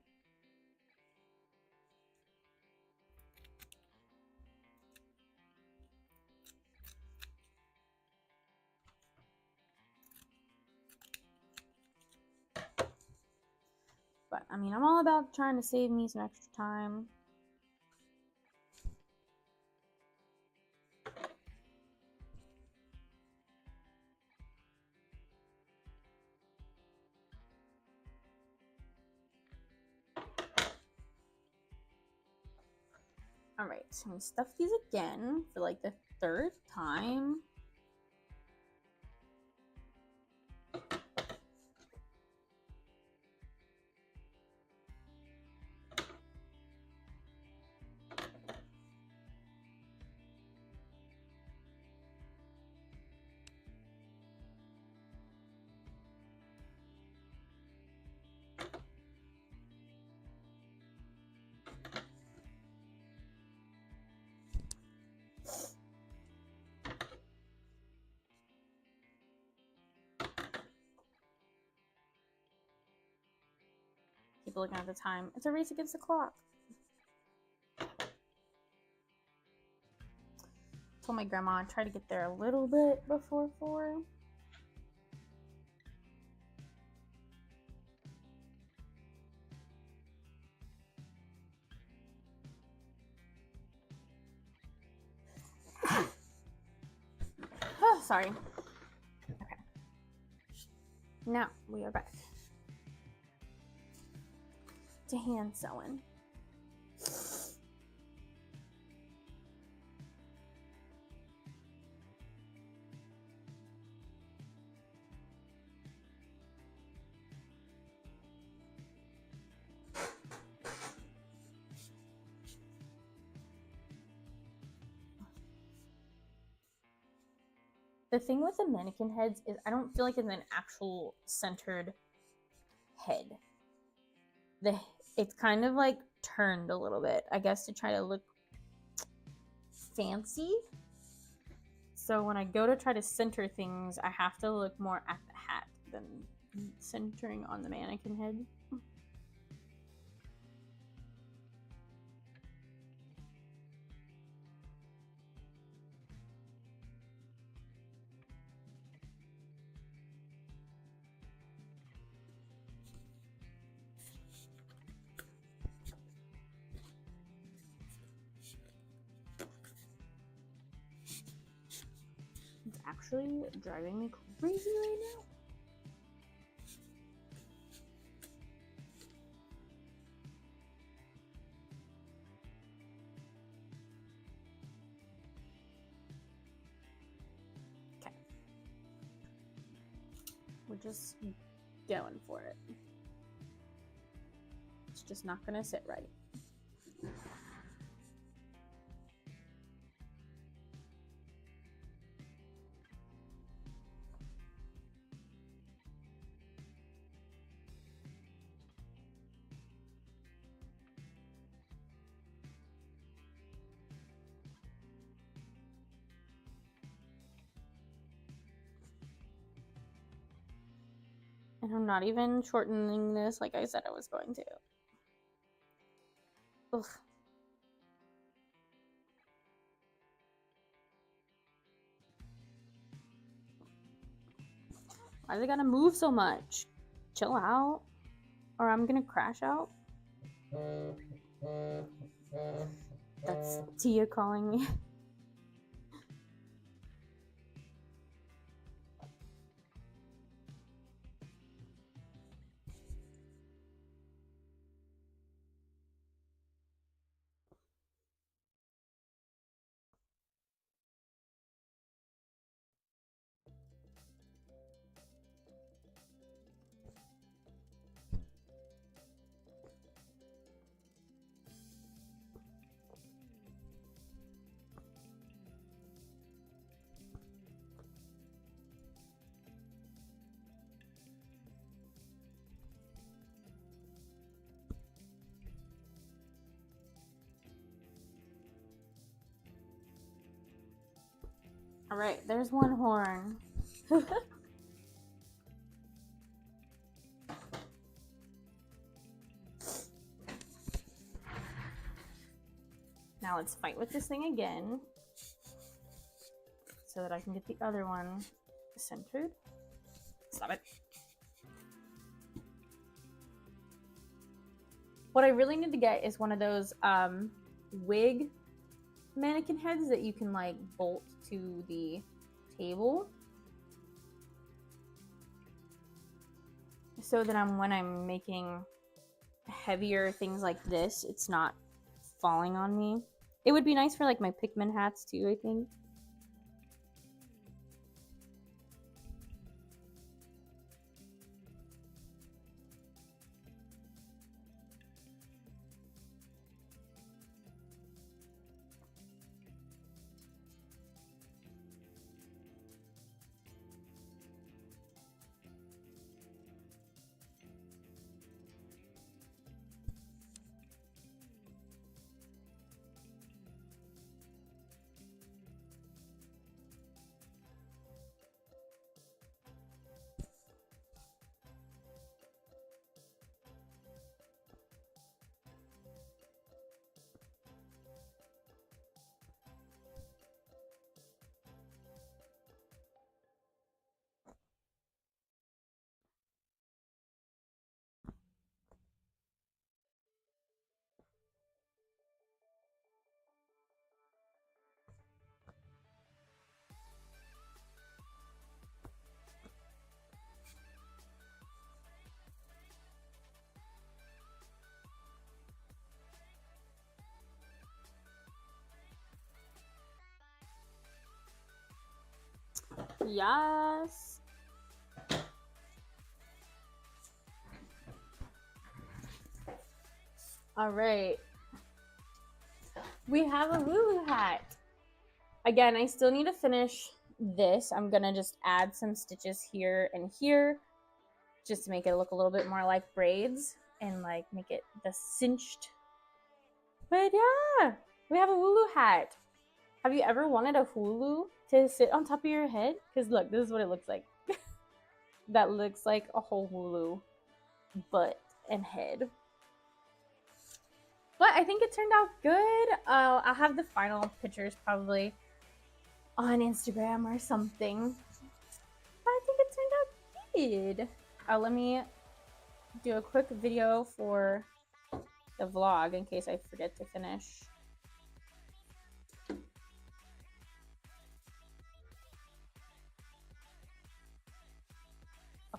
But I mean, I'm all about trying to save me some extra time. All right, so I'm gonna stuff these again for like the third time. Keep looking at the time. It's a race against the clock. Told my grandma I'd try to get there a little bit before 4. Oh, sorry. Okay. Now we are back to hand sewing. The thing with the mannequin heads is I don't feel like it's an actual centered head. It's kind of like turned a little bit, I guess, to try to look fancy. So when I go to try to center things, I have to look more at the hat than centering on the mannequin head. actually driving me crazy right now. Okay. We're just going for it. It's just not gonna sit right. And I'm not even shortening this like I said I was going to. Ugh. Why they gotta move so much? Chill out. Or I'm gonna crash out. That's Tia calling me. Alright, there's one horn. Now let's fight with this thing again so that I can get the other one centered. Stop it. What I really need to get is one of those wig mannequin heads that you can like bolt to the table, so that when I'm making heavier things like this, it's not falling on me. It would be nice for like my Pikmin hats too, I think. Yes. All right. We have a Lulu hat. Again, I still need to finish this. I'm gonna just add some stitches here and here just to make it look a little bit more like braids and like make it the cinched. But yeah, we have a Lulu hat. Have you ever wanted a hulu to sit on top of your head? Because look, this is what it looks like. That looks like a whole hulu butt and head. But I think it turned out good. I'll have the final pictures probably on Instagram or something. But I think it turned out good. Let me do a quick video for the vlog in case I forget to finish.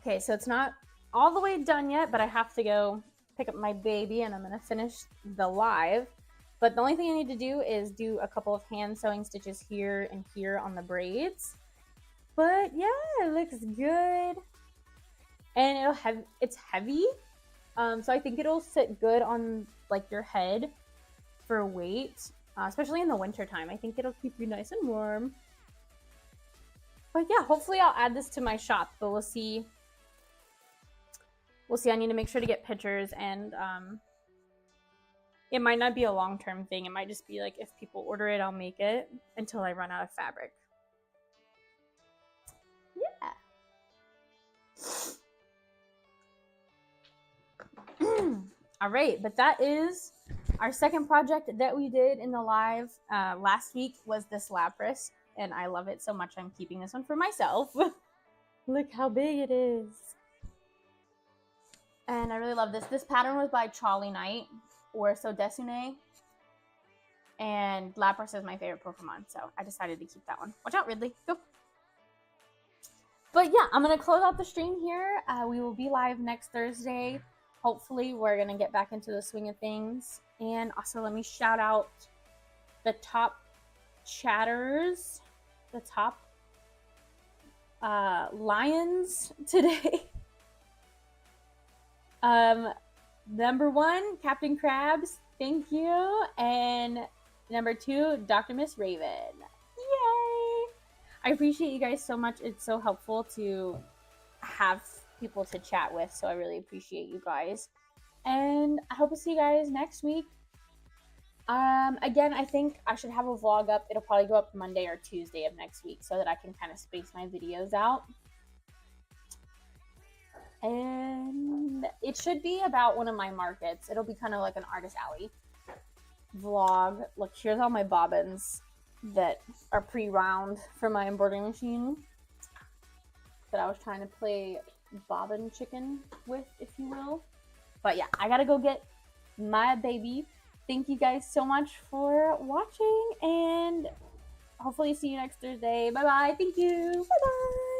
Okay, so it's not all the way done yet, but I have to go pick up my baby and I'm gonna finish the live. But the only thing I need to do is do a couple of hand sewing stitches here and here on the braids. But yeah, it looks good. And it's heavy. So I think it'll sit good on like your head for weight, especially in the winter time. I think it'll keep you nice and warm. But yeah, hopefully I'll add this to my shop, but we'll see. We'll see. I need to make sure to get pictures, and it might not be a long-term thing. It might just be like if people order it, I'll make it until I run out of fabric. Yeah. All right, but that is our second project that we did in the live. Last week was this lapras, and I love it so much I'm keeping this one for myself. Look how big it is. And I really love this. This pattern was by Charlie Knight, or So Desune. And Lapras is my favorite Pokemon, so I decided to keep that one. Watch out, Ridley. Go. But yeah, I'm going to close out the stream here. We will be live next Thursday. Hopefully, we're going to get back into the swing of things. And also, let me shout out the top chatters, the top lions today. Number 1, Captain Krabs, thank you. And number 2, Dr. Miss Raven. Yay! I appreciate you guys so much. It's so helpful to have people to chat with, so I really appreciate you guys. And I hope to see you guys next week. Again, I think I should have a vlog up. It'll probably go up Monday or Tuesday of next week so that I can kind of space my videos out. And it should be about one of my markets. It'll be kind of like an artist alley vlog. Look, here's all my bobbins that are pre-wound for my embroidery machine that I was trying to play bobbin chicken with, if you will. But yeah, I gotta go get my baby. Thank you guys so much for watching, and hopefully see you next Thursday. Bye bye. Thank you. Bye bye.